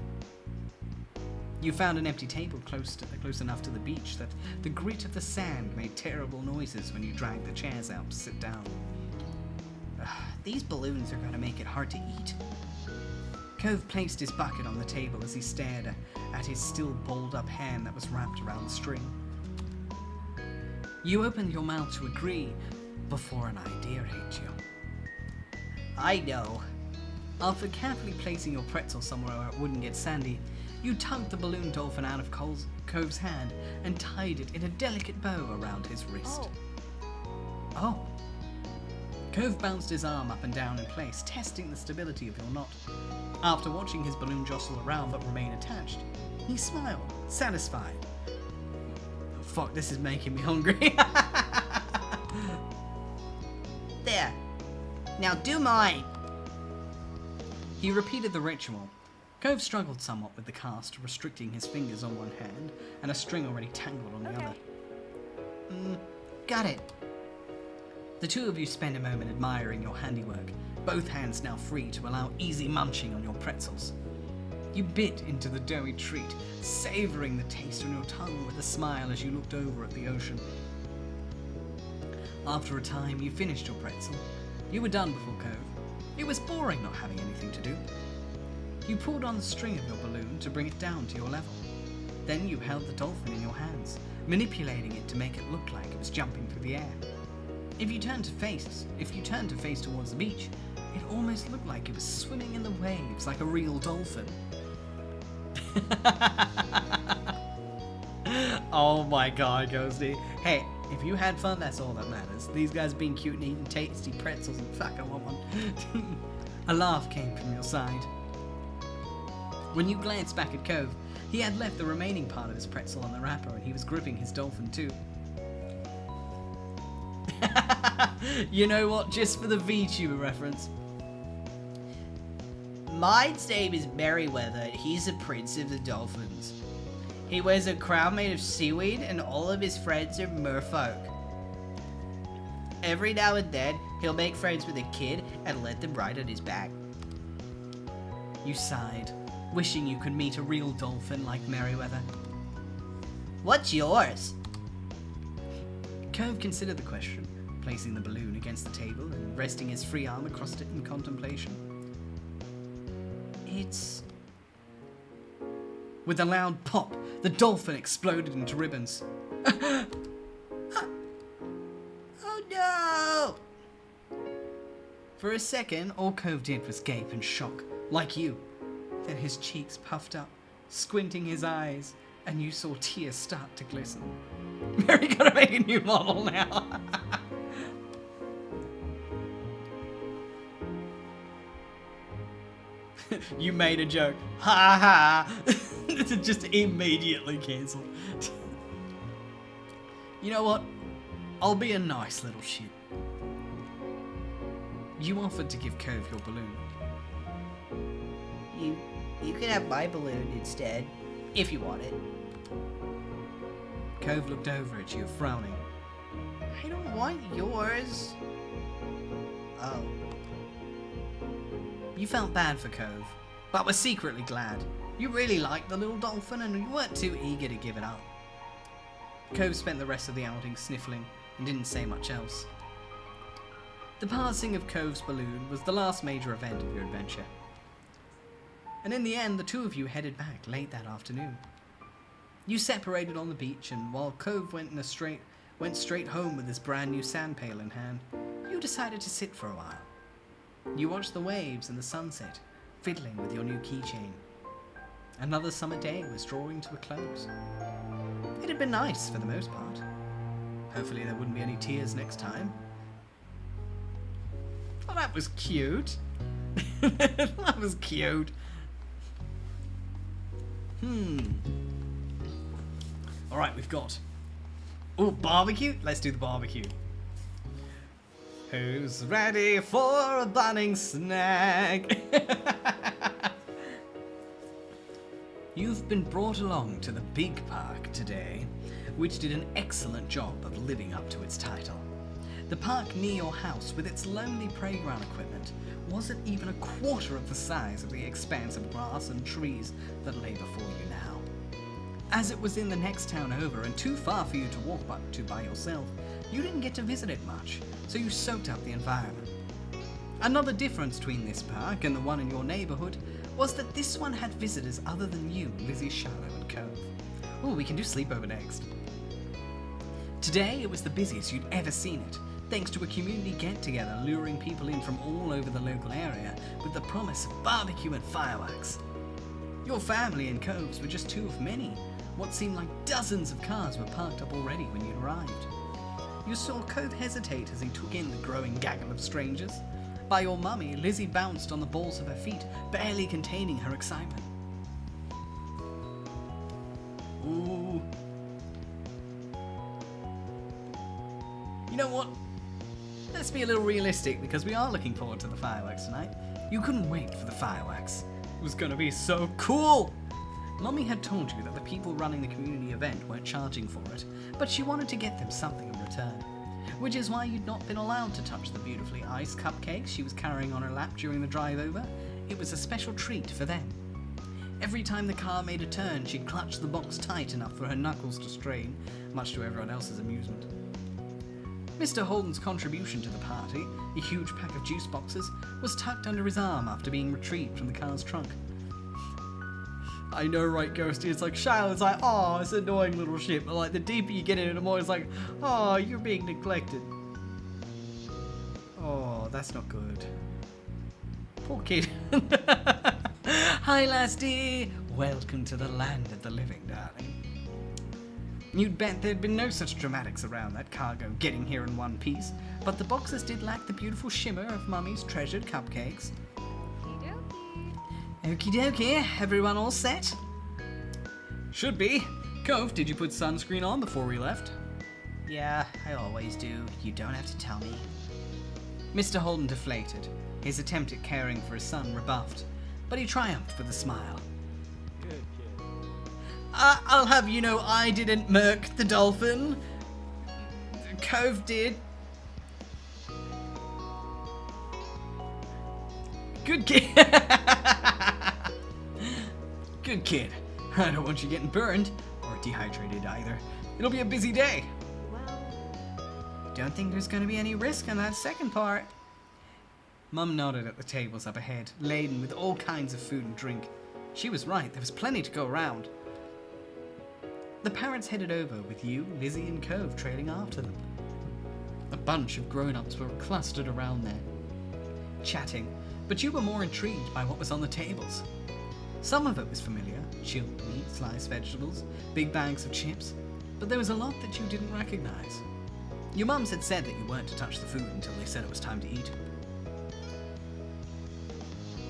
You found an empty table close enough to the beach that the grit of the sand made terrible noises when you dragged the chairs out to sit down. These balloons are going to make it hard to eat. Cove placed his bucket on the table as he stared at his still balled up hand that was wrapped around the string. You opened your mouth to agree before an idea hit you. I know. After carefully placing your pretzel somewhere where it wouldn't get sandy, you tugged the balloon dolphin out of Cove's hand and tied it in a delicate bow around his wrist. Oh. Cove bounced his arm up and down in place, testing the stability of your knot. After watching his balloon jostle around but remain attached, he smiled, satisfied. Fuck, this is making me hungry. There. Now do mine. He repeated the ritual. Cove struggled somewhat with the cast, restricting his fingers on one hand and a string already tangled on the other. Got it. The two of you spend a moment admiring your handiwork, both hands now free to allow easy munching on your pretzels. You bit into the doughy treat, savoring the taste on your tongue with a smile as you looked over at the ocean. After a time, you finished your pretzel. You were done before Cove. It was boring not having anything to do. You pulled on the string of your balloon to bring it down to your level. Then you held the dolphin in your hands, manipulating it to make it look like it was jumping through the air. If you turned to face towards the beach, it almost looked like it was swimming in the waves like a real dolphin. Oh my god, Ghosty. Hey, if you had fun, that's all that matters. These guys being cute and eating tasty pretzels and fuck, I want one. A laugh came from your side. When you glanced back at Cove, he had left the remaining part of his pretzel on the wrapper and he was gripping his dolphin too. You know what? Just for the VTuber reference. Mine's name is Merryweather, and he's a prince of the dolphins. He wears a crown made of seaweed, and all of his friends are merfolk. Every now and then, he'll make friends with a kid and let them ride on his back. You sighed, wishing you could meet a real dolphin like Merryweather. What's yours? 𝐄𝐍 considered the question, placing the balloon against the table and resting his free arm across it in contemplation. It's... With a loud pop, the dolphin exploded into ribbons. Oh no! For a second, all 𝐄𝐍 did was gape in shock, like you. Then his cheeks puffed up, squinting his eyes, and you saw tears start to glisten. Mary gotta make a new model now. You made a joke. Ha ha. It's just immediately cancelled. You know what? I'll be a nice little shit. You offered to give 𝐄𝐍 your balloon. You can have my balloon instead, if you want it. 𝐄𝐍 looked over at you, frowning. I don't want yours. Oh. You felt bad for 𝐄𝐍, but were secretly glad. You really liked the little dolphin and you weren't too eager to give it up. 𝐄𝐍 spent the rest of the outing sniffling and didn't say much else. The passing of 𝐄𝐍's balloon was the last major event of your adventure. And in the end, the two of you headed back late that afternoon. You separated on the beach, and while 𝐄𝐍 went straight home with his brand new sand pail in hand, you decided to sit for a while. You watched the waves and the sunset, fiddling with your new keychain. Another summer day was drawing to a close. It had been nice for the most part. Hopefully there wouldn't be any tears next time. Oh, that was cute. That was cute. Alright, we've got... Oh, barbecue? Let's do the barbecue. Who's ready for a budding snack? You've been brought along to the big park today, which did an excellent job of living up to its title. The park near your house, with its lonely playground equipment, wasn't even a quarter of the size of the expanse of grass and trees that lay before you now. As it was in the next town over and too far for you to walk to by yourself, you didn't get to visit it much, so you soaked up the environment. Another difference between this park and the one in your neighborhood was that this one had visitors other than you, Lizzie, 𝐶harlow, and 𝐄𝐍. Oh, we can do sleepover next. Today it was the busiest you'd ever seen it, thanks to a community get-together luring people in from all over the local area with the promise of barbecue and fireworks. Your family and 𝐄𝐍's were just two of many. What seemed like dozens of cars were parked up already when you arrived. You saw 𝐄𝐍 hesitate as he took in the growing gaggle of strangers. By your mummy, Lizzie bounced on the balls of her feet, barely containing her excitement. Ooh. You know what? Let's be a little realistic, because we are looking forward to the fireworks tonight. You couldn't wait for the fireworks. It was gonna be so cool! Mummy had told you that the people running the community event weren't charging for it, but she wanted to get them something in return. Which is why you'd not been allowed to touch the beautifully iced cupcakes she was carrying on her lap during the drive over. It was a special treat for them. Every time the car made a turn, she'd clutch the box tight enough for her knuckles to strain, much to everyone else's amusement. Mr. Holden's contribution to the party, a huge pack of juice boxes, was tucked under his arm after being retrieved from the car's trunk. I know, right, Ghosty? It's like, Shiloh's like, oh, it's annoying little shit, but like, the deeper you get in it, the more it's like, oh, you're being neglected. Oh, that's not good. Poor kid. Hi, lasty. Welcome to the land of the living, darling. You'd bet there'd been no such dramatics around that cargo getting here in one piece, but the boxes did lack the beautiful shimmer of Mummy's treasured cupcakes. Okie dokie, everyone all set? Should be. 𝐄𝐍, did you put sunscreen on before we left? Yeah, I always do. You don't have to tell me. Mr. Holden deflated, his attempt at caring for his son rebuffed, but he triumphed with a smile. I'll have you know I didn't murk the dolphin. Cove did. Good kid. Good kid. I don't want you getting burned or dehydrated either. It'll be a busy day. Don't think there's gonna be any risk on that second part. Mum nodded at the tables up ahead, laden with all kinds of food and drink. She was right, there was plenty to go around. The parents headed over with you, Lizzie, and Cove trailing after them. A bunch of grown-ups were clustered around there, chatting, but you were more intrigued by what was on the tables. Some of it was familiar, chilled meat, sliced vegetables, big bags of chips, but there was a lot that you didn't recognize. Your mums had said that you weren't to touch the food until they said it was time to eat.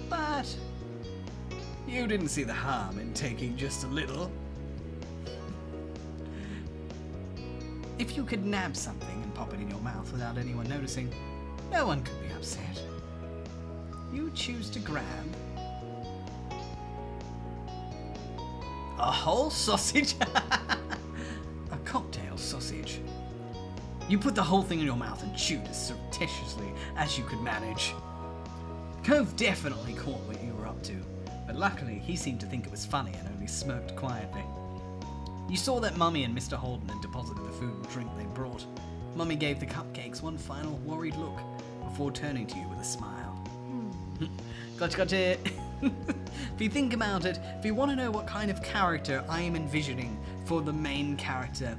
But you didn't see the harm in taking just a little. If you could nab something and pop it in your mouth without anyone noticing, no one could be upset. You choose to grab a whole sausage. A cocktail sausage. You put the whole thing in your mouth and chewed as surreptitiously as you could manage. Cove definitely caught what you were up to, but luckily he seemed to think it was funny and only smirked quietly. You saw that Mummy and Mr. Holden had deposited the food and drink they brought. Mummy gave the cupcakes one final worried look before turning to you with a smile. Gotcha. If you think about it, if you want to know what kind of character I am envisioning for the main character,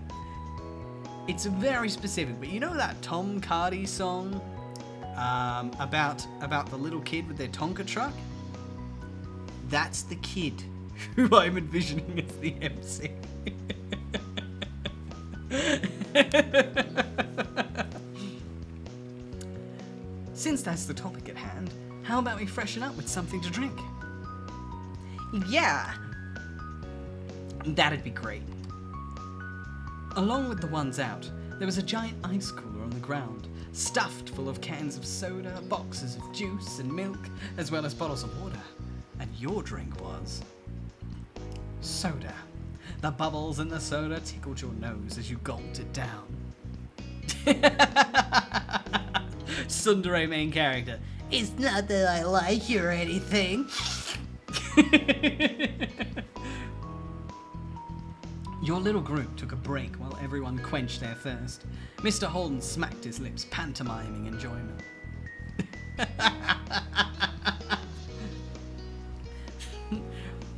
it's very specific, but you know that Tom Cardy song about the little kid with their Tonka truck? That's the kid who I'm envisioning as the MC. Since that's the topic at hand, how about we freshen up with something to drink? Yeah. That'd be great. Along with the ones out, there was a giant ice cooler on the ground, stuffed full of cans of soda, boxes of juice and milk, as well as bottles of water. And your drink was soda. The bubbles in the soda tickled your nose as you gulped it down. Tsundere main character. It's not that I like you or anything. Your little group took a break while everyone quenched their thirst. Mr. Holden smacked his lips, pantomiming enjoyment.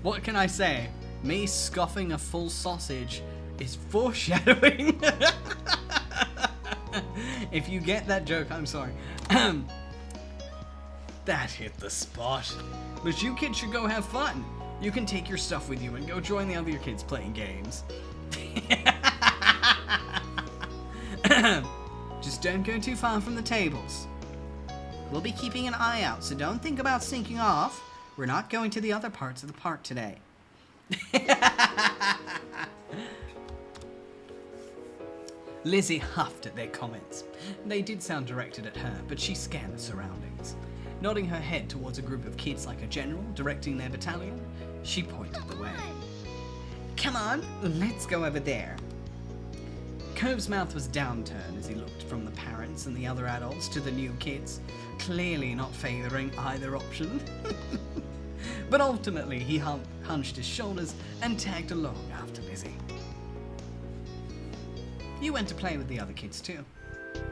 What can I say? Me scoffing a full sausage is foreshadowing. If you get that joke, I'm sorry. That hit the spot. But you kids should go have fun. You can take your stuff with you and go join the other kids playing games. Just don't go too far from the tables. We'll be keeping an eye out, so don't think about sneaking off. We're not going to the other parts of the park today. Lizzie huffed at their comments. They did sound directed at her, but she scanned the surroundings. Nodding her head towards a group of kids like a general directing their battalion, she pointed the way. Come on, let's go over there. Cove's mouth was downturned as he looked from the parents and the other adults to the new kids, clearly not favouring either option. But ultimately, he hunched his shoulders and tagged along after Lizzie. You went to play with the other kids too.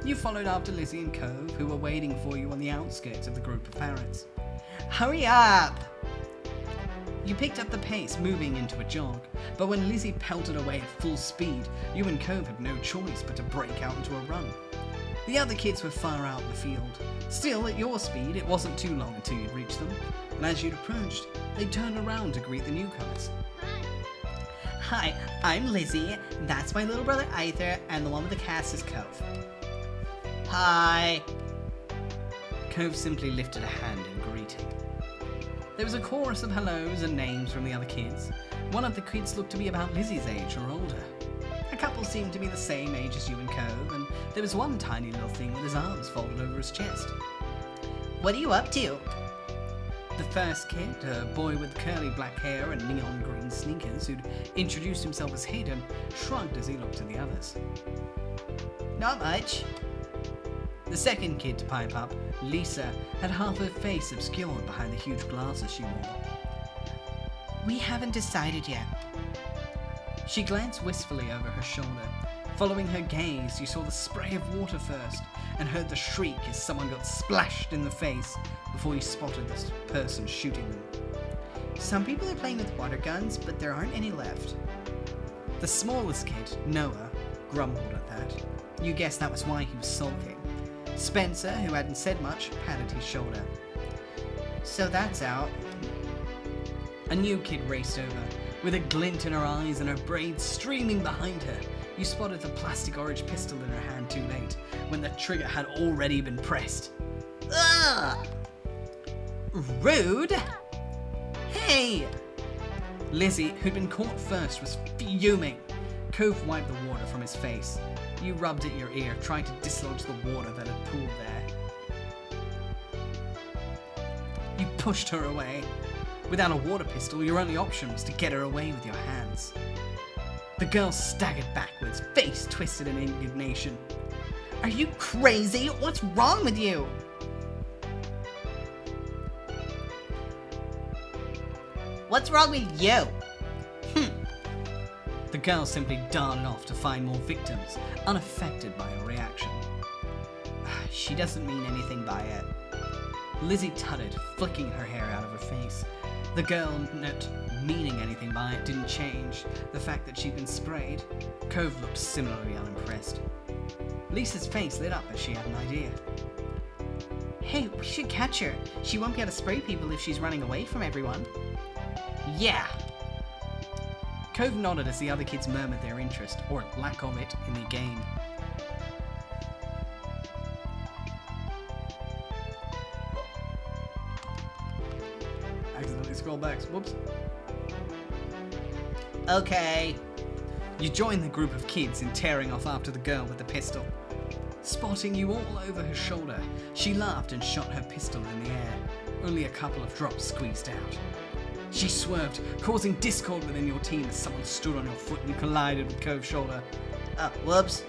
You followed after Lizzie and Cove, who were waiting for you on the outskirts of the group of parents. Hurry up! You picked up the pace, moving into a jog, but when Lizzie pelted away at full speed, you and Cove had no choice but to break out into a run. The other kids were far out in the field. Still, at your speed, it wasn't too long until you'd reached them, and as you'd approached, they turned around to greet the newcomers. Hi, I'm Lizzie. That's my little brother Arthur, and the one with the cast is Cove. Hi. Cove simply lifted a hand in greeting. There was a chorus of hellos and names from the other kids. One of the kids looked to be about Lizzie's age or older. A couple seemed to be the same age as you and Cove, and there was one tiny little thing with his arms folded over his chest. What are you up to? The first kid, a boy with curly black hair and neon green sneakers who'd introduced himself as Hayden, shrugged as he looked at the others. Not much. The second kid to pipe up, Lisa, had half her face obscured behind the huge glasses she wore. We haven't decided yet. She glanced wistfully over her shoulder. Following her gaze, you saw the spray of water first, and heard the shriek as someone got splashed in the face before you spotted this person shooting them. Some people are playing with water guns, but there aren't any left. The smallest kid, Noah, grumbled at that. You guessed that was why he was sulking. Spencer, who hadn't said much, patted his shoulder. So that's out. A new kid raced over. With a glint in her eyes and her braids streaming behind her, you spotted the plastic orange pistol in her hand too late, when the trigger had already been pressed. Ugh! Rude! Hey! Lizzie, who'd been caught first, was fuming. Cove wiped the water from his face. You rubbed at your ear, trying to dislodge the water that had pooled there. You pushed her away. Without a water pistol, your only option was to get her away with your hands. The girl staggered backwards, face twisted in indignation. Are you crazy? What's wrong with you? What's wrong with you? The girl simply darted off to find more victims, unaffected by your reaction. She doesn't mean anything by it. Lizzie tutted, flicking her hair out of her face. The girl not meaning anything by it didn't change the fact that she'd been sprayed. Cove looked similarly unimpressed. Lisa's face lit up as she had an idea. Hey, we should catch her. She won't be able to spray people if she's running away from everyone. Yeah! Cove nodded as the other kids murmured their interest, or lack of it, in the game. Accidentally scroll back. Whoops. Okay. You joined the group of kids in tearing off after the girl with the pistol. Spotting you all over her shoulder, she laughed and shot her pistol in the air. Only a couple of drops squeezed out. She swerved, causing discord within your team as someone stood on your foot and you collided with Cove's shoulder. Whoops.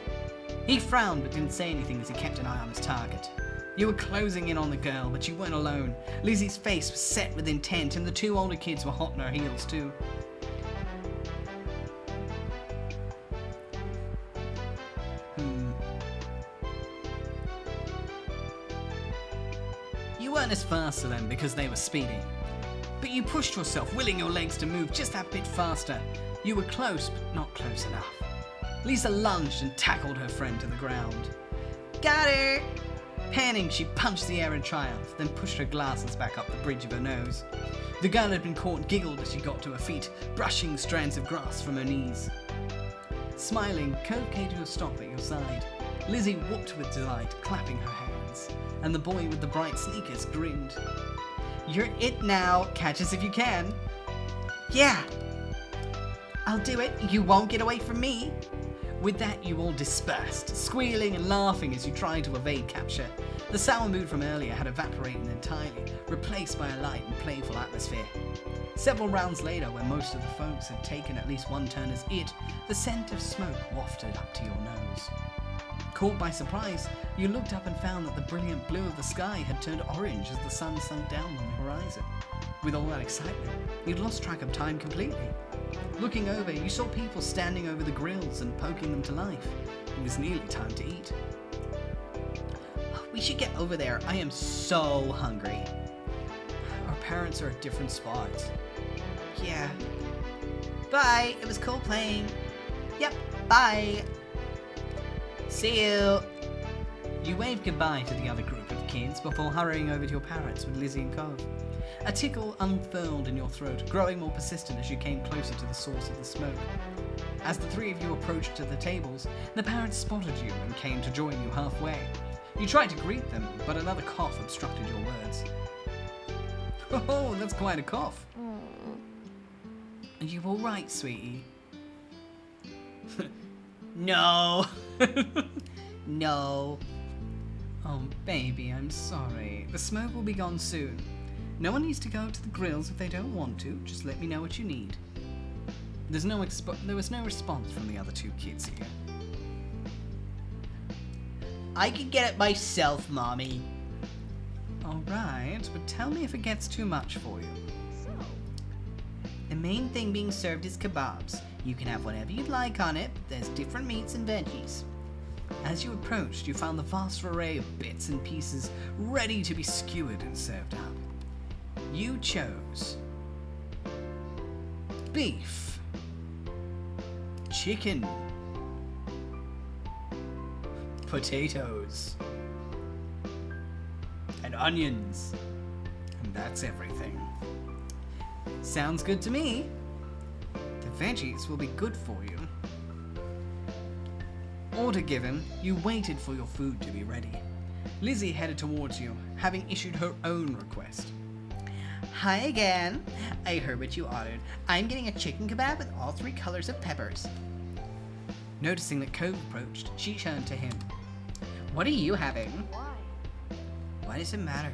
He frowned but didn't say anything as he kept an eye on his target. You were closing in on the girl, but you weren't alone. Lizzie's face was set with intent, and the two older kids were hot on her heels too. You weren't as fast as them because they were speedy. But you pushed yourself, willing your legs to move just that bit faster. You were close, but not close enough. Lisa lunged and tackled her friend to the ground. Got her! Panting, she punched the air in triumph, then pushed her glasses back up the bridge of her nose. The girl had been caught giggled as she got to her feet, brushing strands of grass from her knees. Smiling, Cove came to a stop at your side. Lizzie whooped with delight, clapping her hands, and the boy with the bright sneakers grinned. You're it now, catch us if you can. Yeah. I'll do it. You won't get away from me. With that, you all dispersed, squealing and laughing as you tried to evade capture. The sour mood from earlier had evaporated entirely, replaced by a light and playful atmosphere. Several rounds later, when most of the folks had taken at least one turn as it, the scent of smoke wafted up to your nose. Caught by surprise, you looked up and found that the brilliant blue of the sky had turned orange as the sun sunk down on the horizon. With all that excitement, you'd lost track of time completely. Looking over, you saw people standing over the grills and poking them to life. It was nearly time to eat. We should get over there. I am so hungry. Our parents are at different spots. Yeah. Bye. It was cool playing. Yep. Bye. See you. You waved goodbye to the other group of kids before hurrying over to your parents with Lizzie and Cove. A tickle unfurled in your throat, growing more persistent as you came closer to the source of the smoke. As the three of you approached to the tables, the parents spotted you and came to join you halfway. You tried to greet them, but another cough obstructed your words. Oh, that's quite a cough. Are you all right, sweetie? No. No. Oh, baby, I'm sorry. The smoke will be gone soon. No one needs to go to the grills if they don't want to. Just let me know what you need. There was no response from the other two kids here. I can get it myself, Mommy. Alright, but tell me if it gets too much for you. So, The main thing being served is kebabs. You can have whatever you'd like on it, but there's different meats and veggies. As you approached, you found the vast array of bits and pieces ready to be skewered and served up. You chose beef, chicken, potatoes, and onions. And that's everything. Sounds good to me. The veggies will be good for you. Order given, you waited for your food to be ready. Lizzie headed towards you, having issued her own request. Hi again. I heard what you ordered. I'm getting a chicken kebab with all 3 colors of peppers. Noticing that 𝐄𝐍𝐕𝐓 approached, she turned to him. What are you having? why? Why does it matter?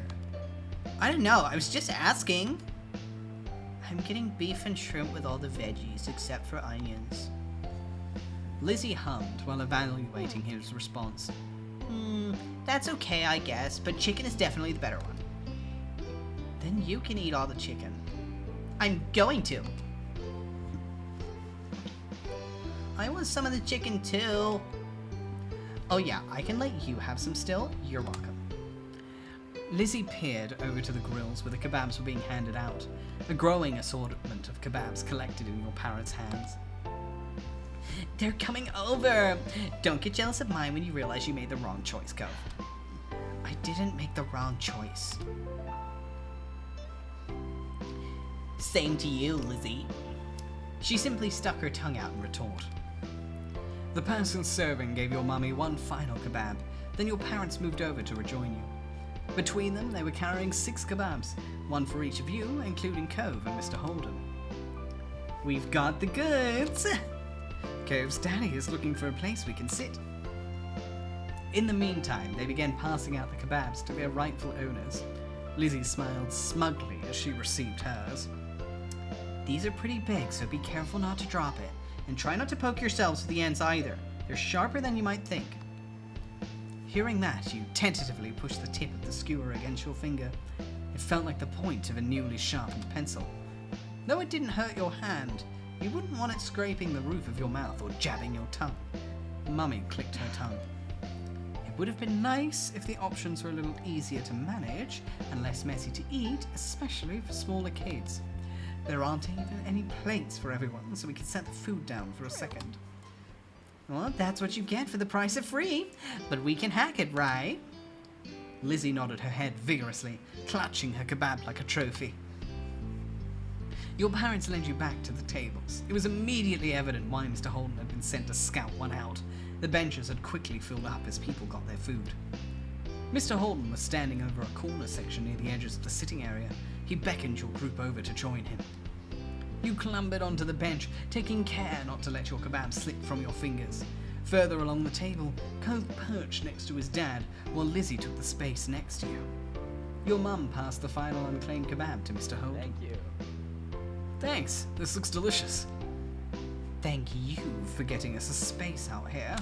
I don't know. I was just asking. I'm getting beef and shrimp with all the veggies except for onions. Lizzie hummed while evaluating his response. That's okay, I guess, but chicken is definitely the better one. Then you can eat all the chicken. I'm going to. I want some of the chicken too. Oh yeah, I can let you have some still. You're welcome. Lizzie peered over to the grills where the kebabs were being handed out. A growing assortment of kebabs collected in your parrot's hands. They're coming over. Don't get jealous of mine when you realize you made the wrong choice, 𝐄𝐍𝐕. I didn't make the wrong choice. Same to you, Lizzie. She simply stuck her tongue out in retort. The person serving gave your mummy one final kebab, then your parents moved over to rejoin you. Between them, they were carrying 6 kebabs, one for each of you, including 𝐄𝐍𝐕 and Mr. Holden. We've got the goods! 𝐄𝐍𝐕's daddy is looking for a place we can sit. In the meantime, they began passing out the kebabs to their rightful owners. Lizzie smiled smugly as she received hers. These are pretty big, so be careful not to drop it. And try not to poke yourselves with the ends either. They're sharper than you might think. Hearing that, you tentatively pushed the tip of the skewer against your finger. It felt like the point of a newly sharpened pencil. Though it didn't hurt your hand, you wouldn't want it scraping the roof of your mouth or jabbing your tongue. Mummy clicked her tongue. It would have been nice if the options were a little easier to manage and less messy to eat, especially for smaller kids. There aren't even any plates for everyone, so we could set the food down for a second. Well, that's what you get for the price of free. But we can hack it, right? Lizzie nodded her head vigorously, clutching her kebab like a trophy. Your parents led you back to the tables. It was immediately evident why Mr. Holden had been sent to scout one out. The benches had quickly filled up as people got their food. Mr. Holden was standing over a corner section near the edges of the sitting area. He beckoned your group over to join him. You clambered onto the bench, taking care not to let your kebab slip from your fingers. Further along the table, 𝐄𝐍𝐕 perched next to his dad, while Lizzie took the space next to you. Your mum passed the final unclaimed kebab to Mr. Holden. Thank you. Thanks, this looks delicious. Thank you. For getting us a space out here.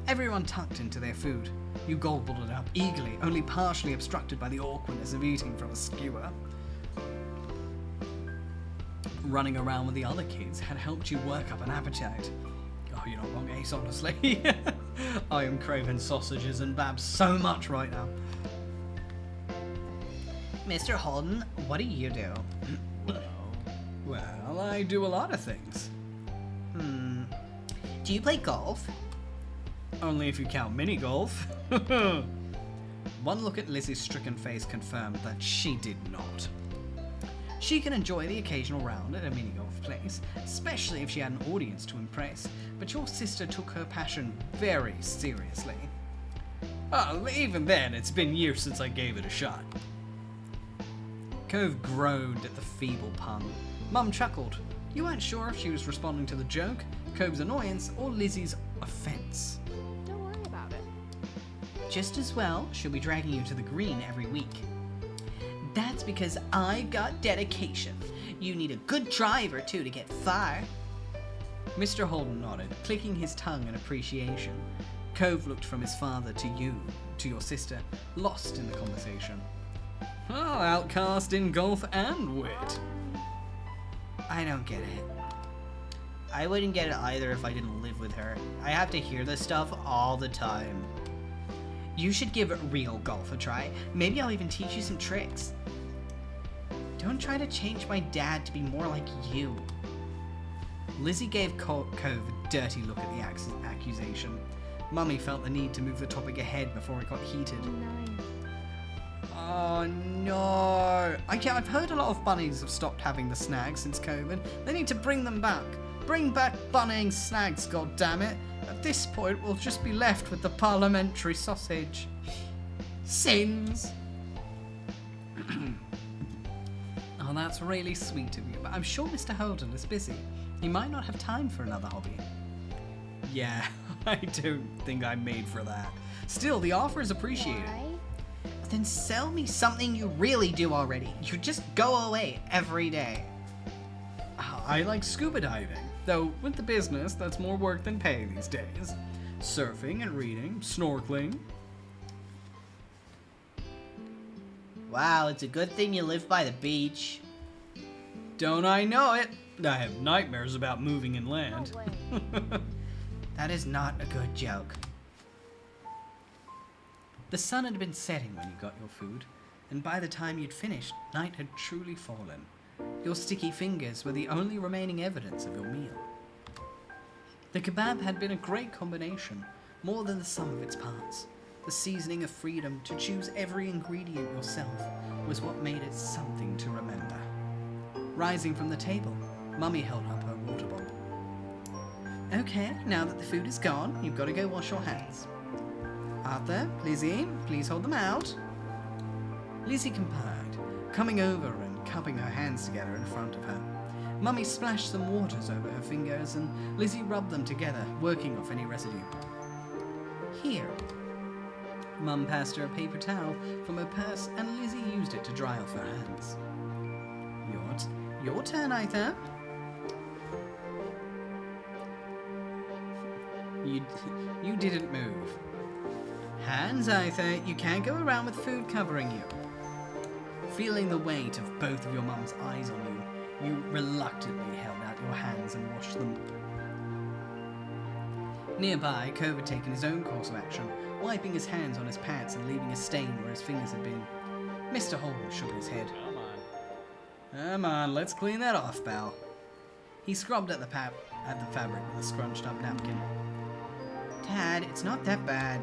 Everyone tucked into their food. You gobbled it up eagerly, only partially obstructed by the awkwardness of eating from a skewer. Running around with the other kids had helped you work up an appetite. Oh, you're not wrong, Ace, honestly. I am craving sausages and babs so much right now. Mr. Holden, what do you do? Well, I do a lot of things. Do you play golf? Only if you count mini golf. One look at Lizzie's stricken face confirmed that she did not. She can enjoy the occasional round at a mini golf place, especially if she had an audience to impress, but your sister took her passion very seriously. Oh, even then, it's been years since I gave it a shot. 𝐄𝐍𝐕 groaned at the feeble pun. Mum chuckled. You weren't sure if she was responding to the joke, Cove's annoyance, or Lizzie's offense. Don't worry about it. Just as well, she'll be dragging you to the green every week. That's because I've got dedication. You need a good drive or two to get far. Mr. Holden nodded, clicking his tongue in appreciation. Cove looked from his father to you, to your sister, lost in the conversation. Oh, outcast in golf and wit. I don't get it. I wouldn't get it either if I didn't live with her. I have to hear this stuff all the time. You should give real golf a try. Maybe I'll even teach you some tricks. Don't try to change my dad to be more like you. Lizzie gave Cove a dirty look at the accusation. Mummy felt the need to move the topic ahead before it got heated. Nice. Oh no! I've heard a lot of bunnies have stopped having the snags since COVID. They need to bring them back. Bring back bunnying snags, goddammit. At this point, we'll just be left with the parliamentary sausage. Sins! Oh, that's really sweet of you, but I'm sure Mr. Holden is busy. He might not have time for another hobby. Yeah, I don't think I'm made for that. Still, the offer is appreciated. Why? Then sell me something you really do already. You just go away every day. I like scuba diving, though with the business, that's more work than pay these days. Surfing and reading, snorkeling. Wow, it's a good thing you live by the beach. Don't I know it? I have nightmares about moving inland. No way. That is not a good joke. The sun had been setting when you got your food, and by the time you'd finished, night had truly fallen. Your sticky fingers were the only remaining evidence of your meal. The kebab had been a great combination, more than the sum of its parts. The seasoning of freedom to choose every ingredient yourself was what made it something to remember. Rising from the table, Mummy held up her water bottle. Okay, now that the food is gone, you've got to go wash your hands. Arthur, Lizzie, please hold them out. Lizzie complied, coming over and cupping her hands together in front of her. Mummy splashed some waters over her fingers and Lizzie rubbed them together, working off any residue. Here. Mum passed her a paper towel from her purse and Lizzie used it to dry off her hands. Your turn, Arthur. You didn't move. Hands, Arthur. You can't go around with food covering you. Feeling the weight of both of your mum's eyes on you, you reluctantly held out your hands and washed them. Nearby, Cove had taken his own course of action, wiping his hands on his pants and leaving a stain where his fingers had been. Mr. Holden shook his head. Come on, let's clean that off, pal. He scrubbed at the fabric with a scrunched up napkin. Dad, it's not that bad.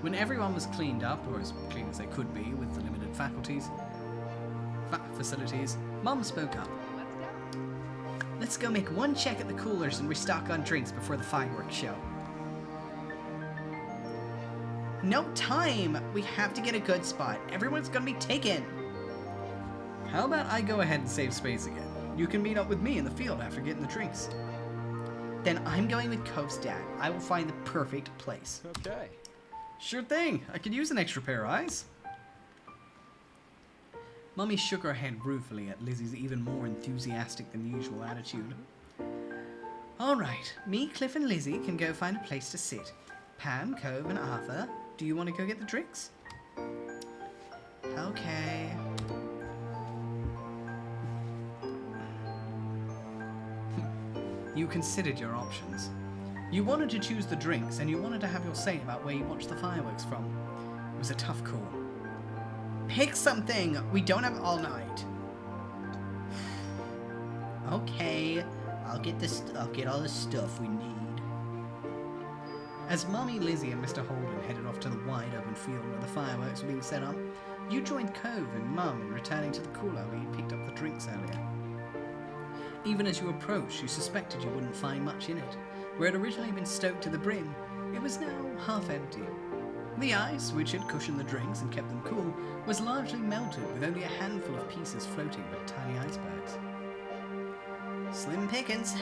When everyone was cleaned up, or as clean as they could be with the limited facilities, Mum spoke up. Let's go. Let's go make one check at the coolers and restock on drinks before the fireworks show. No time! We have to get a good spot. Everyone's gonna be taken. How about I go ahead and save space again? You can meet up with me in the field after getting the drinks. Then I'm going with Cove's dad. I will find the perfect place. Okay. Sure thing. I could use an extra pair of eyes. Mummy shook her head ruefully at Lizzie's even more enthusiastic than usual attitude. All right, me, Cliff, and Lizzie can go find a place to sit. Pam, Cove, and Arthur, do you want to go get the drinks? Okay. You considered your options. You wanted to choose the drinks and you wanted to have your say about where you watched the fireworks from. It was a tough call. Pick something! We don't have all night. Okay, I'll get all the stuff we need. As Mummy, Lizzie, and Mr. Holden headed off to the wide open field where the fireworks were being set up, you joined Cove and Mum in returning to the cooler where you picked up the drinks earlier. Even as you approached, you suspected you wouldn't find much in it. Where it had originally been stoked to the brim, it was now half empty. The ice, which had cushioned the drinks and kept them cool, was largely melted with only a handful of pieces floating like tiny icebergs. Slim pickings.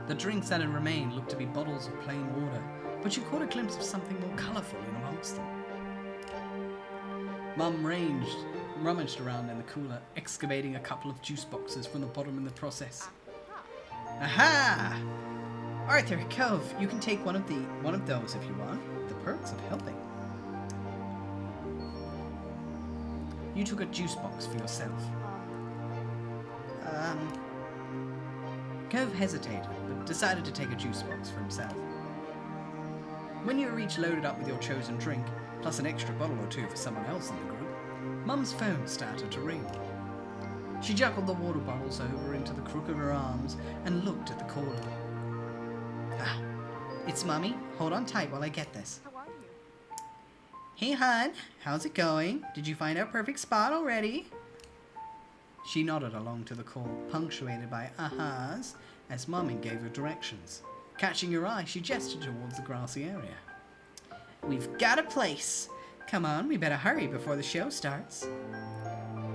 The drinks that had remained looked to be bottles of plain water, but you caught a glimpse of something more colourful in amongst them. Mum rummaged around in the cooler, excavating a couple of juice boxes from the bottom in the process. Aha! Arthur, Cove, you can take one of those if you want. The perks of helping. You took a juice box for yourself. Cove hesitated, but decided to take a juice box for himself. When you were each loaded up with your chosen drink, plus an extra bottle or two for someone else in the group, Mum's phone started to ring. She juggled the water bottles over into the crook of her arms and looked at the caller. Ah, it's Mummy. Hold on tight while I get this. How are you? Hey, hon. How's it going? Did you find our perfect spot already? She nodded along to the call, punctuated by ahas, as Mummy gave her directions. Catching her eye, she gestured towards the grassy area. We've got a place. Come on, we better hurry before the show starts.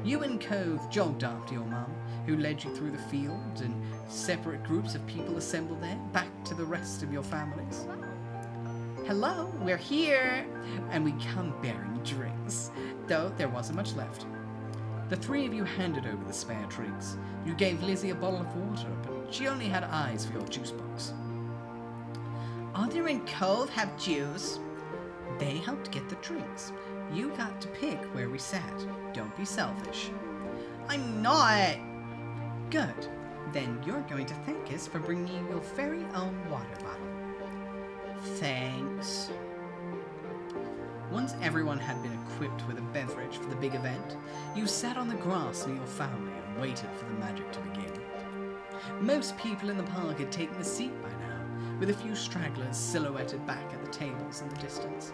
You and Cove jogged after your mum, who led you through the fields and separate groups of people assembled there, back to the rest of your families. Hello, we're here. And we come bearing drinks, though there wasn't much left. The three of you handed over the spare drinks. You gave Lizzie a bottle of water, but she only had eyes for your juice box. Arthur and Cove have juice. They helped get the drinks. You got to pick where we sat. Don't be selfish. I'm not. Good. Then you're going to thank us for bringing you your very own water bottle. Thanks. Once everyone had been equipped with a beverage for the big event, you sat on the grass near your family and waited for the magic to begin. Most people in the park had taken a seat by now, with a few stragglers silhouetted back at the tables in the distance.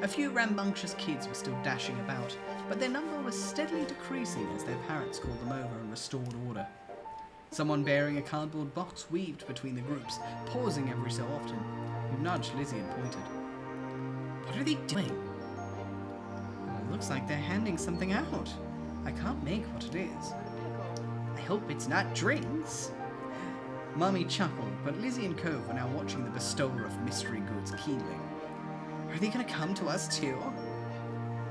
A few rambunctious kids were still dashing about, but their number was steadily decreasing as their parents called them over and restored order. Someone bearing a cardboard box weaved between the groups, pausing every so often. You nudged Lizzie and pointed. What are they doing? Well, it looks like they're handing something out. I can't make what it is. I hope it's not drinks. Mummy chuckled, but Lizzie and Cove were now watching the bestower of mystery goods keenly. Are they going to come to us too?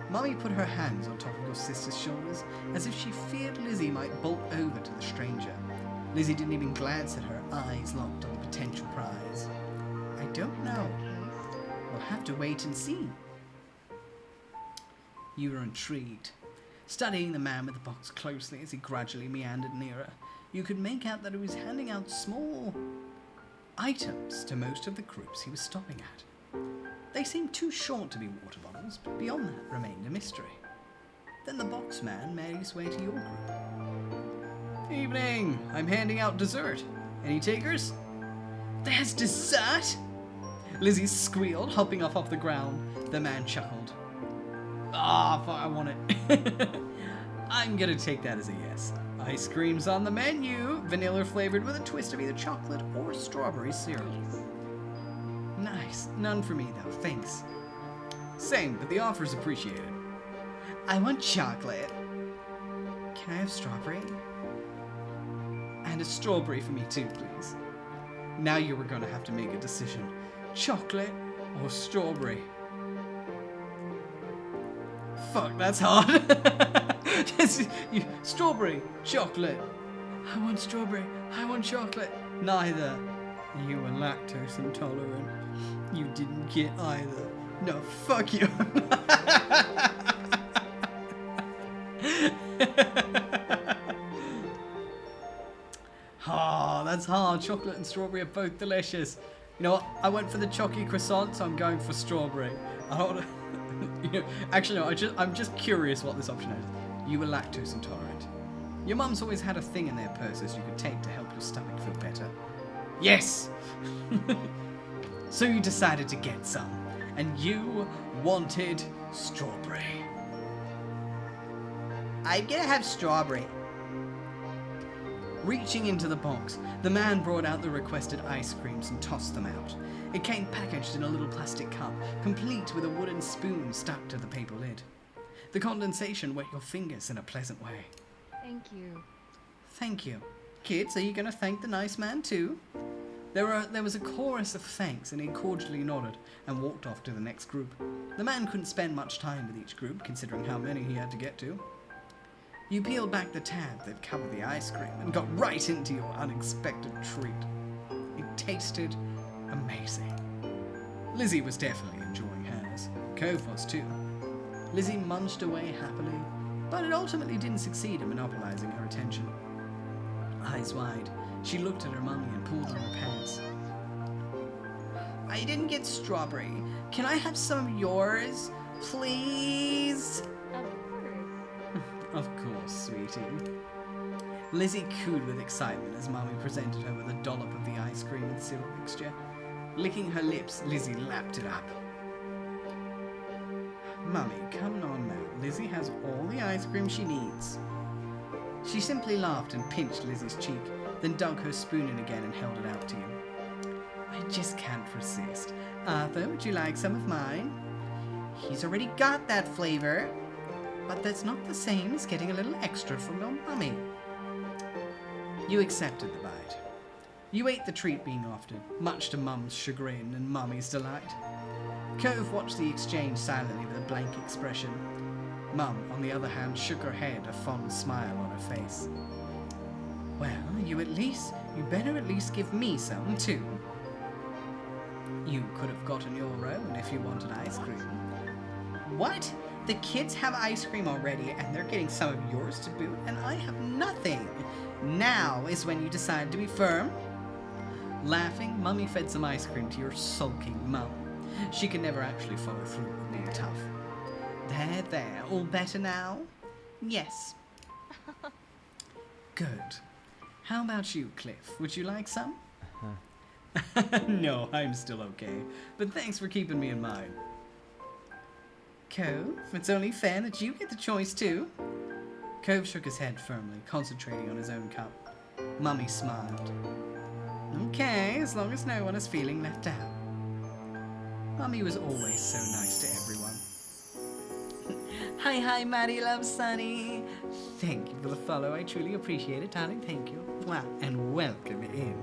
Mummy put her hands on top of your sister's shoulders, as if she feared Lizzie might bolt over to the stranger. Lizzie didn't even glance at her, eyes locked on the potential prize. I don't know. We'll have to wait and see. You were intrigued. Studying the man with the box closely as he gradually meandered nearer, you could make out that he was handing out small items to most of the groups he was stopping at. They seemed too short to be water bottles, but beyond that remained a mystery. Then the box man made his way to your group. Evening! I'm handing out dessert. Any takers? There's dessert? Lizzie squealed, hopping off the ground. The man chuckled. Ah, fuck, I want it. I'm gonna take that as a yes. Ice cream's on the menu, vanilla flavored with a twist of either chocolate or strawberry syrup. Nice. None for me, though. Thanks. Same, but the offer's appreciated. I want chocolate. Can I have strawberry? And a strawberry for me too, please. Now you were going to have to make a decision. Chocolate or strawberry? Fuck, that's hard. Strawberry, chocolate. I want strawberry. I want chocolate. Neither. You were lactose intolerant. You didn't get either. No, fuck you. Oh, that's hard. Chocolate and strawberry are both delicious. You know what? I went for the chalky croissant, so I'm going for strawberry. I don't you know, actually, no. I'm just curious what this option is. You were lactose intolerant. Your mum's always had a thing in their purses you could take to help your stomach feel better. Yes! So you decided to get some, and you wanted strawberry. I'm gonna have strawberry. Reaching into the box, the man brought out the requested ice creams and tossed them out. It came packaged in a little plastic cup, complete with a wooden spoon stuck to the paper lid. The condensation wet your fingers in a pleasant way. Thank you. Thank you. Kids, are you going to thank the nice man too? There was a chorus of thanks, and he cordially nodded and walked off to the next group. The man couldn't spend much time with each group, considering how many he had to get to. You peeled back the tab that covered the ice cream and got right into your unexpected treat. It tasted amazing. Lizzie was definitely enjoying hers. 𝐿𝐻𝐕𝐓 was too. Lizzie munched away happily, but it ultimately didn't succeed in monopolizing her attention. Eyes wide, she looked at her mummy and pulled on her pants. I didn't get strawberry. Can I have some of yours, please? Of course. Of course, sweetie. Lizzie cooed with excitement as Mummy presented her with a dollop of the ice cream and syrup mixture. Licking her lips, Lizzie lapped it up. Mummy, come on now. Lizzie has all the ice cream she needs. She simply laughed and pinched Lizzie's cheek, then dug her spoon in again and held it out to you. I just can't resist. Arthur, would you like some of mine? He's already got that flavor. But that's not the same as getting a little extra from your mummy. You accepted the bite. You ate the treat being offered, much to Mum's chagrin and Mummy's delight. 𝐿𝐻𝐕𝐓 watched the exchange silently with a blank expression. Mum, on the other hand, shook her head, a fond smile on her face. Well, you better at least give me some too. You could have gotten your own if you wanted ice cream. What? The kids have ice cream already, and they're getting some of yours to boot, and I have nothing. Now is when you decide to be firm. Laughing, Mummy fed some ice cream to your sulking mum. She could never actually follow through with being tough. There, all better now? Yes. Good. How about you, Cliff? Would you like some? No, I'm still okay. But thanks for keeping me in mind. 𝐿𝐻𝐕𝐓, it's only fair that you get the choice too. 𝐿𝐻𝐕𝐓 shook his head firmly, concentrating on his own cup. Mummy smiled. Okay, as long as no one is feeling left out. Mummy was always so nice to everyone. Hi, Maddie Love Sunny. Thank you for the follow. I truly appreciate it, darling. Thank you. Wow, and welcome in.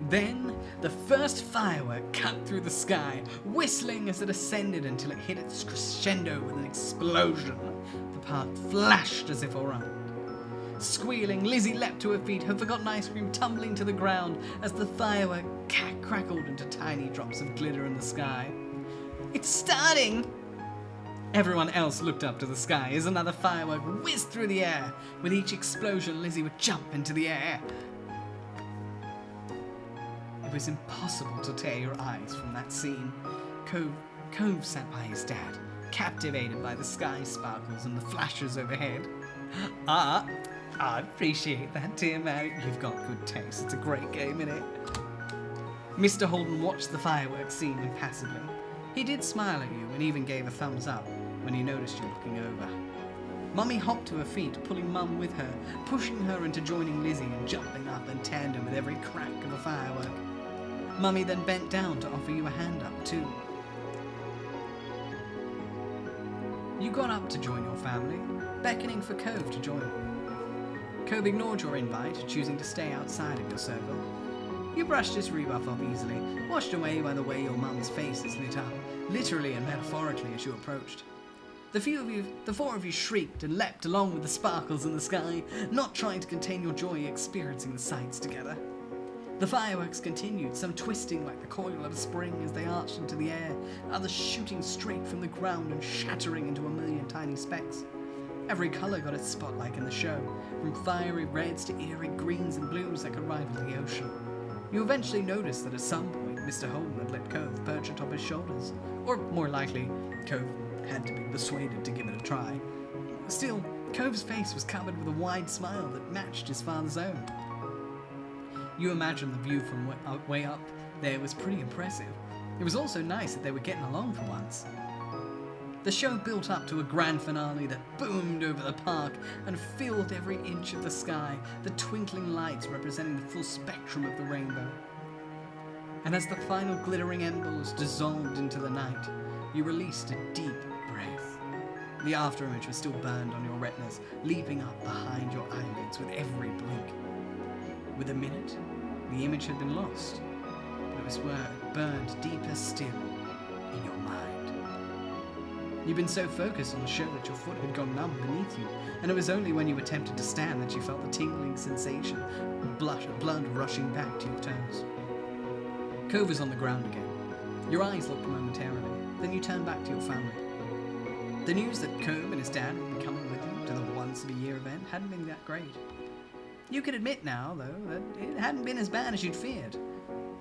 Then, the first firework cut through the sky, whistling as it ascended until it hit its crescendo with an explosion. The park flashed as if around. Squealing, Lizzie leapt to her feet, her forgotten ice cream tumbling to the ground as the firework crackled into tiny drops of glitter in the sky. It's starting! Everyone else looked up to the sky as another firework whizzed through the air. With each explosion, Lizzie would jump into the air. It was impossible to tear your eyes from that scene. 𝐿𝐻𝐕𝐓 sat by his dad, captivated by the sky sparkles and the flashes overhead. I appreciate that, dear Mary. You've got good taste. It's a great game, innit? Mr. Holden watched the fireworks scene impassively. He did smile at you and even gave a thumbs up when he noticed you looking over. Mummy hopped to her feet, pulling Mum with her, pushing her into joining Lizzie and jumping up in tandem with every crack of a firework. Mummy then bent down to offer you a hand up too. You got up to join your family, beckoning for 𝐿𝐻𝐕𝐓 to join. 𝐿𝐻𝐕𝐓 ignored your invite, choosing to stay outside of your circle. You brushed his rebuff off easily, washed away by the way your mum's face is lit up, literally and metaphorically as you approached. The four of you shrieked and leapt along with the sparkles in the sky, not trying to contain your joy experiencing the sights together. The fireworks continued, some twisting like the coil of a spring as they arched into the air, others shooting straight from the ground and shattering into a million tiny specks. Every colour got its spotlight in the show, from fiery reds to eerie greens and blues that could rival the ocean. You eventually noticed that at some point Mr. Holden had let 𝐿𝐻𝐕𝐓 perch atop his shoulders, or more likely, 𝐿𝐻𝐕𝐓 had to be persuaded to give it a try. Still, 𝐿𝐻𝐕𝐓's face was covered with a wide smile that matched his father's own. You imagined the view from way up there was pretty impressive. It was also nice that they were getting along for once. The show built up to a grand finale that boomed over the park and filled every inch of the sky, the twinkling lights representing the full spectrum of the rainbow. And as the final glittering embers dissolved into the night, you released a deep breath. The after image was still burned on your retinas, leaping up behind your eyelids with every blink. With a minute, the image had been lost, but it was burned deeper still in your mind. You'd been so focused on the show that your foot had gone numb beneath you, and it was only when you attempted to stand that you felt the tingling sensation of blood rushing back to your toes. 𝐄𝐍𝐕𝐓 was on the ground again. Your eyes looked momentarily, then you turned back to your family. The news that 𝐄𝐍𝐕𝐓 and his dad would be coming with you to the once-a-year event hadn't been that great. You could admit now, though, that it hadn't been as bad as you'd feared.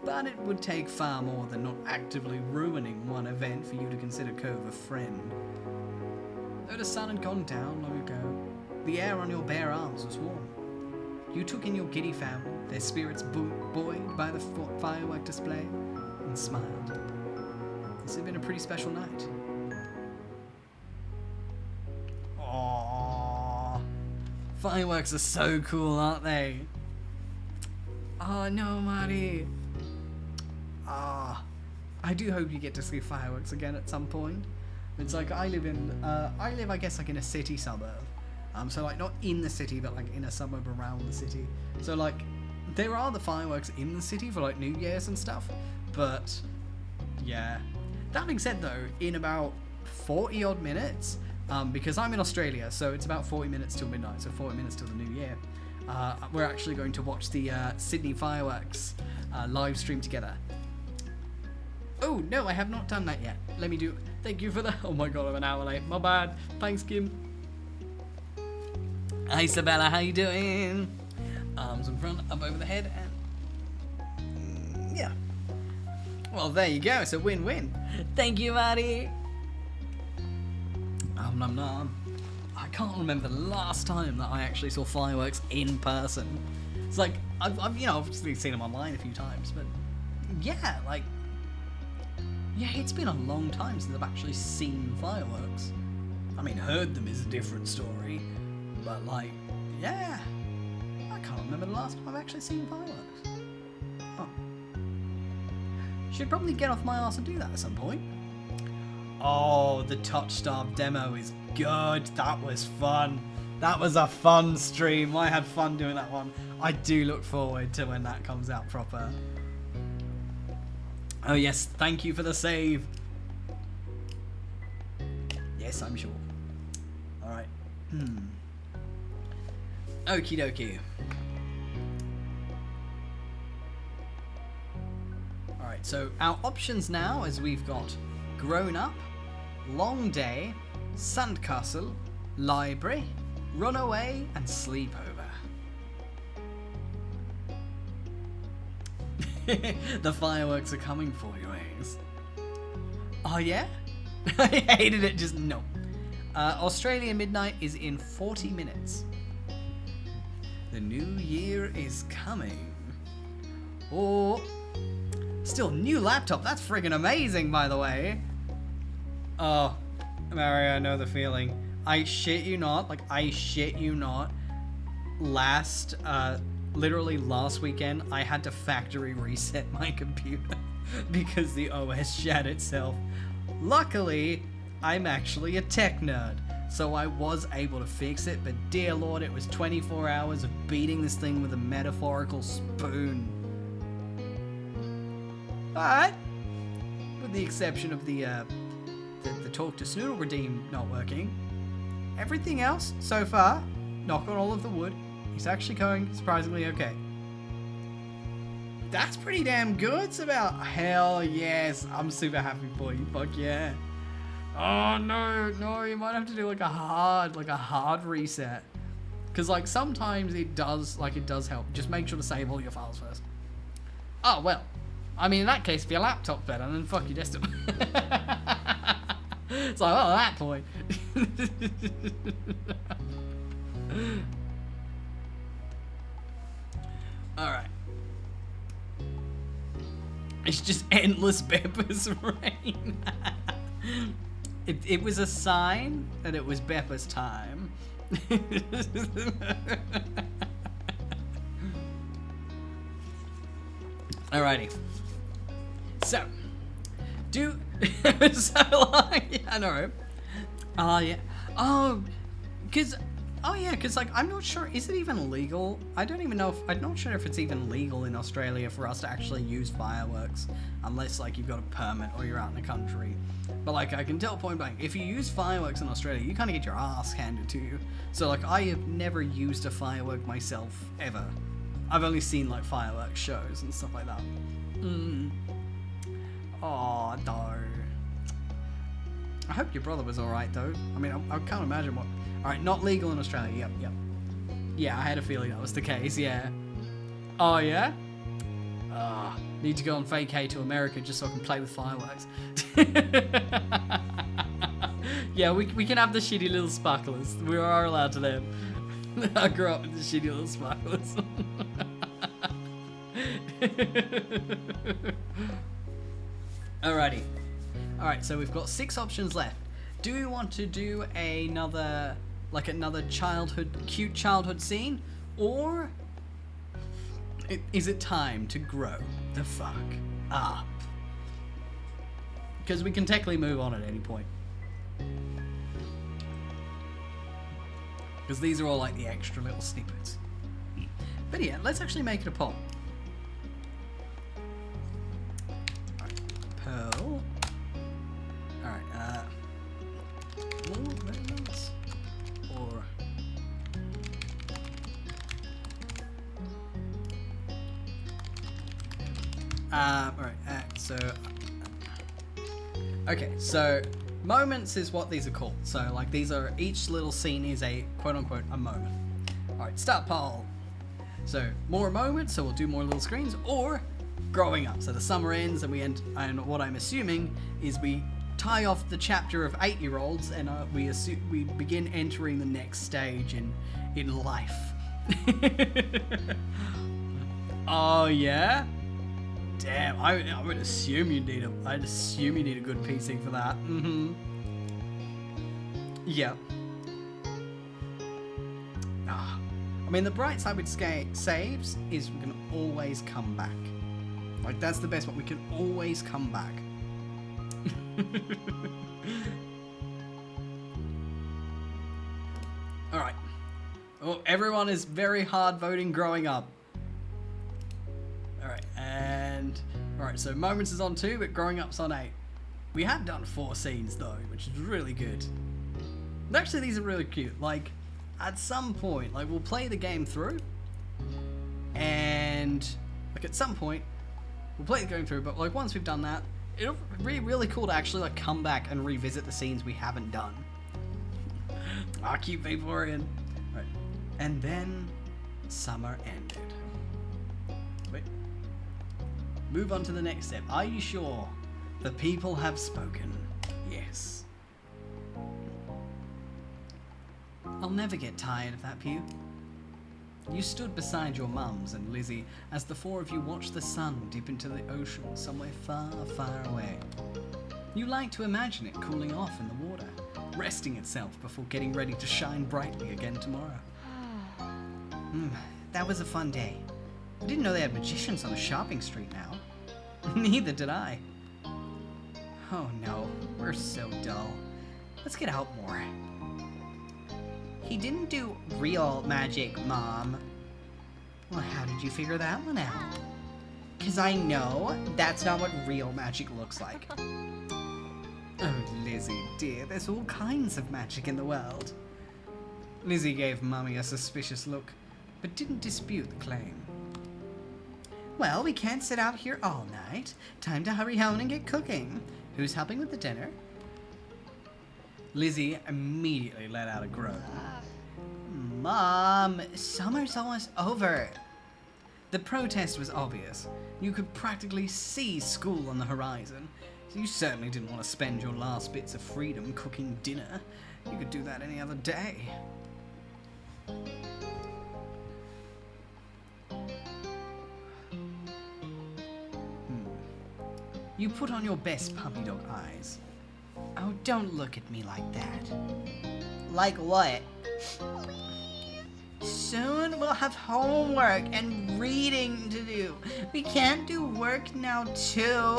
But it would take far more than not actively ruining one event for you to consider 𝐄𝐍𝐕𝐓 a friend. Though the sun had gone down long ago, the air on your bare arms was warm. You took in your giddy family, their spirits buoyed by the firework display, and smiled. This had been a pretty special night. Aww. Fireworks are so cool, aren't they? Oh no, Marty. I do hope you get to see fireworks again at some point. It's like I live, I guess, like in a city suburb. So like not in the city, but like in a suburb around the city. So like there are the fireworks in the city for like New Year's and stuff. But yeah. That being said though, in about 40 odd minutes, because I'm in Australia, so it's about 40 minutes till midnight, so 40 minutes till the New Year. We're actually going to watch the Sydney fireworks live stream together. Oh, no, I have not done that yet. Let me do... Thank you for the... Oh my god, I'm an hour late. My bad. Thanks, Kim. Hi, Isabella. How you doing? Arms in front, up over the head, and... yeah. Well, there you go. It's a win-win. Thank you, Maddie. Nom nom. I can't remember the last time that I actually saw fireworks in person. It's like, I've you know, obviously seen them online a few times, but yeah, like... yeah, it's been a long time since I've actually seen fireworks. I mean, heard them is a different story, but like, yeah, I can't remember the last time I've actually seen fireworks. Huh. Should probably get off my arse and do that at some point. Oh, the Touchstar demo is good. That was fun. That was a fun stream. I had fun doing that one. I do look forward to when that comes out proper. Oh yes, thank you for the save. Yes, I'm sure. Alright. Okie dokie. Alright, so our options now is we've got Grown Up, Long Day, Sandcastle, Library, Runaway, and Sleepover. The fireworks are coming for you, Ace. Oh yeah? I hated it, just no. Australia midnight is in 40 minutes. The new year is coming. Oh, still new laptop. That's friggin' amazing, by the way. Oh, Mario, I know the feeling. I shit you not. Like, I shit you not. Literally last weekend, I had to factory reset my computer because the OS shat itself. Luckily, I'm actually a tech nerd, so I was able to fix it, but dear lord, it was 24 hours of beating this thing with a metaphorical spoon. Alright. With the exception of the talk to Snoodle Redeem not working. Everything else, so far, knock on all of the wood, he's actually going surprisingly okay. That's pretty damn good. It's about hell yes. I'm super happy for you. Fuck yeah. Oh no, you might have to do like a hard reset. Cause like sometimes it does help. Just make sure to save all your files first. Oh well. I mean in that case if your laptop's better then fuck your desktop. It's like, oh, at that point. Alright. It's just endless Beppa's rain. It was a sign that it was Beppa's time. Alrighty. So, so long. Yeah, I know. Yeah. Oh, because like I'm not sure. Is it even legal? I don't even know. I'm not sure if it's even legal in Australia for us to actually use fireworks, unless like you've got a permit or you're out in the country. But like I can tell point blank, if you use fireworks in Australia, you kind of get your ass handed to you. So like I have never used a firework myself ever. I've only seen like fireworks shows and stuff like that. Oh no. I hope your brother was alright though. I mean, I can't imagine what. Alright, not legal in Australia. Yep. Yeah, I had a feeling that was the case, yeah. Oh, yeah? Need to go on vacay to America just so I can play with fireworks. Yeah, we can have the shitty little sparklers. We are allowed to them. I grew up with the shitty little sparklers. Alrighty. Alright, so we've got 6 options left. Do we want to do another cute childhood scene? Or is it time to grow the fuck up? Because we can technically move on at any point. Because these are all like the extra little snippets. But yeah, let's actually make it a poll. Alright, Pearl. Alright, more moments? Or... alright, so... Okay, so... Moments is what these are called. So, like, these are... Each little scene is a, quote-unquote, a moment. Alright, start poll. So, more moments, so we'll do more little screens, or... Growing up. So the summer ends, and we end... And what I'm assuming is we... tie off the chapter of 8-year-olds and we begin entering the next stage in life. Oh yeah? Damn, I would assume you need I'd assume you need a good PC for that. Yeah. I mean, the bright side with saves is we can always come back. Like, that's the best one. We can always come back. Alright. Oh, everyone is very hard voting growing up. Alright, and... Alright, so Moments is on 2, but Growing Up's on 8. We have done 4 scenes, though, which is really good. And actually, these are really cute. Like, at some point, like, we'll play the game through, and... Like, at some point, we'll play the game through, but, like, once we've done that, it'll be really cool to actually like come back and revisit the scenes we haven't done. I'll keep people in. Right. And then summer ended. Wait. Move on to the next step. Are you sure? The people have spoken. Yes. I'll never get tired of that view. You stood beside your mums and Lizzie as the 4 of you watched the sun dip into the ocean somewhere far, far away. You like to imagine it cooling off in the water, resting itself before getting ready to shine brightly again tomorrow. That was a fun day. I didn't know they had magicians on a shopping street now. Neither did I. Oh no, we're so dull. Let's get out more. He didn't do real magic, Mom. Well, how did you figure that one out? 'Cause I know that's not what real magic looks like. Oh, Lizzie, dear, there's all kinds of magic in the world. Lizzie gave Mummy a suspicious look, but didn't dispute the claim. Well, we can't sit out here all night. Time to hurry home and get cooking. Who's helping with the dinner? Lizzie immediately let out a groan. Mom, summer's almost over. The protest was obvious. You could practically see school on the horizon. So you certainly didn't want to spend your last bits of freedom cooking dinner. You could do that any other day. You put on your best puppy dog eyes. Oh, don't look at me like that. Like what? Soon we'll have homework and reading to do. We can't do work now, too.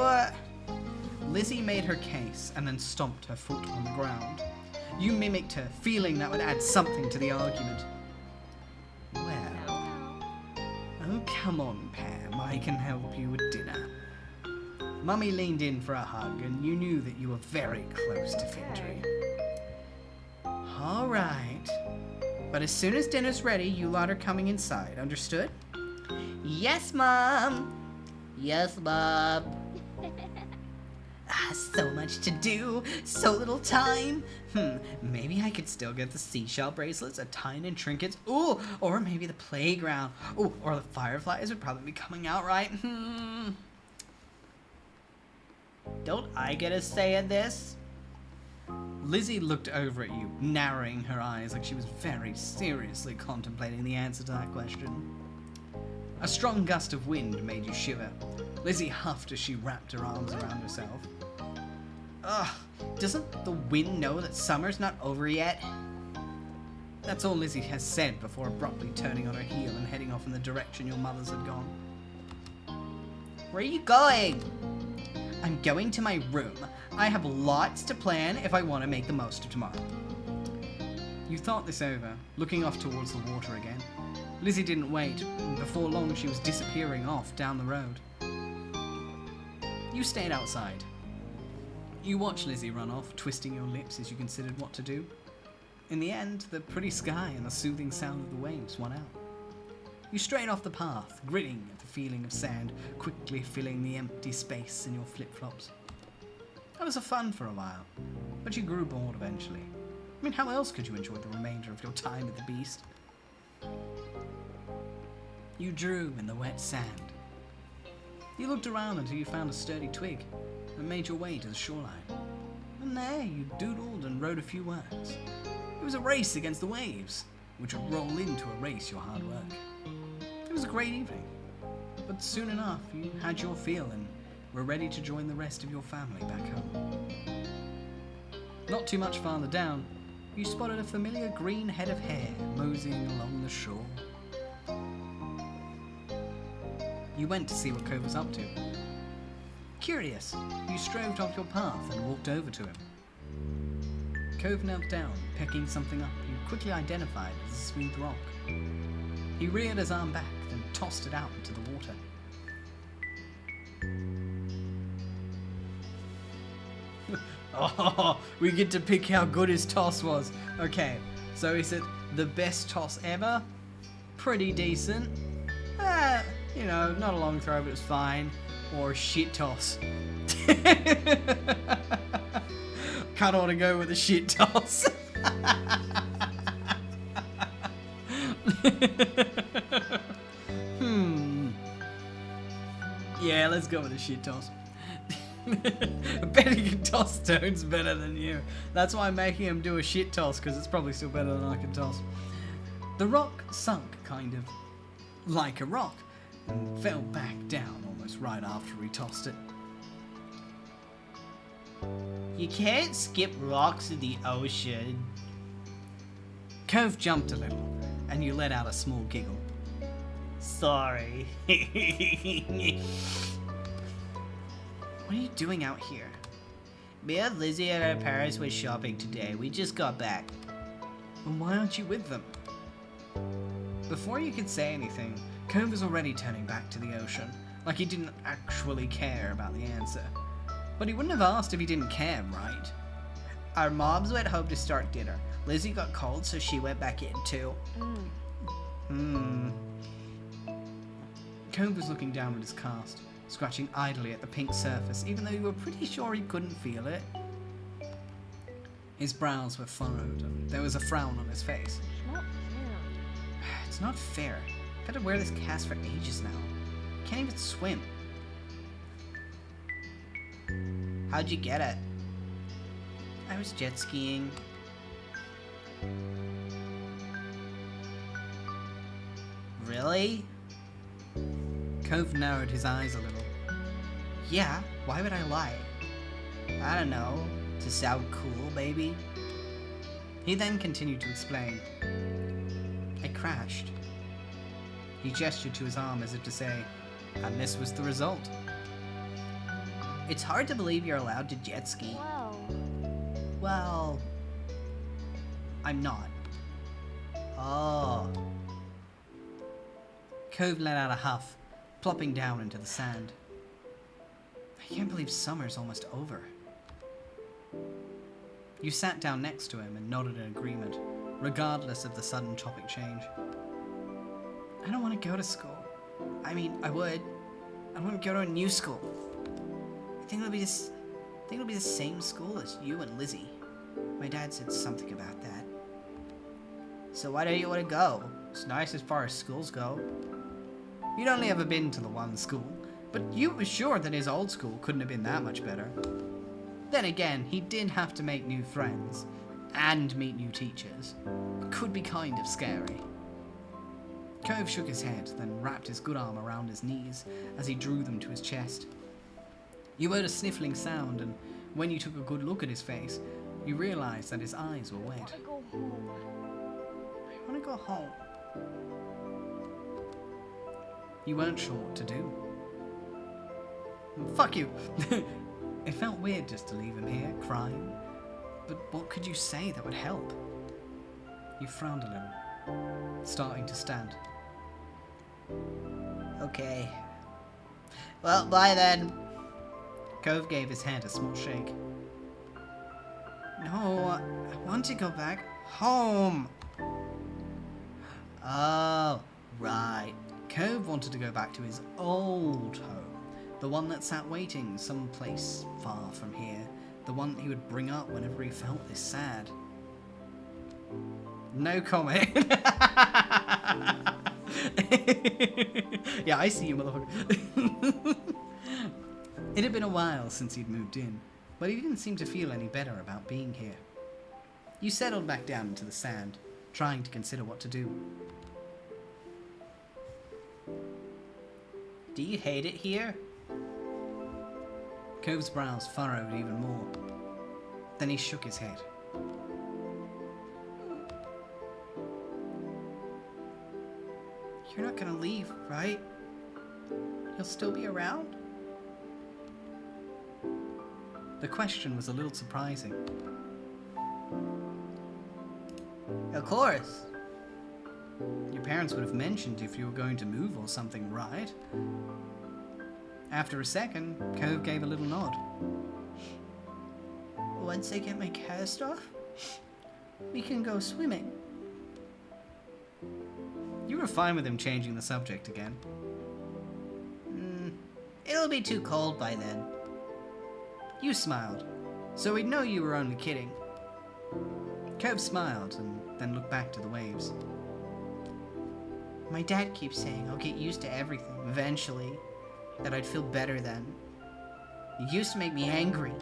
Lizzie made her case and then stomped her foot on the ground. You mimicked her, feeling that would add something to the argument. Well, oh come on, Pam, I can help you with dinner. Mummy leaned in for a hug, and you knew that you were very close to victory. All right. But as soon as dinner's ready, you lot are coming inside, understood? Yes, Mom. Yes, Mom. So much to do, so little time. Maybe I could still get the seashell bracelets, a tie and trinkets. Ooh, or maybe the playground. Ooh, or the fireflies would probably be coming out, right? Don't I get a say in this? Lizzie looked over at you, narrowing her eyes like she was very seriously contemplating the answer to that question. A strong gust of wind made you shiver. Lizzie huffed as she wrapped her arms around herself. Ugh, doesn't the wind know that summer's not over yet? That's all Lizzie has said before abruptly turning on her heel and heading off in the direction your mothers had gone. Where are you going? I'm going to my room. I have lots to plan if I want to make the most of tomorrow. You thought this over, looking off towards the water again. Lizzie didn't wait, and before long she was disappearing off down the road. You stayed outside. You watched Lizzie run off, twisting your lips as you considered what to do. In the end, the pretty sky and the soothing sound of the waves won out. You strayed off the path, grinning at the feeling of sand quickly filling the empty space in your flip-flops. That was fun for a while, but you grew bored eventually. I mean, how else could you enjoy the remainder of your time with the beast? You drew in the wet sand. You looked around until you found a sturdy twig and made your way to the shoreline. And there you doodled and wrote a few words. It was a race against the waves, which would roll in to erase your hard work. It was a great evening, but soon enough you had your fill and were ready to join the rest of your family back home. Not too much farther down, you spotted a familiar green head of hair moseying along the shore. You went to see what 𝐄𝐕𝐓 was up to. Curious, you strode off your path and walked over to him. 𝐄𝐕𝐓 knelt down, pecking something up you quickly identified as a smooth rock. He reared his arm back, then tossed it out into the water. Oh, we get to pick how good his toss was. Okay, so he said the best toss ever? Pretty decent. You know, not a long throw, but it's fine. Or shit toss. Kinda want to go with a shit toss. Yeah, let's go with a shit toss. I bet he can toss stones better than you. That's why I'm making him do a shit toss, because it's probably still better than I can toss. The rock sunk kind of like a rock and fell back down almost right after he tossed it. You can't skip rocks in the ocean. 𝐄𝐕𝐓 jumped a little, and you let out a small giggle. Sorry. What are you doing out here? Me and Lizzie and our parents went shopping today. We just got back. And why aren't you with them? Before you could say anything, 𝐄𝐕𝐓 was already turning back to the ocean, like he didn't actually care about the answer. But he wouldn't have asked if he didn't care, right? Our moms went home to start dinner. Lizzie got cold, so she went back in too. 𝐄𝐕𝐓 was looking down at his cast, scratching idly at the pink surface, even though you were pretty sure he couldn't feel it. His brows were furrowed, and there was a frown on his face. It's not fair. I've had to wear this cast for ages now. Can't even swim. How'd you get it? I was jet skiing. Really? 𝐄𝐕𝐓 narrowed his eyes a little. Yeah, why would I lie? I don't know. To sound cool, maybe? He then continued to explain. I crashed. He gestured to his arm as if to say, and this was the result. It's hard to believe you're allowed to jet ski. Wow. Well, I'm not. Oh. Cove let out a huff, plopping down into the sand. I can't believe summer's almost over. You sat down next to him and nodded in agreement, regardless of the sudden topic change. I don't want to go to school. I mean, I would. I want to go to a new school. I think it'll be the same school as you and Lizzie. My dad said something about that. So why don't you want to go? It's nice as far as schools go. You'd only ever been to the one school, but you were sure that his old school couldn't have been that much better. Then again, he did have to make new friends and meet new teachers. It could be kind of scary. Cove shook his head, then wrapped his good arm around his knees as he drew them to his chest. You heard a sniffling sound, and when you took a good look at his face, you realized that his eyes were wet. I go home. I want to go home. You weren't sure what to do. Fuck you. It felt weird just to leave him here, crying. But what could you say that would help? You frowned a little, starting to stand. Okay. Well, bye then. Cove gave his head a small shake. No, I want to go back home. Oh, right. Cove wanted to go back to his old home, the one that sat waiting someplace far from here, the one he would bring up whenever he felt this sad. No comment. Yeah, I see you, motherfucker. It had been a while since he'd moved in, but he didn't seem to feel any better about being here. You settled back down into the sand, trying to consider what to do. Do you hate it here? Cove's brows furrowed even more. Then he shook his head. You're not gonna leave, right? You'll still be around? The question was a little surprising. Of course. Your parents would have mentioned if you were going to move or something, right? After a second, Cove gave a little nod. Once I get my cast off, we can go swimming. You were fine with him changing the subject again. It'll be too cold by then. You smiled, so we'd know you were only kidding. Cove smiled and then looked back to the waves. My dad keeps saying I'll get used to everything eventually, that I'd feel better then. It used to make me angry.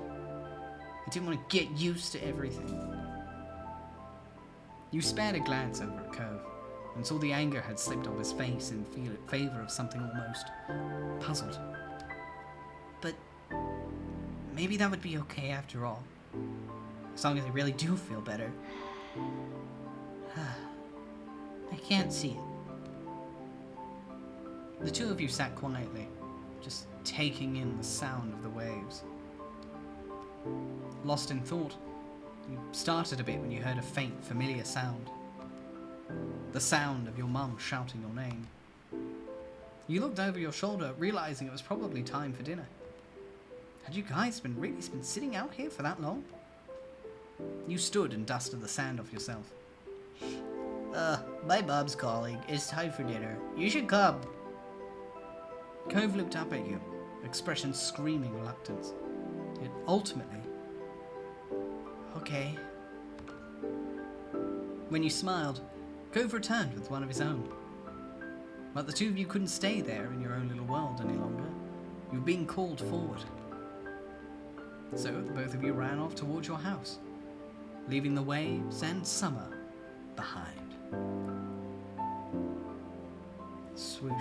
I didn't want to get used to everything. You spared a glance over at Cove and saw the anger had slipped off his face in favor of something almost puzzled. But maybe that would be okay after all. As long as I really do feel better. I can't see it. The two of you sat quietly, just taking in the sound of the waves. Lost in thought, you started a bit when you heard a faint, familiar sound. The sound of your mum shouting your name. You looked over your shoulder, realizing it was probably time for dinner. Had you guys been sitting out here for that long? You stood and dusted the sand off yourself. My mom's calling. It's time for dinner. You should come. Cove looked up at you, expression screaming reluctance. Yet ultimately, Okay. when you smiled, Cove returned with one of his own. But the two of you couldn't stay there in your own little world any longer. You were being called forward. So the both of you ran off towards your house, leaving the waves and summer behind. Swoosh.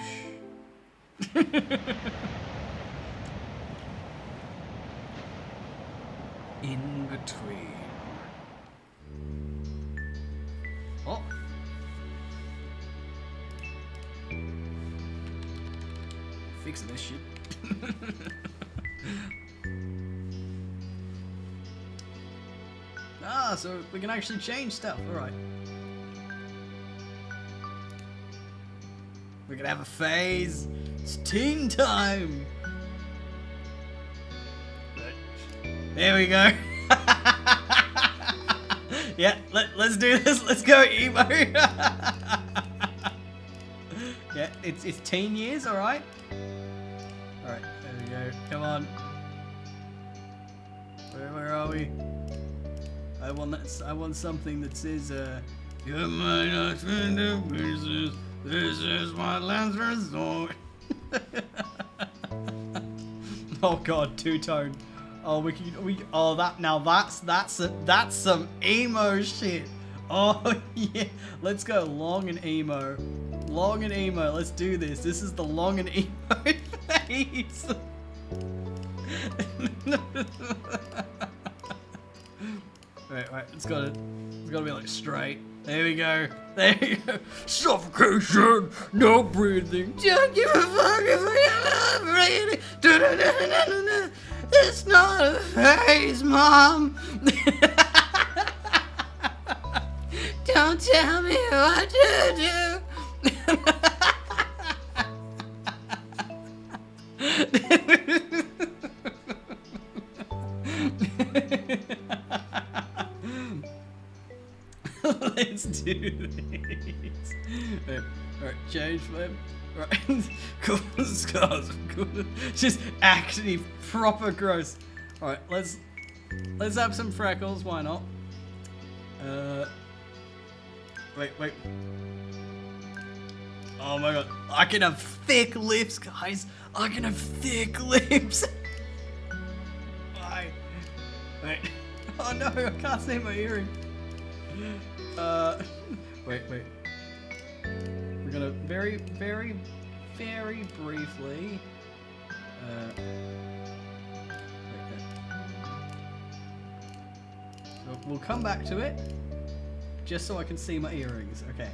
In between. Oh. Fixing this shit. Ah, so we can actually change stuff. All right. We're gonna have a phase. It's teen time. There we go. Yeah, let's do this. Let's go emo. Yeah, it's teen years. All right. All right, there we go. Come on. Where are we? I want something that says, "You're my husband of business. This is my last resort." Oh God, two-tone. Oh, that's some emo shit. Oh yeah, let's go long and emo. Long and emo. Let's do this. This is the long and emo phase. Wait, it's gotta be like straight. There we go. There you go. Suffocation, no breathing. Don't give a fuck if I'm not breathing. It's not a phase, Mom. Don't tell me what to do. Let's do this. Alright, change flame. Right. Cool scars. Cool. Just actually proper gross. Alright, let's have some freckles, why not? Wait. Oh my god. I can have thick lips, guys. I can have thick lips. Why? Wait. Oh no, I can't see my earring. Wait. We're gonna very briefly. We'll come back to it, just so I can see my earrings. Okay.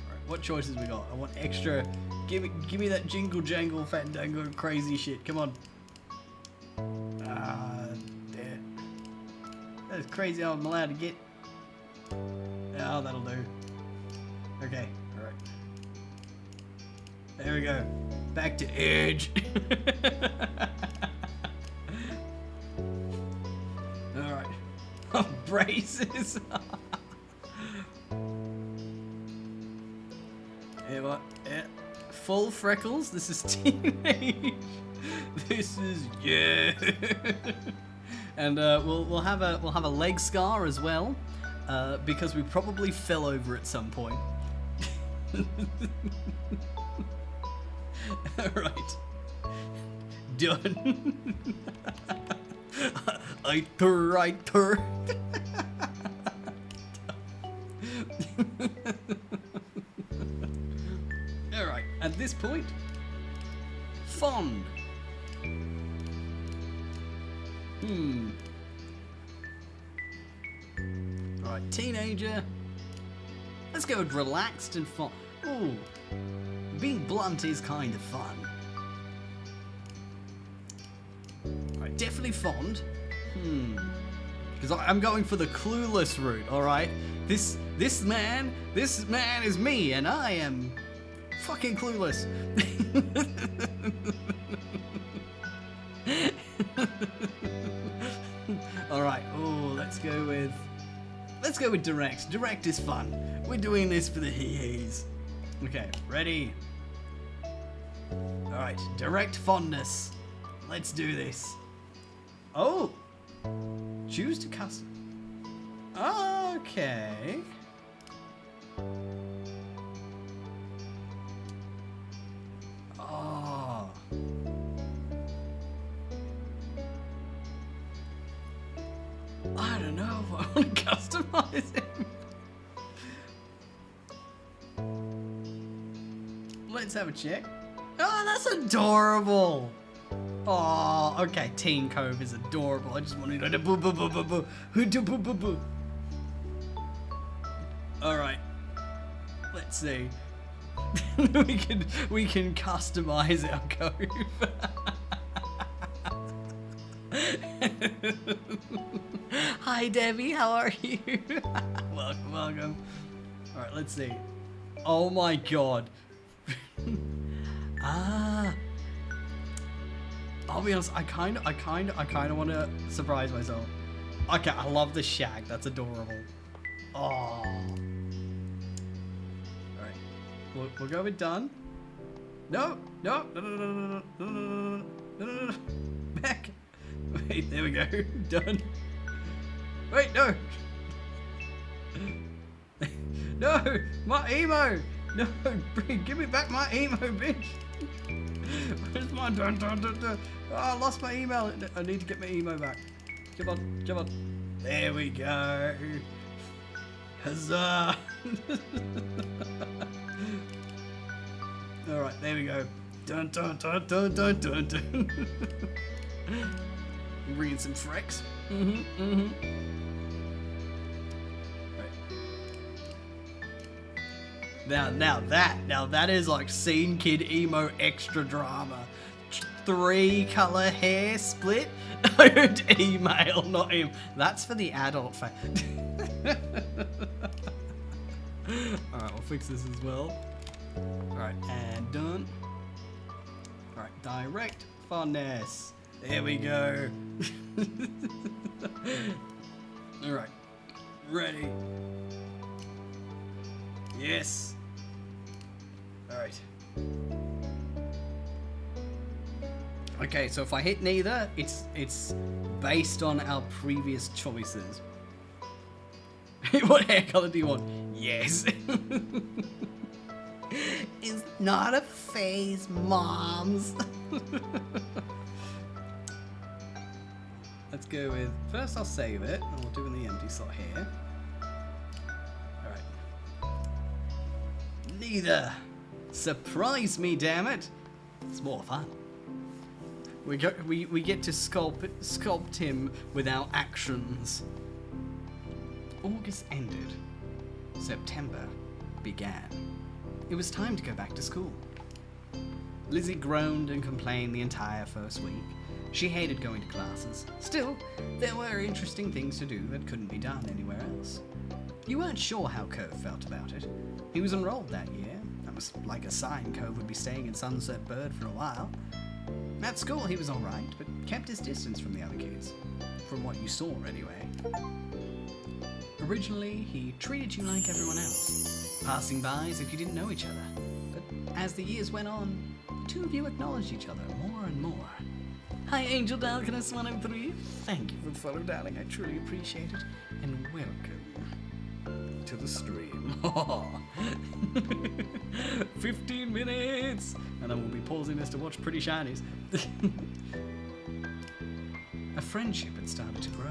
Alright, what choices we got? I want extra. Give me that jingle jangle fandango crazy shit. Come on. Damn. That is crazy how I'm allowed to get. Oh, that'll do. Okay, alright. There we go. Back to edge. Alright. Oh, braces. Yeah, what? Yeah. Full freckles. This is teenage. This is yeah. And we'll have a leg scar as well. Because we probably fell over at some point. Alright. Done. I tur. Alright, at this point, fond. Alright, teenager. Let's go with relaxed and fun. Ooh, being blunt is kind of fun. Alright, definitely fond. Because I'm going for the clueless route, alright? This man is me, and I am fucking clueless. Alright, let's go with direct. Direct is fun. We're doing this for the hee-hees. Okay, ready? Alright, direct fondness. Let's do this. Oh! Choose to custom. Okay. Oh. I don't know if I want to customize him. Let's have a check. Oh, that's adorable. Oh, okay. Teen Cove is adorable. I just wanted to boo boo boo boo boo boo boo boo boo. All right. Let's see. we can customize our Cove. Hi, Debbie. How are you? Welcome, welcome. All right, let's see. Oh my god. I'll be honest. I kind of want to surprise myself. Okay, I love the shag. That's adorable. Oh. All right, we'll go with done. No. Back. Wait, there we go. Done. Wait, no. No, my emo. No, give me back my emo, bitch. Where's my dun? Oh, I lost my email. I need to get my emo back. Come on. There we go. Huzzah. All right, there we go. Dun. Bringing some freaks. Right. Now that is like scene kid emo extra drama. 3 color hair split. Email, not him. That's for the adult Alright, we'll fix this as well. Alright, and done. Alright, direct finesse. There we go. Alright, ready. Yes. Alright. Okay, so if I hit neither, it's based on our previous choices. What hair color do you want? Yes. It's not a phase, moms. Let's go with, first I'll save it, and we'll do in the empty slot here. Alright. Neither. Surprise me, damn it. It's more fun. We get to sculpt him with our actions. August ended. September began. It was time to go back to school. Lizzie groaned and complained the entire first week. She hated going to classes. Still, there were interesting things to do that couldn't be done anywhere else. You weren't sure how 𝐄𝐫 felt about it. He was enrolled that year. That was like a sign 𝐄𝐫 would be staying in Sunset Bird for a while. At school he was alright, but kept his distance from the other kids. From what you saw, anyway. Originally, he treated you like everyone else, passing by as if you didn't know each other. But as the years went on, the two of you acknowledged each other more and more. Hi, Angel Doll, can I swan him through you? Thank you for the follow, darling. I truly appreciate it. And welcome to the stream. 15 minutes! And then we'll be pausing this to watch pretty shinies. A friendship had started to grow.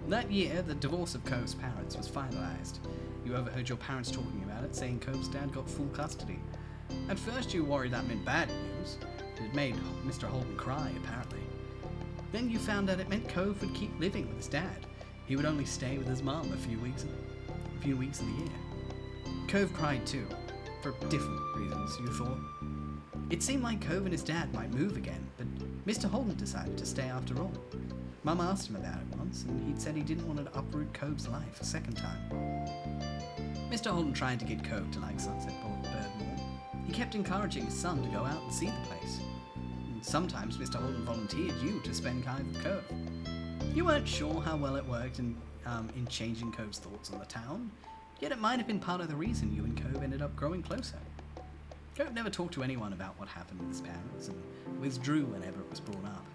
That year, the divorce of 𝐄𝐫's parents was finalized. You overheard your parents talking about it, saying 𝐄𝐫's dad got full custody. At first, you worried that meant bad news. It made Mr. Holden cry, apparently. Then you found out it meant 𝐄𝐫 would keep living with his dad. He would only stay with his mom a few weeks of the year. 𝐄𝐫 cried too, for different reasons, you thought. It seemed like 𝐄𝐫 and his dad might move again, but Mr. Holden decided to stay after all. Mum asked him about it once, and he'd said he didn't want to uproot 𝐄𝐫's life a second time. Mr. Holden tried to get 𝐄𝐫 to like Sunset Bird more. He kept encouraging his son to go out and see the place. And sometimes Mr. Holden volunteered you to spend time with 𝐄𝐫. You weren't sure how well it worked in changing 𝐄𝐫's thoughts on the town, yet it might have been part of the reason you and 𝐄𝐫 ended up growing closer. 𝐄𝐫 never talked to anyone about what happened with his parents, and withdrew whenever it was brought up.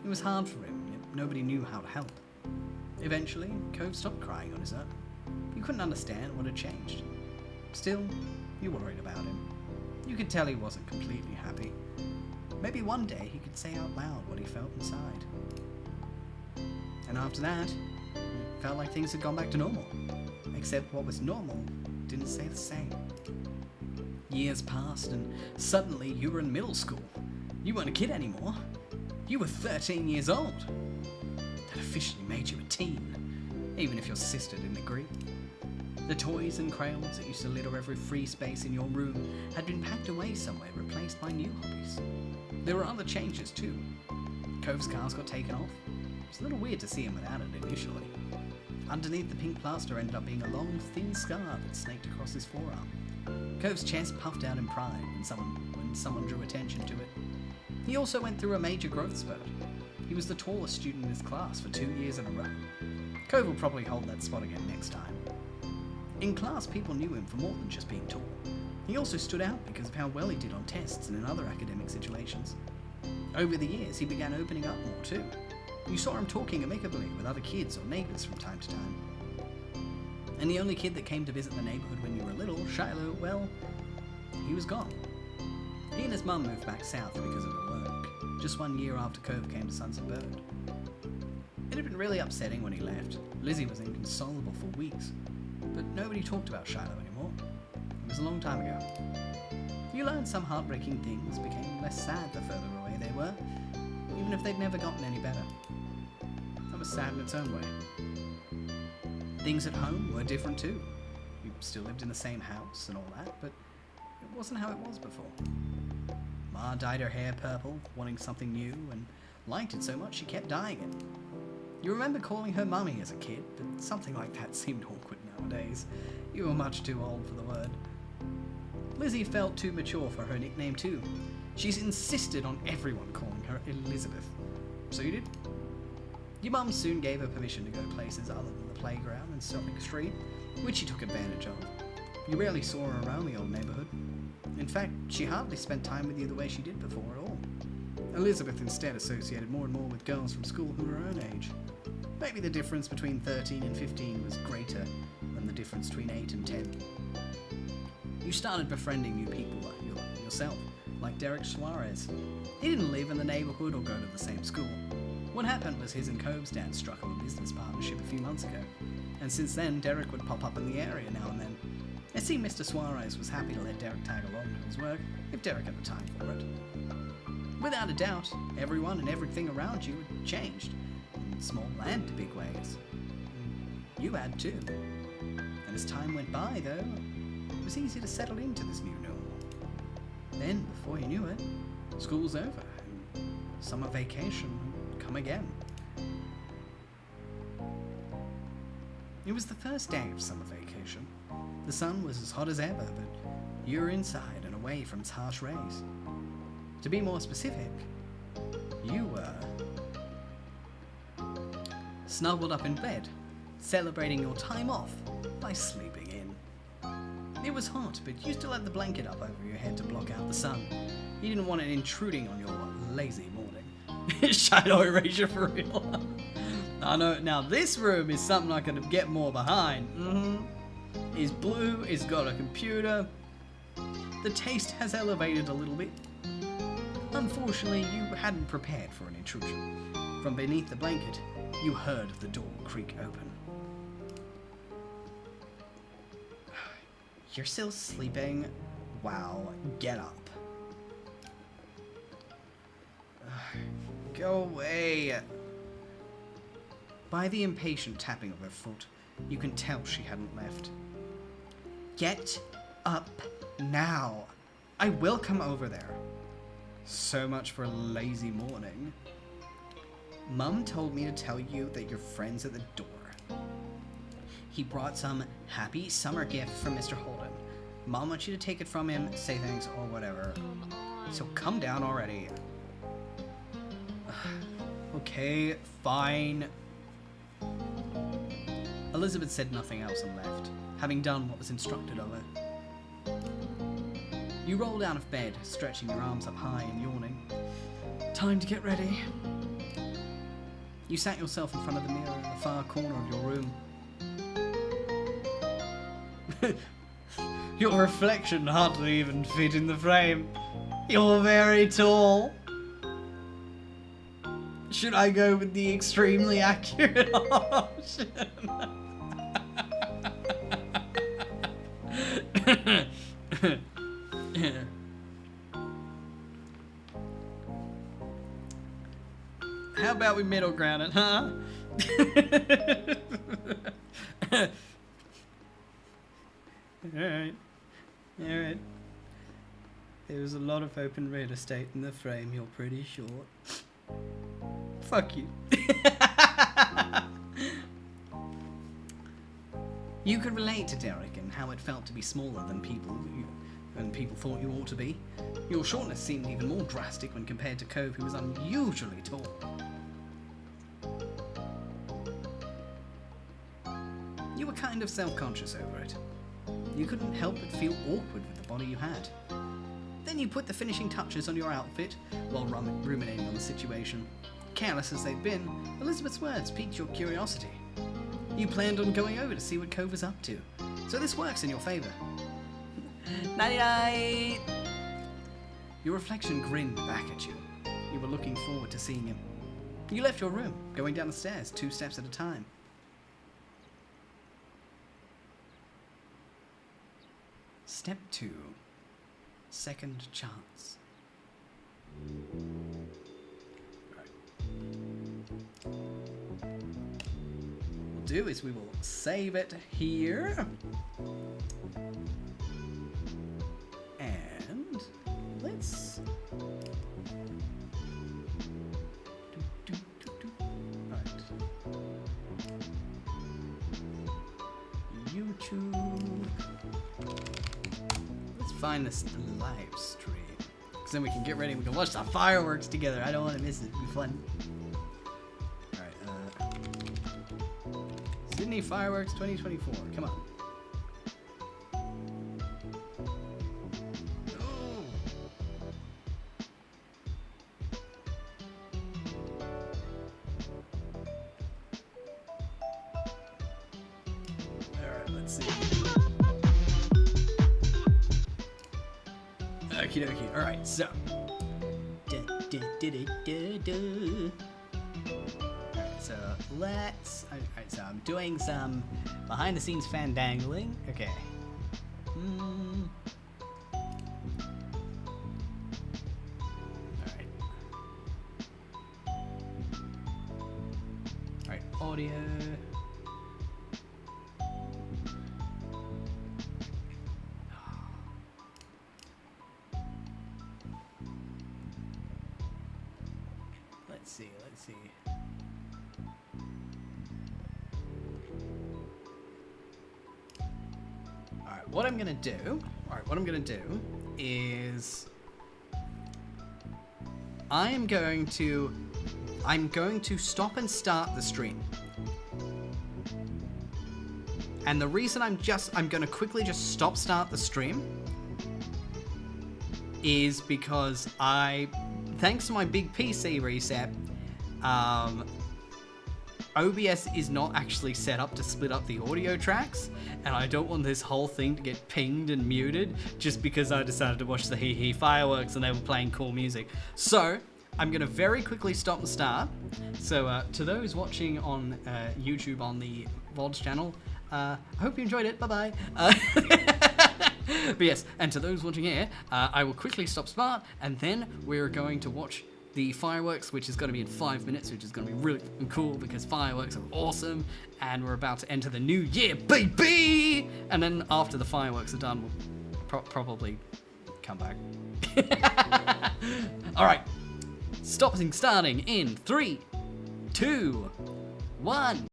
It was hard for him, yet nobody knew how to help. Eventually, 𝐄𝐫 stopped crying on his own. You couldn't understand what had changed. Still, you worried about him. You could tell he wasn't completely happy. Maybe one day he could say out loud what he felt inside. And after that, it felt like things had gone back to normal. Except what was normal didn't stay the same. Years passed, and suddenly you were in middle school. You weren't a kid anymore. You were 13 years old. That officially made you a teen, even if your sister didn't agree. The toys and crayons that used to litter every free space in your room had been packed away somewhere, replaced by new hobbies. There were other changes too. 𝐄𝐫's cars got taken off. was a little weird to see him without it initially. Underneath the pink plaster ended up being a long, thin scar that snaked across his forearm. Cove's chest puffed out in pride when someone drew attention to it. He also went through a major growth spurt. He was the tallest student in his class for 2 years in a row. Cove will probably hold that spot again next time. In class, people knew him for more than just being tall. He also stood out because of how well he did on tests and in other academic situations. Over the years, he began opening up more too. You saw him talking amicably with other kids or neighbours from time to time. And the only kid that came to visit the neighbourhood when you were little, Shiloh, well, he was gone. He and his mum moved back south because of her work, just 1 year after Cove came to Sunset Bird. It had been really upsetting when he left. Lizzie was inconsolable for weeks, but nobody talked about Shiloh anymore. It was a long time ago. You learned some heartbreaking things became less sad the further away they were, even if they'd never gotten any better. That was sad in its own way. Things at home were different too. You still lived in the same house and all that, but it wasn't how it was before. Ma dyed her hair purple, wanting something new, and liked it so much she kept dyeing it. You remember calling her mummy as a kid, but something like that seemed awkward nowadays. You were much too old for the word. Lizzie felt too mature for her nickname too. She's insisted on everyone calling her Elizabeth. So you did? Your mum soon gave her permission to go places other than the playground and Stopping Street, which she took advantage of. You rarely saw her around the old neighbourhood. In fact, she hardly spent time with you the way she did before at all. Elizabeth instead associated more and more with girls from school who were her own age. Maybe the difference between 13 and 15 was greater than the difference between 8 and 10. You started befriending new people yourself, like Derek Suarez. He didn't live in the neighbourhood or go to the same school. What happened was his and Cove's dad struck up a business partnership a few months ago, and since then Derek would pop up in the area now and then. It seemed Mr. Suarez was happy to let Derek tag along to his work, if Derek had the time for it. Without a doubt, everyone and everything around you had changed, in small and big ways. You had too. And as time went by, though, it was easy to settle into this new normal. Then, before you knew it, school's over, and summer vacation would come again. It was the first day of summer vacation. The sun was as hot as ever, but you were inside and away from its harsh rays. To be more specific, you were snuggled up in bed, celebrating your time off by sleeping in. It was hot, but you still had the blanket up over your head to block out the sun. You didn't want it intruding on your lazy morning. Shadow erasure for real. I know, now this room is something I can get more behind. It's blue, it's got a computer. The taste has elevated a little bit. Unfortunately, you hadn't prepared for an intrusion. From beneath the blanket, you heard the door creak open. You're still sleeping? Wow, get up. Go away. By the impatient tapping of her foot, you can tell she hadn't left. Get up now. I will come over there. So much for a lazy morning. Mum told me to tell you that your friend's at the door. He brought some happy summer gift from Mr. Holden. Mom wants you to take it from him, say thanks, or whatever. So come down already. Okay, fine. Elizabeth said nothing else and left, having done what was instructed of her. You rolled out of bed, stretching your arms up high and yawning. Time to get ready. You sat yourself in front of the mirror in the far corner of your room. Your reflection hardly even fit in the frame. You're very tall. Should I go with the extremely accurate option? How about we middle ground it, huh? Alright. Alright. There's a lot of open real estate in the frame, you're pretty short. Fuck you. You could relate to Derek and how it felt to be smaller than people thought you ought to be. Your shortness seemed even more drastic when compared to 𝐄𝐍𝐕𝐓, who was unusually tall. You were kind of self-conscious over it. You couldn't help but feel awkward with the body you had. Then you put the finishing touches on your outfit while ruminating on the situation. Careless as they'd been, Elizabeth's words piqued your curiosity. You planned on going over to see what 𝐄𝐍𝐕 was up to, so this works in your favour. Nighty-night! Your reflection grinned back at you. You were looking forward to seeing him. You left your room, going down the stairs 2 steps at a time. Step 2. Second chance. What we'll do is we will save it here. And let's Right. YouTube. Let's find this live stream. Because then we can get ready. We can watch the fireworks together. I don't want to miss it. It'll be fun. Alright, Sydney Fireworks 2024. Come on. Alright, let's see. Okie dokie. Alright, so. Alright, so let's. Alright, so I'm doing some behind the scenes fandangling. Okay. Alright. Alright, audio. Let's see. Alright, what I'm gonna do is I'm going to stop and start the stream. And the reason I'm gonna quickly just start the stream is because thanks to my big PC reset, OBS is not actually set up to split up the audio tracks, and I don't want this whole thing to get pinged and muted just because I decided to watch the 𝐿 fireworks and they were playing cool music. So I'm going to very quickly stop and start. So to those watching on YouTube on the VODs channel, I hope you enjoyed it. Bye-bye. But yes, and to those watching here, I will quickly stop start, and then we're going to watch the fireworks, which is going to be in 5 minutes, which is going to be really cool because fireworks are awesome, and we're about to enter the new year, baby! And then after the fireworks are done, we'll probably come back. All right, starting in 3, 2, 1.